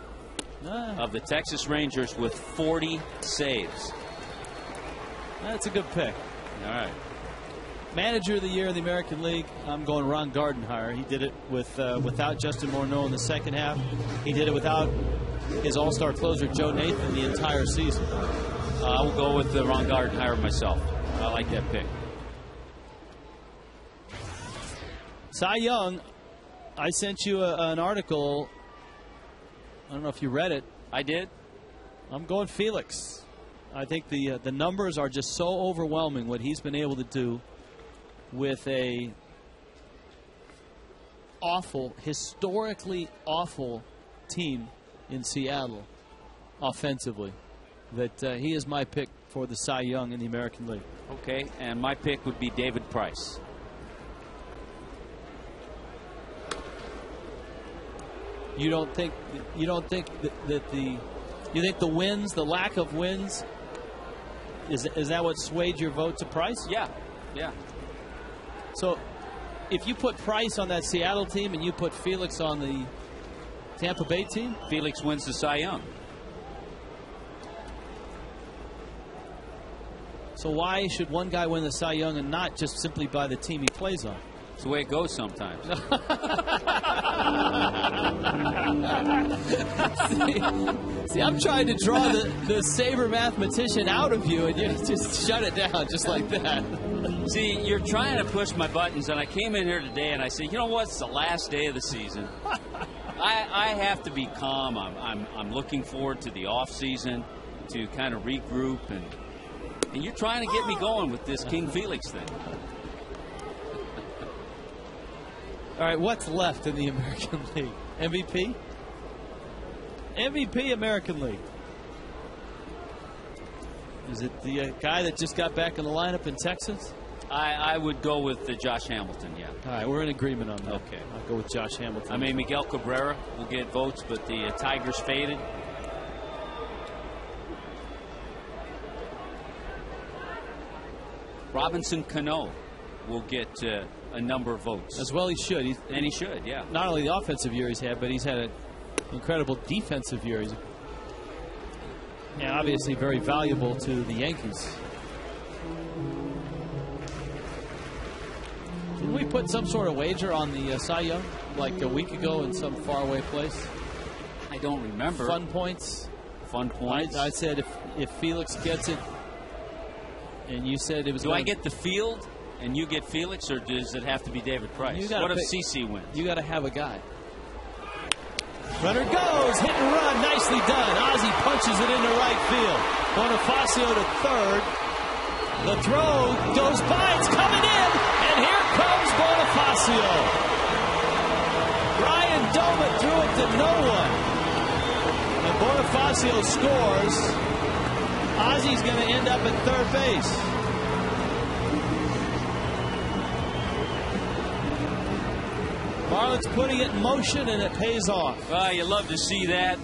S3: of the Texas Rangers with 40 saves.
S7: That's a good pick.
S3: All right.
S7: Manager of the Year in the American League, I'm going Ron Gardenhire. He did it without Justin Morneau in the second half. He did it without his all-star closer, Joe Nathan, the entire season.
S3: I will go with Ron Gardenhire myself. I like that pick.
S7: Cy Young, I sent you an article. I don't know if you read it.
S3: I did.
S7: I'm going Felix. I think the numbers are just so overwhelming what he's been able to do with a awful, historically awful team in Seattle offensively, that he is my pick for the Cy Young in the American League.
S3: Okay, and my pick would be David Price.
S7: You think the wins, the lack of wins, is that what swayed your vote to Price?
S3: Yeah.
S7: So if you put Price on that Seattle team and you put Felix on the Tampa Bay team,
S3: Felix wins the Cy Young.
S7: So why should one guy win the Cy Young and not just simply by the team he plays on?
S3: It's the way it goes sometimes.
S7: See, I'm trying to draw the saber mathematician out of you, and you just shut it down just like that.
S3: See, you're trying to push my buttons, and I came in here today and I said, you know what? It's the last day of the season. I have to be calm. I'm looking forward to the off season to kind of regroup, and you're trying to get me going with this King Felix thing.
S7: All right, what's left in the American League? MVP? MVP American League. Is it the guy that just got back in the lineup in Texas?
S3: I would go with Josh Hamilton, yeah.
S7: All right, we're in agreement on that.
S3: Okay.
S7: I'll go with Josh Hamilton.
S3: I mean, Miguel Cabrera will get votes, but the Tigers faded. Robinson Cano will get a number of votes.
S7: As well he should.
S3: And he should, yeah.
S7: Not only the offensive year he's had, but he's had an incredible defensive year. He's obviously very valuable to the Yankees. Did we put some sort of wager on the Cy Young like a week ago in some faraway place?
S3: I don't remember.
S7: Fun points.
S3: Fun points.
S7: I said if Felix gets it, and you said it was.
S3: Do I get the field and you get Felix, or does it have to be David Price? What if CC wins?
S7: You got to have a guy. Runner goes, hit and run, nicely done. Ozzie punches it into right field. Bonifacio to third. The throw goes by, it's coming in, and here comes Bonifacio. Ryan Doma threw it to no one. And Bonifacio scores. Ozzie's going to end up at third base. Marlins putting it in motion, and it pays off.
S3: Well, you love to see that.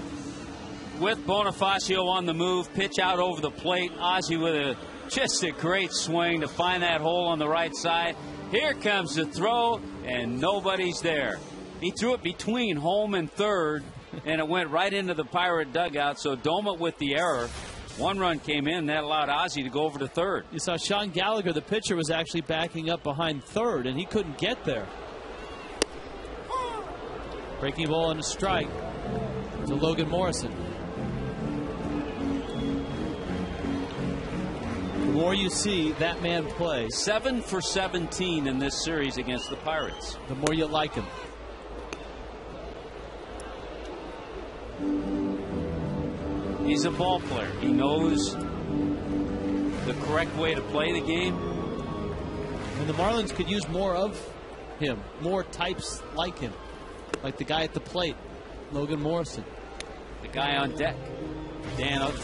S3: With Bonifacio on the move, pitch out over the plate. Ozzie with just a great swing to find that hole on the right side. Here comes the throw, and nobody's there. He threw it between home and third, and it went right into the Pirate dugout. So Doma with the error. One run came in. That allowed Ozzie to go over to third.
S7: You saw Sean Gallagher, the pitcher, was actually backing up behind third, and he couldn't get there. Breaking ball and a strike to Logan Morrison. The more you see that man play,
S3: 7 for 17 in this series against the Pirates.
S7: The more you like him.
S3: He's a ball player. He knows the correct way to play the game.
S7: And the Marlins could use more of him, more types like him. Like the guy at the plate, Logan Morrison.
S3: The guy on deck, Dan Uggla.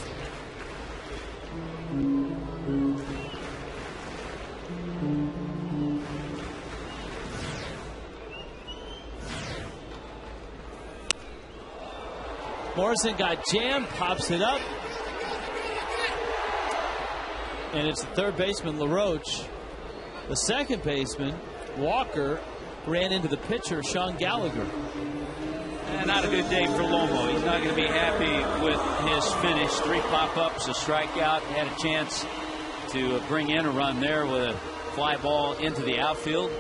S7: Morrison got jammed, pops it up. And it's the third baseman, LaRoche. The second baseman, Walker, ran into the pitcher, Sean Gallagher.
S3: And not a good day for Lomo. He's not going to be happy with his finish. 3 pop-ups, a strikeout. Had a chance to bring in a run there with a fly ball into the outfield.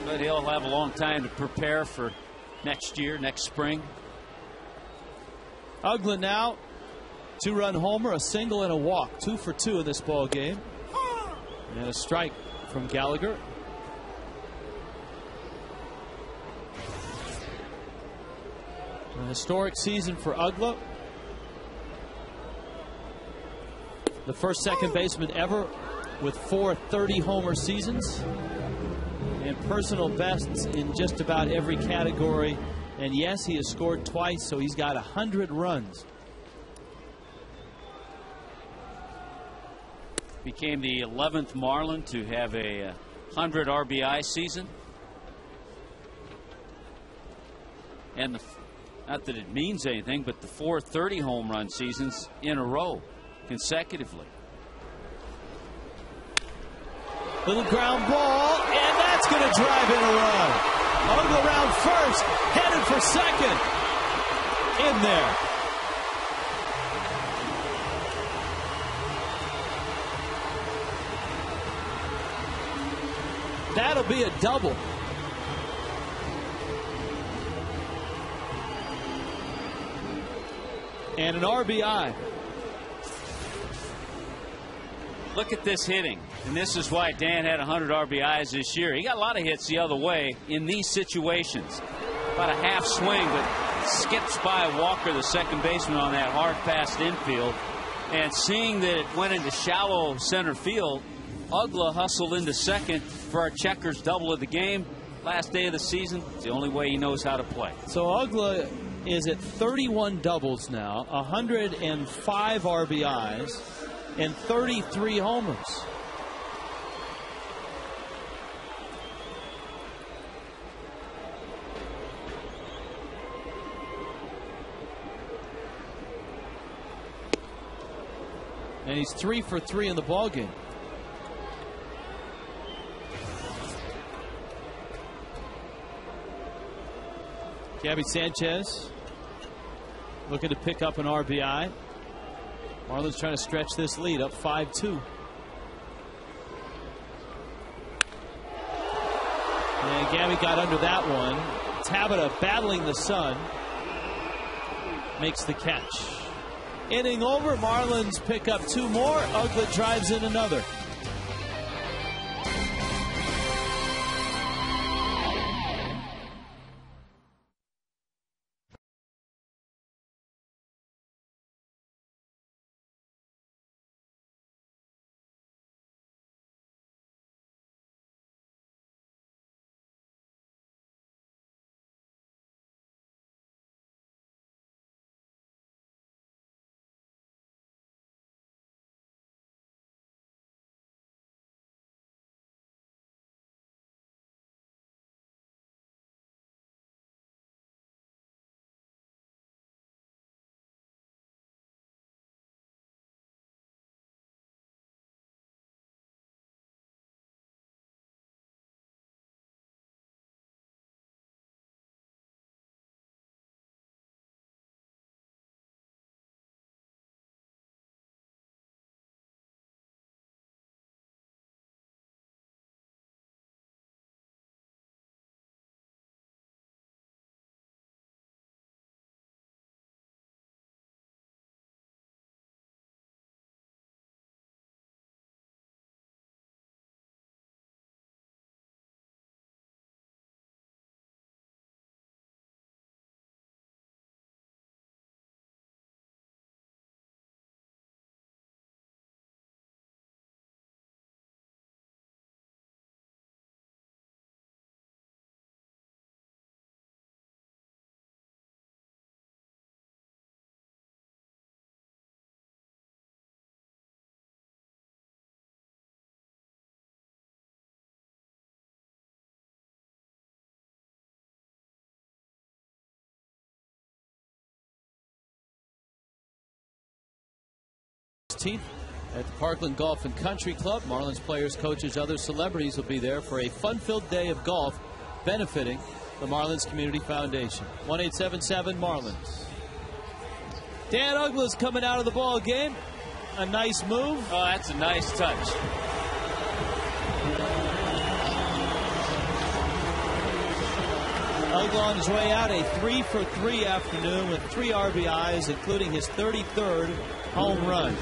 S3: But he'll have a long time to prepare for next year, next spring.
S7: Uggla now, 2-run homer, a single and a walk. 2 for 2 in this ball game. And a strike from Gallagher. A historic season for Uggla. The first second baseman ever with 4 30-homer seasons. And personal bests in just about every category. And yes, he has scored twice, so he's got 100 runs.
S3: Became the 11th Marlin to have a 100 RBI season. And not that it means anything, but the 4 30-home run seasons in a row consecutively.
S7: Little ground ball, and that's going to drive in a run. Uggla around first, headed for second. In there. That'll be a double. And an RBI.
S3: Look at this hitting. And this is why Dan had 100 RBIs this year. He got a lot of hits the other way in these situations. About a half swing, but skips by Walker, the second baseman, on that hard pass infield. And seeing that it went into shallow center field, Uggla hustled into second for our Checkers double of the game. Last day of the season, it's the only way he knows how to play.
S7: So Uggla is at 31 doubles now, 105 RBIs, and 33 homers. And he's 3 for 3 in the ballgame. Gabby Sanchez looking to pick up an RBI. Marlins trying to stretch this lead up 5-2. And Gabby got under that one. Tabata battling the sun. Makes the catch. Inning over. Marlins pick up 2 more. Uggla drives in another. At the Parkland Golf and Country Club. Marlins players, coaches, other celebrities will be there for a fun-filled day of golf benefiting the Marlins Community Foundation. 1-877-Marlins. Dan Uggla's coming out of the ball game. A nice move.
S3: Oh, that's a nice touch.
S7: Uggla on his way out, a 3 for 3 afternoon with 3 RBIs, including his 33rd home run.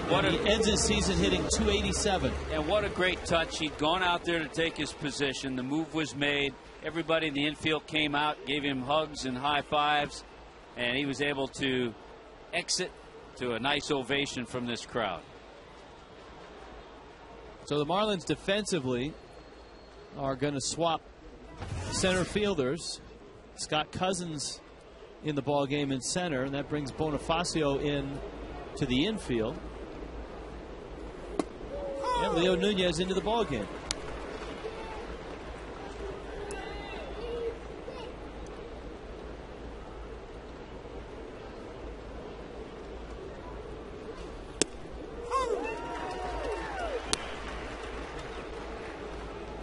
S7: He ends his season hitting .287.
S3: And what a great touch. He'd gone out there to take his position. The move was made. Everybody in the infield came out, gave him hugs and high fives, and he was able to exit to a nice ovation from this crowd.
S7: So the Marlins defensively are going to swap center fielders. Scott Cousins in the ball game in center, and that brings Bonifacio in to the infield. And Leo Nunez into the ball game.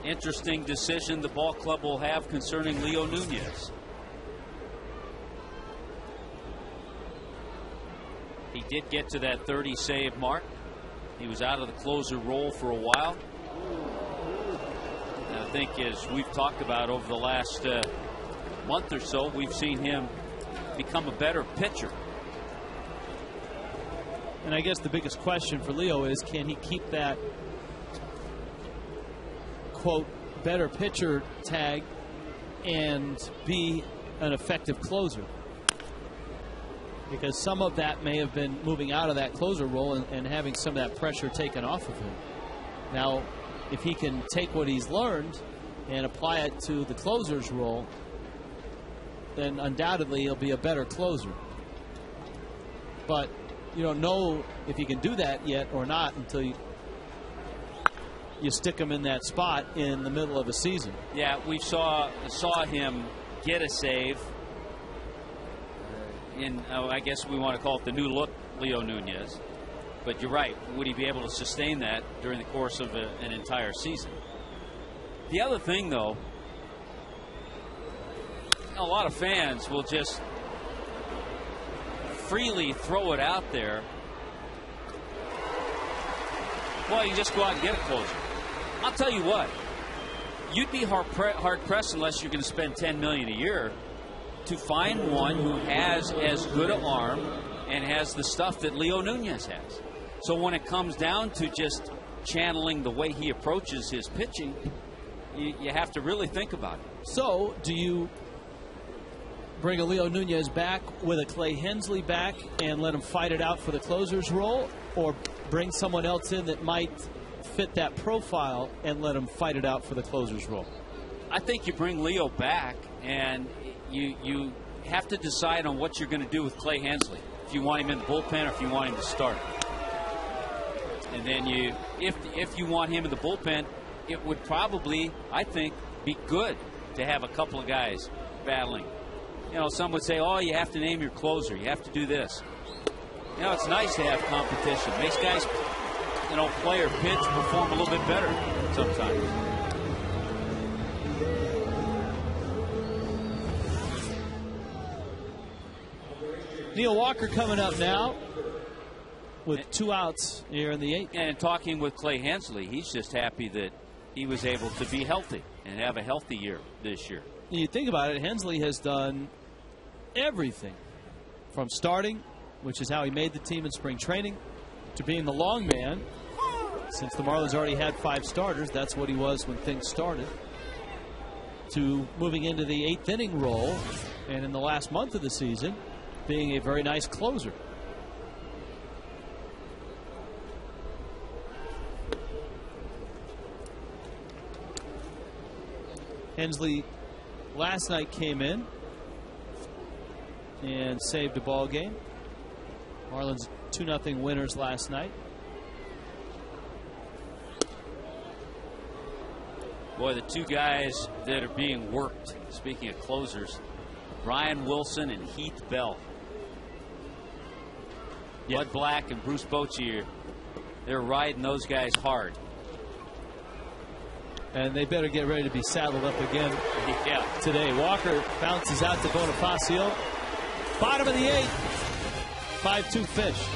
S3: Interesting decision the ball club will have concerning Leo Nunez. He did get to that 30 save mark. He was out of the closer role for a while. I think, as we've talked about over the last month or so, we've seen him become a better pitcher.
S7: And I guess the biggest question for Leo is, can he keep that, quote, better pitcher tag and be an effective closer? Because some of that may have been moving out of that closer role and having some of that pressure taken off of him. Now, if he can take what he's learned and apply it to the closer's role, then undoubtedly he'll be a better closer. But you don't know if he can do that yet or not until you stick him in that spot in the middle of a season.
S3: Yeah, we saw him get a save in, I guess we want to call it the new look Leo Nunez. But you're right. Would he be able to sustain that during the course of an entire season? The other thing, though, a lot of fans will just freely throw it out there. Well, you just go out and get a closer. I'll tell you what, you'd be hard pressed unless you're going to spend $10 million a year to find one who has as good an arm and has the stuff that Leo Nunez has. So when it comes down to just channeling the way he approaches his pitching, you have to really think about it.
S7: So do you bring a Leo Nunez back with a Clay Hensley back and let him fight it out for the closer's role, or bring someone else in that might fit that profile and let him fight it out for the closer's role?
S3: I think you bring Leo back and you have to decide on what you're going to do with Clay Hensley. If you want him in the bullpen or if you want him to start. And then if you want him in the bullpen, it would probably, I think, be good to have a couple of guys battling. You know, some would say, oh, you have to name your closer. You have to do this. You know, it's nice to have competition. Makes guys, you know, play or pitch perform a little bit better sometimes.
S7: Neil Walker coming up now with 2 outs here in the 8th.
S3: And talking with Clay Hensley, he's just happy that he was able to be healthy and have a healthy year this year.
S7: You think about it, Hensley has done everything from starting, which is how he made the team in spring training, to being the long man. Since the Marlins already had 5 starters, that's what he was when things started, to moving into the 8th inning role, and in the last month of the season, being a very nice closer. Hensley last night came in and saved a ball game. Marlins 2-0 winners last night.
S3: Boy, the 2 guys that are being worked, speaking of closers, Ryan Wilson and Heath Bell. Bud Black and Bruce Bochy, they're riding those guys hard.
S7: And they better get ready to be saddled up again today. Walker bounces out to Bonifacio. Bottom of the 8th. 5-2 Fish.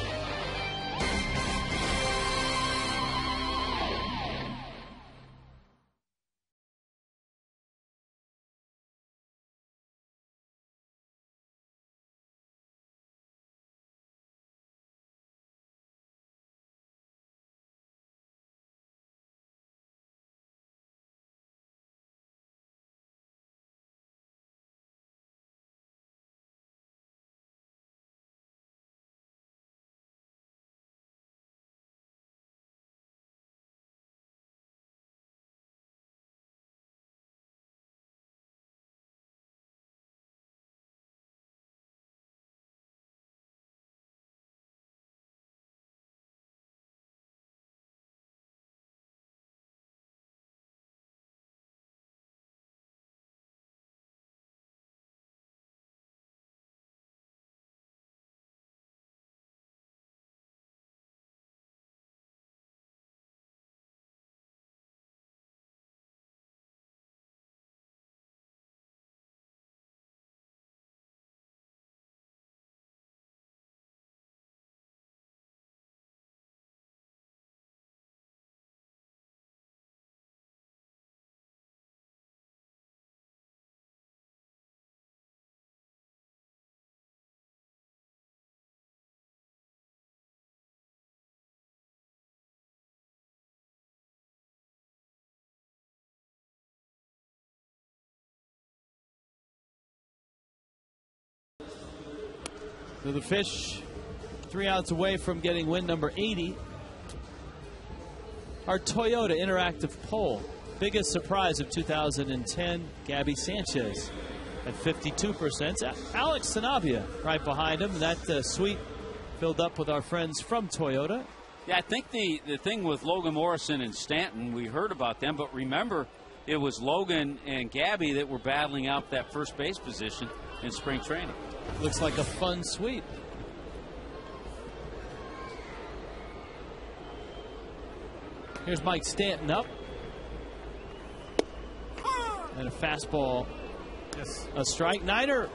S7: So the Fish 3 outs away from getting win number 80. Our Toyota interactive poll. Biggest surprise of 2010, Gabby Sanchez at 52%. Alex Sanabia right behind him. That suite filled up with our friends from Toyota.
S3: Yeah, I think the thing with Logan Morrison and Stanton, we heard about them, but remember, it was Logan and Gabby that were battling out that first base position in spring training.
S7: Looks like a fun suite. Here's Mike Stanton up. And a fastball.
S5: Yes.
S7: A strike. Niner,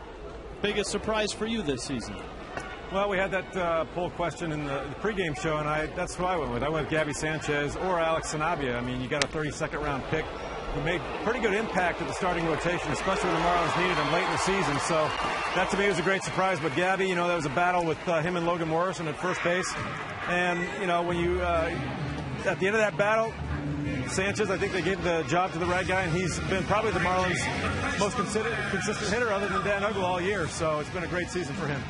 S7: biggest surprise for you this season?
S5: Well, we had that poll question in the pregame show, and that's who I went with. I went with Gabby Sanchez or Alex Sanabia. I mean, you got a 32nd round pick who made pretty good impact at the starting rotation, especially when the Marlins needed him late in the season. So that to me was a great surprise. But Gabby, you know, that was a battle with him and Logan Morrison at first base. And, you know, when you at the end of that battle, Sanchez, I think they gave the job to the right guy, and he's been probably the Marlins' most consistent hitter other than Dan Uggla all year. So it's been a great season for him.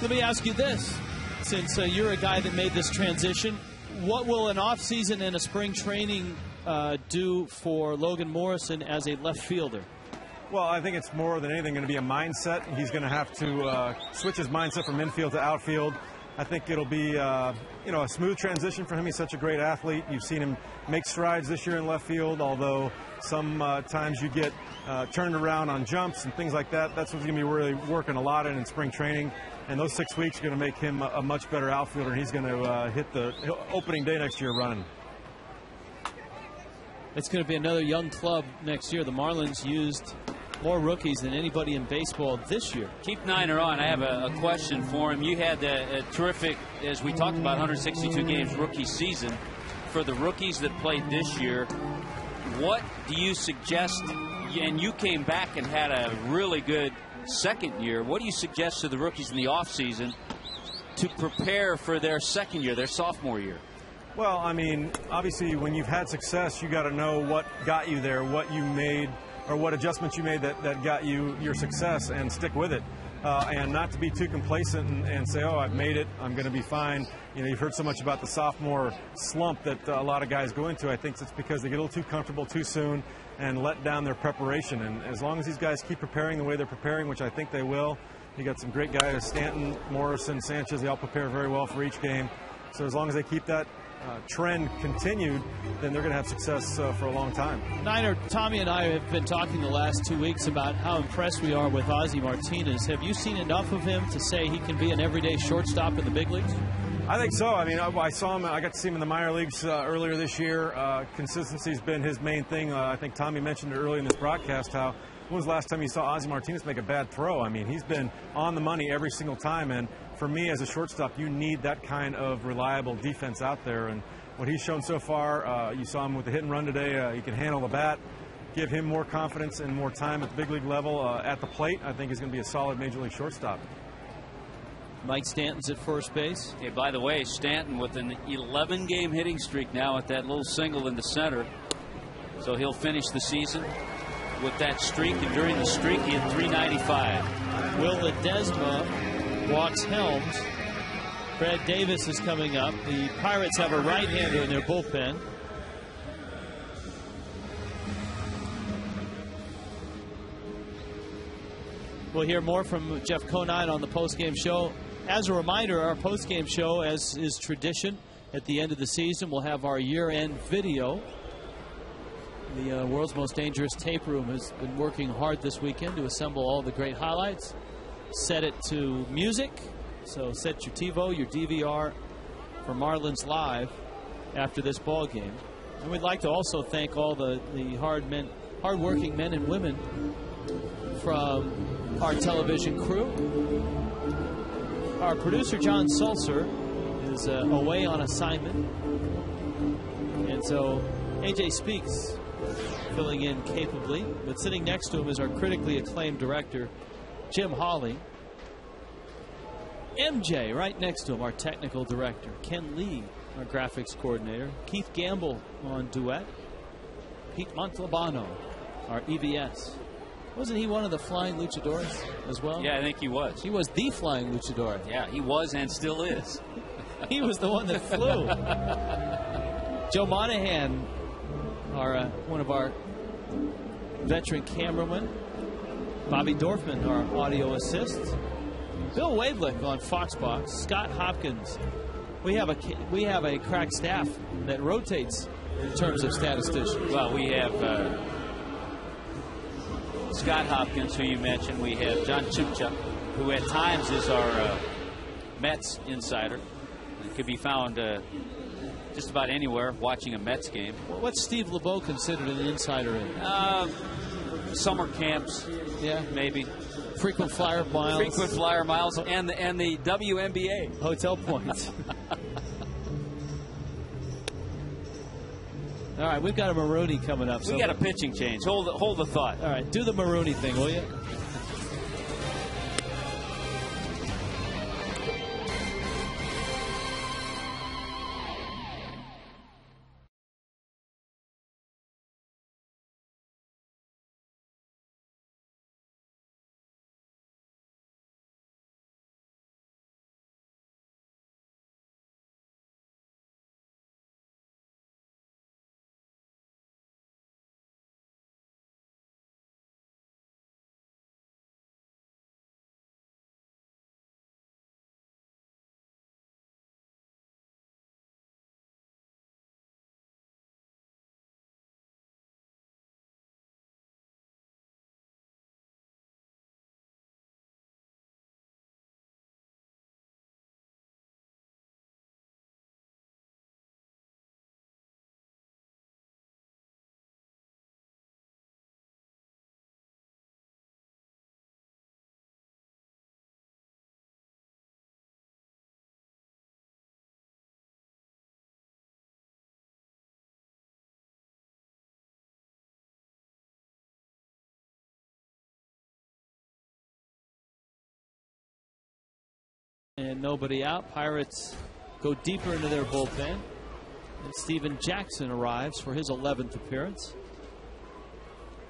S7: Let me ask you this. Since you're a guy that made this transition, what will an offseason and a spring training do for Logan Morrison as a left fielder?
S5: Well, I think it's more than anything going to be a mindset. He's going to have to switch his mindset from infield to outfield. I think it'll be a smooth transition for him. He's such a great athlete. You've seen him make strides this year in left field, although sometimes you get turned around on jumps and things like that. That's what's going to be really working a lot in spring training. And those 6 weeks are going to make him a much better outfielder, and he's going to hit the opening day next year running.
S7: It's going to be another young club next year. The Marlins used more rookies than anybody in baseball this year.
S3: Keep Niner on. I have a question for him. You had a terrific, as we talked about, 162 games rookie season. For the rookies that played this year, what do you suggest? And you came back and had a really good second year. What do you suggest to the rookies in the offseason to prepare for their second year, their sophomore year?
S5: Well, I mean, obviously, when you've had success, you got to know what got you there, what you made, or what adjustments you made that got you your success, and stick with it. And not to be too complacent and say, oh, I've made it, I'm going to be fine. You know, you've heard so much about the sophomore slump that a lot of guys go into. I think it's because they get a little too comfortable too soon and let down their preparation. And as long as these guys keep preparing the way they're preparing, which I think they will, you got some great guys, Stanton, Morrison, Sanchez, they all prepare very well for each game. So as long as they keep that trend continued, then they're going to have success for a long time.
S7: Niner, Tommy and I have been talking the last 2 weeks about how impressed we are with Ozzie Martinez. Have you seen enough of him to say he can be an everyday shortstop in the big leagues?
S5: I think so. I mean, I saw him. I got to see him in the minor leagues earlier this year. Consistency's been his main thing. I think Tommy mentioned it early in this broadcast how when was the last time you saw Ozzie Martinez make a bad throw? I mean, he's been on the money every single time, and for me as a shortstop, you need that kind of reliable defense out there. And what he's shown so far, you saw him with the hit and run today. He can handle the bat. Give him more confidence and more time at the big league level at the plate. I think he's going to be a solid major league shortstop.
S7: Mike Stanton's at first base.
S3: Okay, by the way, Stanton with an 11-game hitting streak now at that little single in the center. So he'll finish the season with that streak, and during the streak he had 395.
S7: Will Ledesma walks Helms. Brad Davis is coming up. The Pirates have a right-hander in their bullpen. We'll hear more from Jeff Conine on the postgame show. As a reminder, our postgame show, as is tradition, at the end of the season, we'll have our year-end video. The world's most dangerous tape room has been working hard this weekend to assemble all the great highlights. Set it to music. So set your TiVo, your DVR for Marlins Live after this ball game. And we'd like to also thank all the hard-working men and women from our television crew. Our producer, John Sulzer, is away on assignment. And so AJ Speaks filling in capably. But sitting next to him is our critically acclaimed director, Jim Hawley. MJ right next to him, our technical director. Ken Lee, our graphics coordinator. Keith Gamble on duet. Pete Montalbano, our EVS. Wasn't he one of the flying luchadors as well?
S3: Yeah, I think he was.
S7: He was the flying luchador.
S3: Yeah, he was and still is.
S7: He was the one that flew. Joe Monahan, one of our veteran cameramen. Bobby Dorfman, our audio assist. Bill Wadlick on Foxbox. Scott Hopkins. We have a crack staff that rotates in terms of statisticians.
S3: Well, we have Scott Hopkins, who you mentioned. We have John Chupchuk, who at times is our Mets insider. It could be found just about anywhere watching a Mets game.
S7: What's Steve LeBeau considered an insider in?
S3: Summer camps,
S7: yeah,
S3: maybe.
S7: Frequent flyer miles.
S3: Frequent flyer miles and the WNBA.
S7: Hotel points. All right, we've got a Maroney coming up.
S3: We got a pitching change. Hold the thought.
S7: All right, do the Maroney thing, will you? And nobody out. Pirates go deeper into their bullpen. And Steven Jackson arrives for his 11th appearance.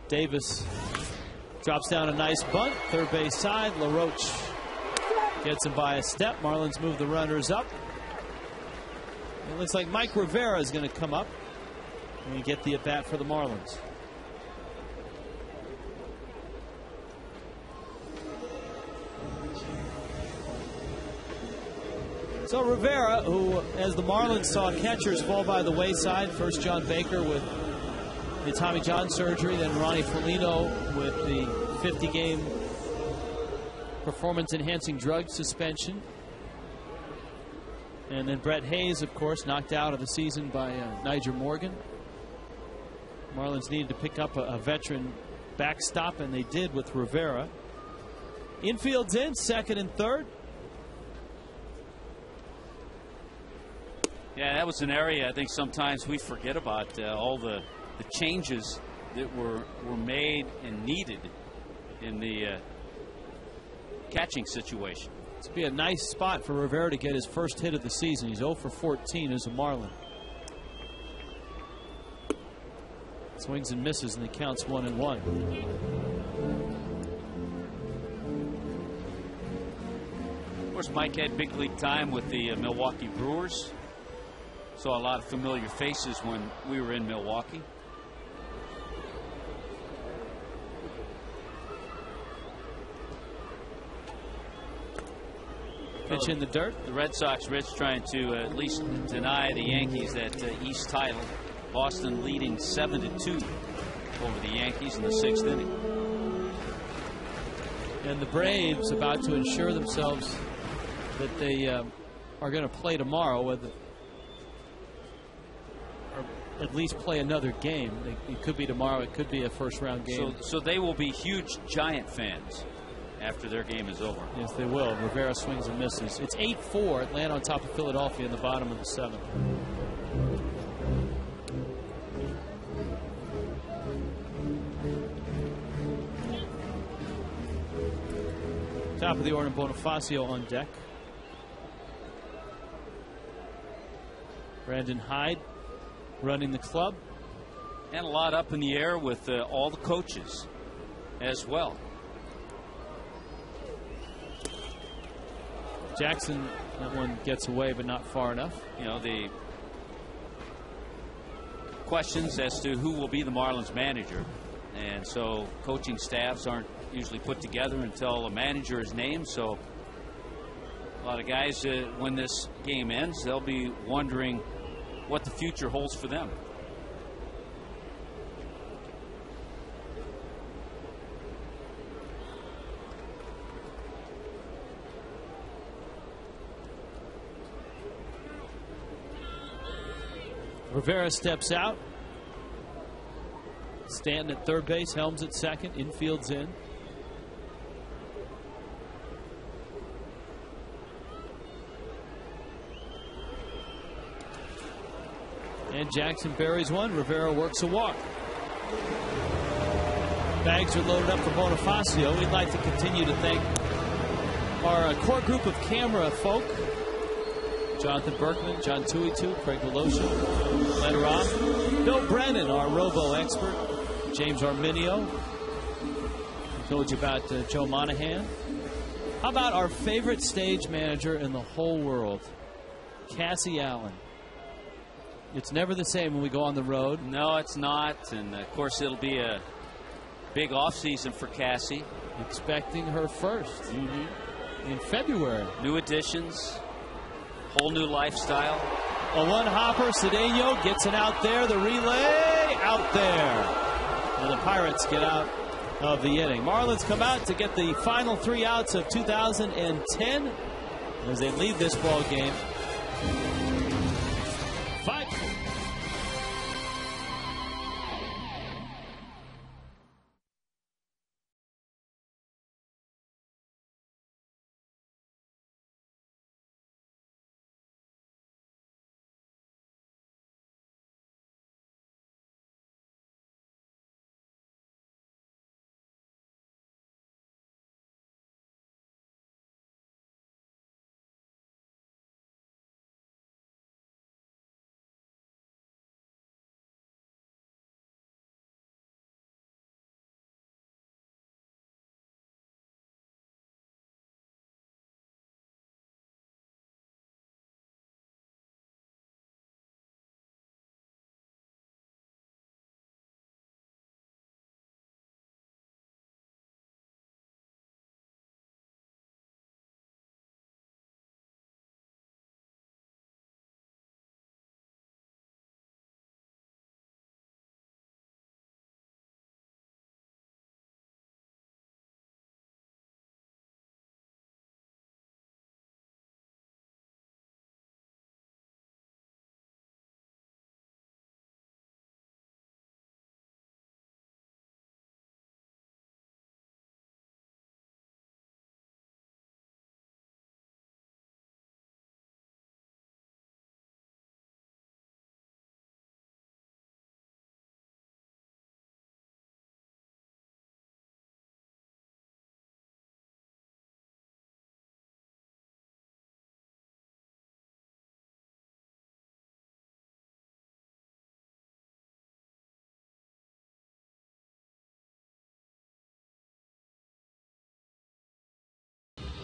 S7: Davis drops down a nice bunt. Third base side. LaRoche gets him by a step. Marlins move the runners up. It looks like Mike Rivera is going to come up and get the at-bat for the Marlins. So Rivera, who, as the Marlins saw catchers fall by the wayside, first John Baker with the Tommy John surgery, then Ronnie Foligno with the 50-game performance-enhancing drug suspension. And then Brett Hayes, of course, knocked out of the season by Niger Morgan. Marlins needed to pick up a veteran backstop, and they did with Rivera. Infield's in, second and third.
S3: Yeah, that was an area I think sometimes we forget about, all the changes that were made and needed in the catching situation.
S7: It's be a nice spot for Rivera to get his first hit of the season. He's 0 for 14 as a Marlin. Swings and misses, and the count's 1-1.
S3: Of course, Mike had big league time with the Milwaukee Brewers. Saw a lot of familiar faces when we were in Milwaukee.
S7: Pitch in the dirt.
S3: The Red Sox, Rich, trying to at least deny the Yankees that East title. Boston leading 7-2 over the Yankees in the 6th inning.
S7: And the Braves about to ensure themselves that they are going to play tomorrow, or at least play another game. It could be tomorrow. It could be a first-round game.
S3: So they will be huge Giant fans after their game is over.
S7: Yes, they will. Rivera swings and misses. It's 8-4. Atlanta on top of Philadelphia in the bottom of the 7th. Top of the order, Bonifacio on deck. Brandon Hyde running the club.
S3: And a lot up in the air with all the coaches. as well.
S7: Jackson, that one gets away, but not far enough.
S3: You know, the questions as to who will be the Marlins manager. And so coaching staffs aren't usually put together until a manager is named. So a lot of guys, when this game ends, they'll be wondering what the future holds for them.
S7: Rivera steps out. Stanton at third base, Helms at second, infield's in. And Jackson buries one. Rivera works a walk. Bags are loaded up for Bonifacio. We'd like to continue to thank our core group of camera folk. Jonathan Berkman, John Tuitu, Craig Delosha, Len Robb, Bill Brennan, our robo expert, James Arminio. I told you about Joe Monahan. How about our favorite stage manager in the whole world, Cassie Allen? It's never the same when we go on the road.
S3: No, it's not. And, of course, it'll be a big offseason for Cassie.
S7: Expecting her first in February.
S3: New additions. Whole new lifestyle.
S7: A one hopper. Cedeno gets it out there. The relay out there. And the Pirates get out of the inning. Marlins come out to get the final 3 outs of 2010 as they lead this ball game. 5.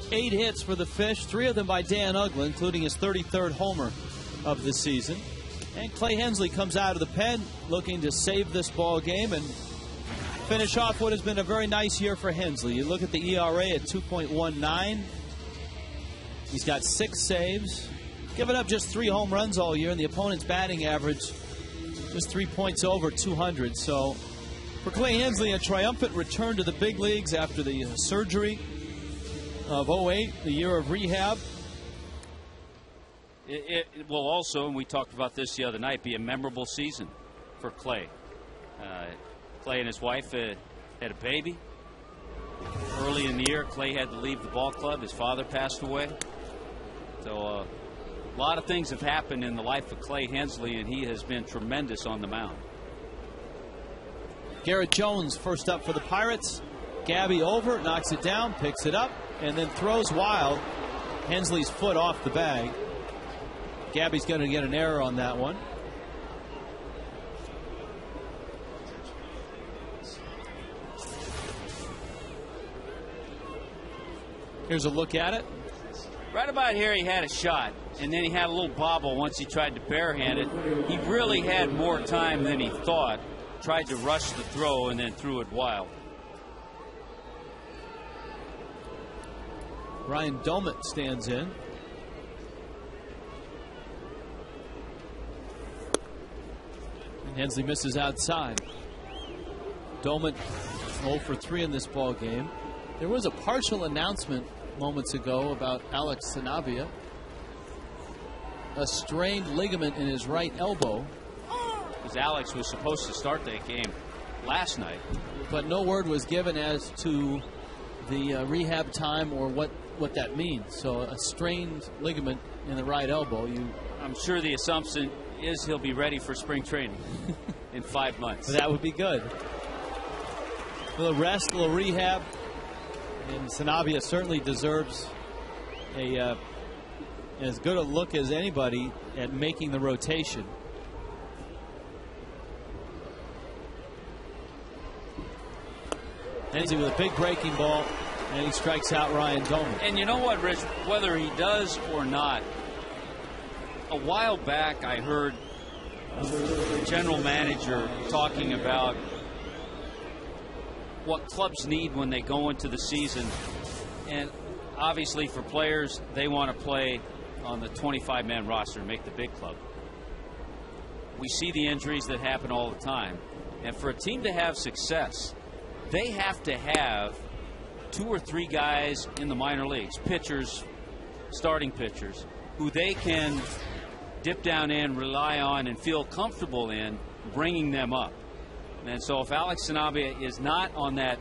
S7: Eight hits for the Fish, 3 of them by Dan Uggla, including his 33rd homer of the season. And Clay Hensley comes out of the pen looking to save this ball game and finish off what has been a very nice year for Hensley. You look at the ERA at 2.19. He's got 6 saves, given up just 3 home runs all year, and the opponent's batting average just 3 points over 200. So for Clay Hensley, a triumphant return to the big leagues after the surgery of 08, the year of rehab.
S3: It will also, and we talked about this the other night, be a memorable season for Clay. Clay and his wife had a baby. Early in the year, Clay had to leave the ball club. His father passed away. So a lot of things have happened in the life of Clay Hensley, and he has been tremendous on the mound.
S7: Garrett Jones first up for the Pirates. Gabby over, knocks it down, picks it up, and then throws wild. Hensley's foot off the bag. Gabby's going to get an error on that one. Here's a look at it.
S3: Right about here, he had a shot, and then he had a little bobble once he tried to barehand it. He really had more time than he thought. Tried to rush the throw and then threw it wild.
S7: Ryan Domit stands in. And Hensley misses outside. Domit 0 for 3 in this ball game. There was a partial announcement moments ago about Alex Sanabia. A strained ligament in his right elbow.
S3: Because Alex was supposed to start that game last night.
S7: But no word was given as to the rehab time or what that means. So a strained ligament in the right elbow.
S3: I'm sure the assumption is he'll be ready for spring training in 5 months.
S7: That would be good. A little rest, a little rehab. And Sanabia certainly deserves as good a look as anybody at making the rotation. Hensley with a big breaking ball, and he strikes out Ryan Domit.
S3: And you know what, Rich? Whether he does or not, a while back I heard the general manager talking about what clubs need when they go into the season. And obviously for players, they want to play on the 25-man roster and make the big club. We see the injuries that happen all the time. And for a team to have success, they have to have 2 or 3 guys in the minor leagues, pitchers, starting pitchers, who they can dip down in, rely on, and feel comfortable in bringing them up. And so if Alex Sanabia is not on that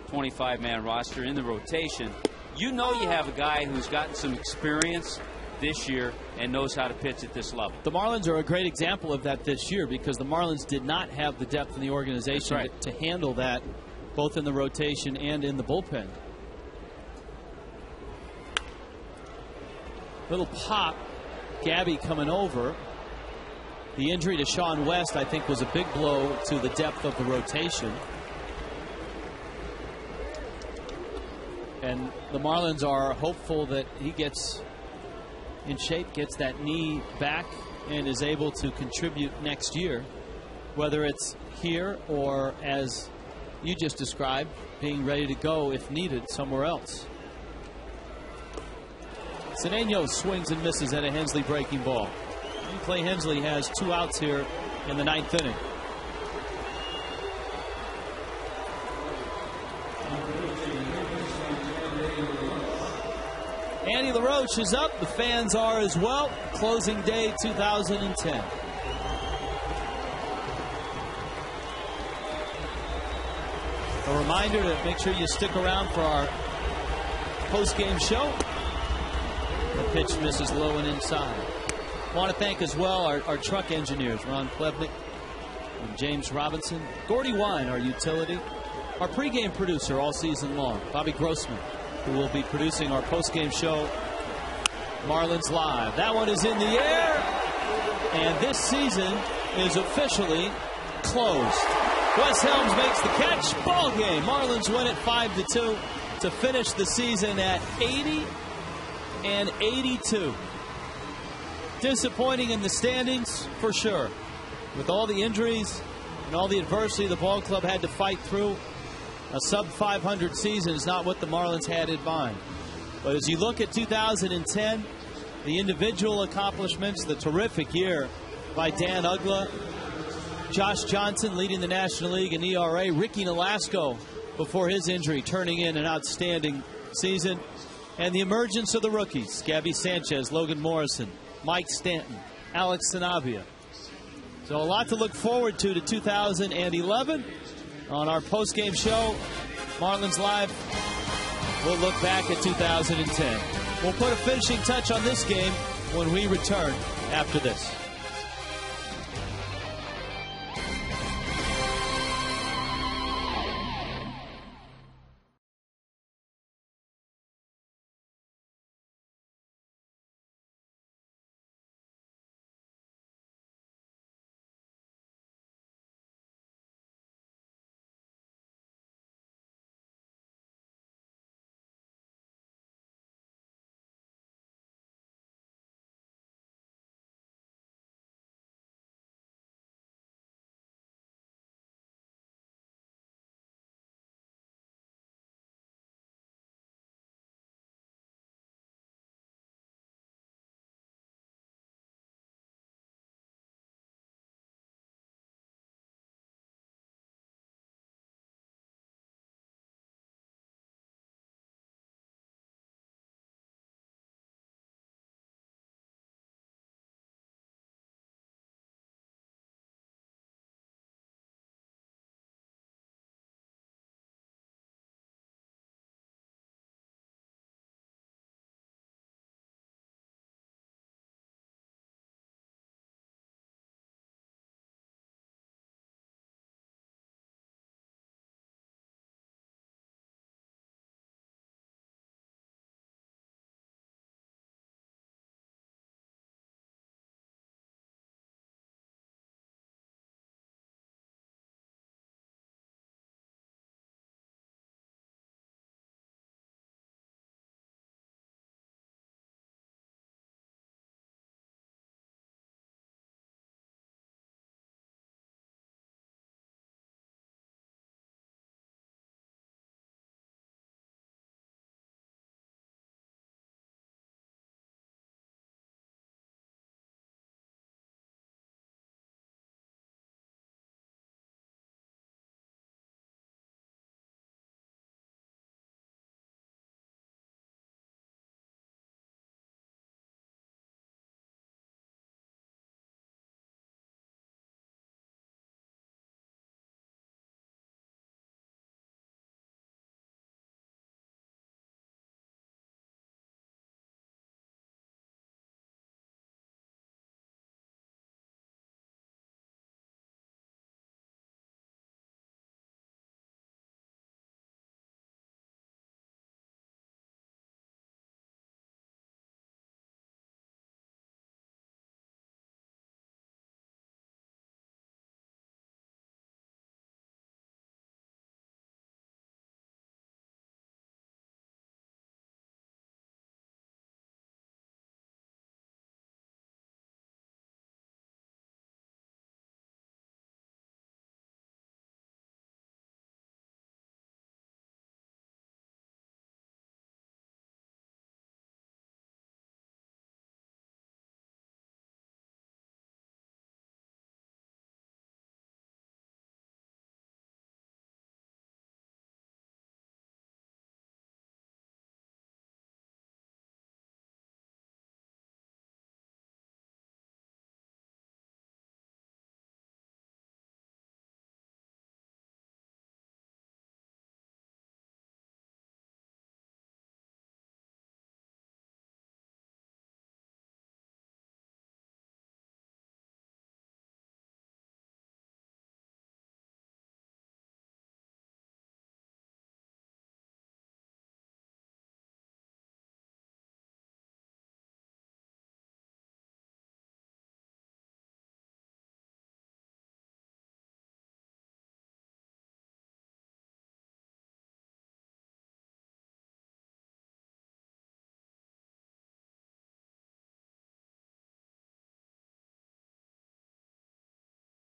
S3: 25-man roster in the rotation, you know you have a guy who's gotten some experience this year and knows how to pitch at this level.
S7: The Marlins are a great example of that this year because the Marlins did not have the depth in the organization to handle that, both in the rotation and in the bullpen. Little pop. Gabby coming over. The injury to Sean West, I think, was a big blow to the depth of the rotation. And the Marlins are hopeful that he gets in shape, gets that knee back, and is able to contribute next year, whether it's here or, as you just described, being ready to go if needed somewhere else. Cedeno swings and misses at a Hensley breaking ball. Clay Hensley has 2 outs here in the 9th inning. Andy LaRoche is up. The fans are as well. Closing day 2010. A reminder to make sure you stick around for our post-game show. The pitch misses low and inside. I want to thank as well our truck engineers, Ron Plevnik and James Robinson. Gordy Wine, our utility. Our pregame producer all season long, Bobby Grossman, who will be producing our postgame show, Marlins Live. That one is in the air, and this season is officially closed. Wes Helms makes the catch. Ball game. Marlins win it 5-2 to finish the season at 80-82. Disappointing in the standings, for sure. With all the injuries and all the adversity the ball club had to fight through, a sub-500 season is not what the Marlins had in mind. But as you look at 2010, the individual accomplishments, the terrific year by Dan Uggla, Josh Johnson leading the National League in ERA, Ricky Nolasco before his injury turning in an outstanding season, and the emergence of the rookies, Gabby Sanchez, Logan Morrison, Mike Stanton, Alex Sanabia. So a lot to look forward to 2011. On our post-game show, Marlins Live, we'll look back at 2010. We'll put a finishing touch on this game when we return after this.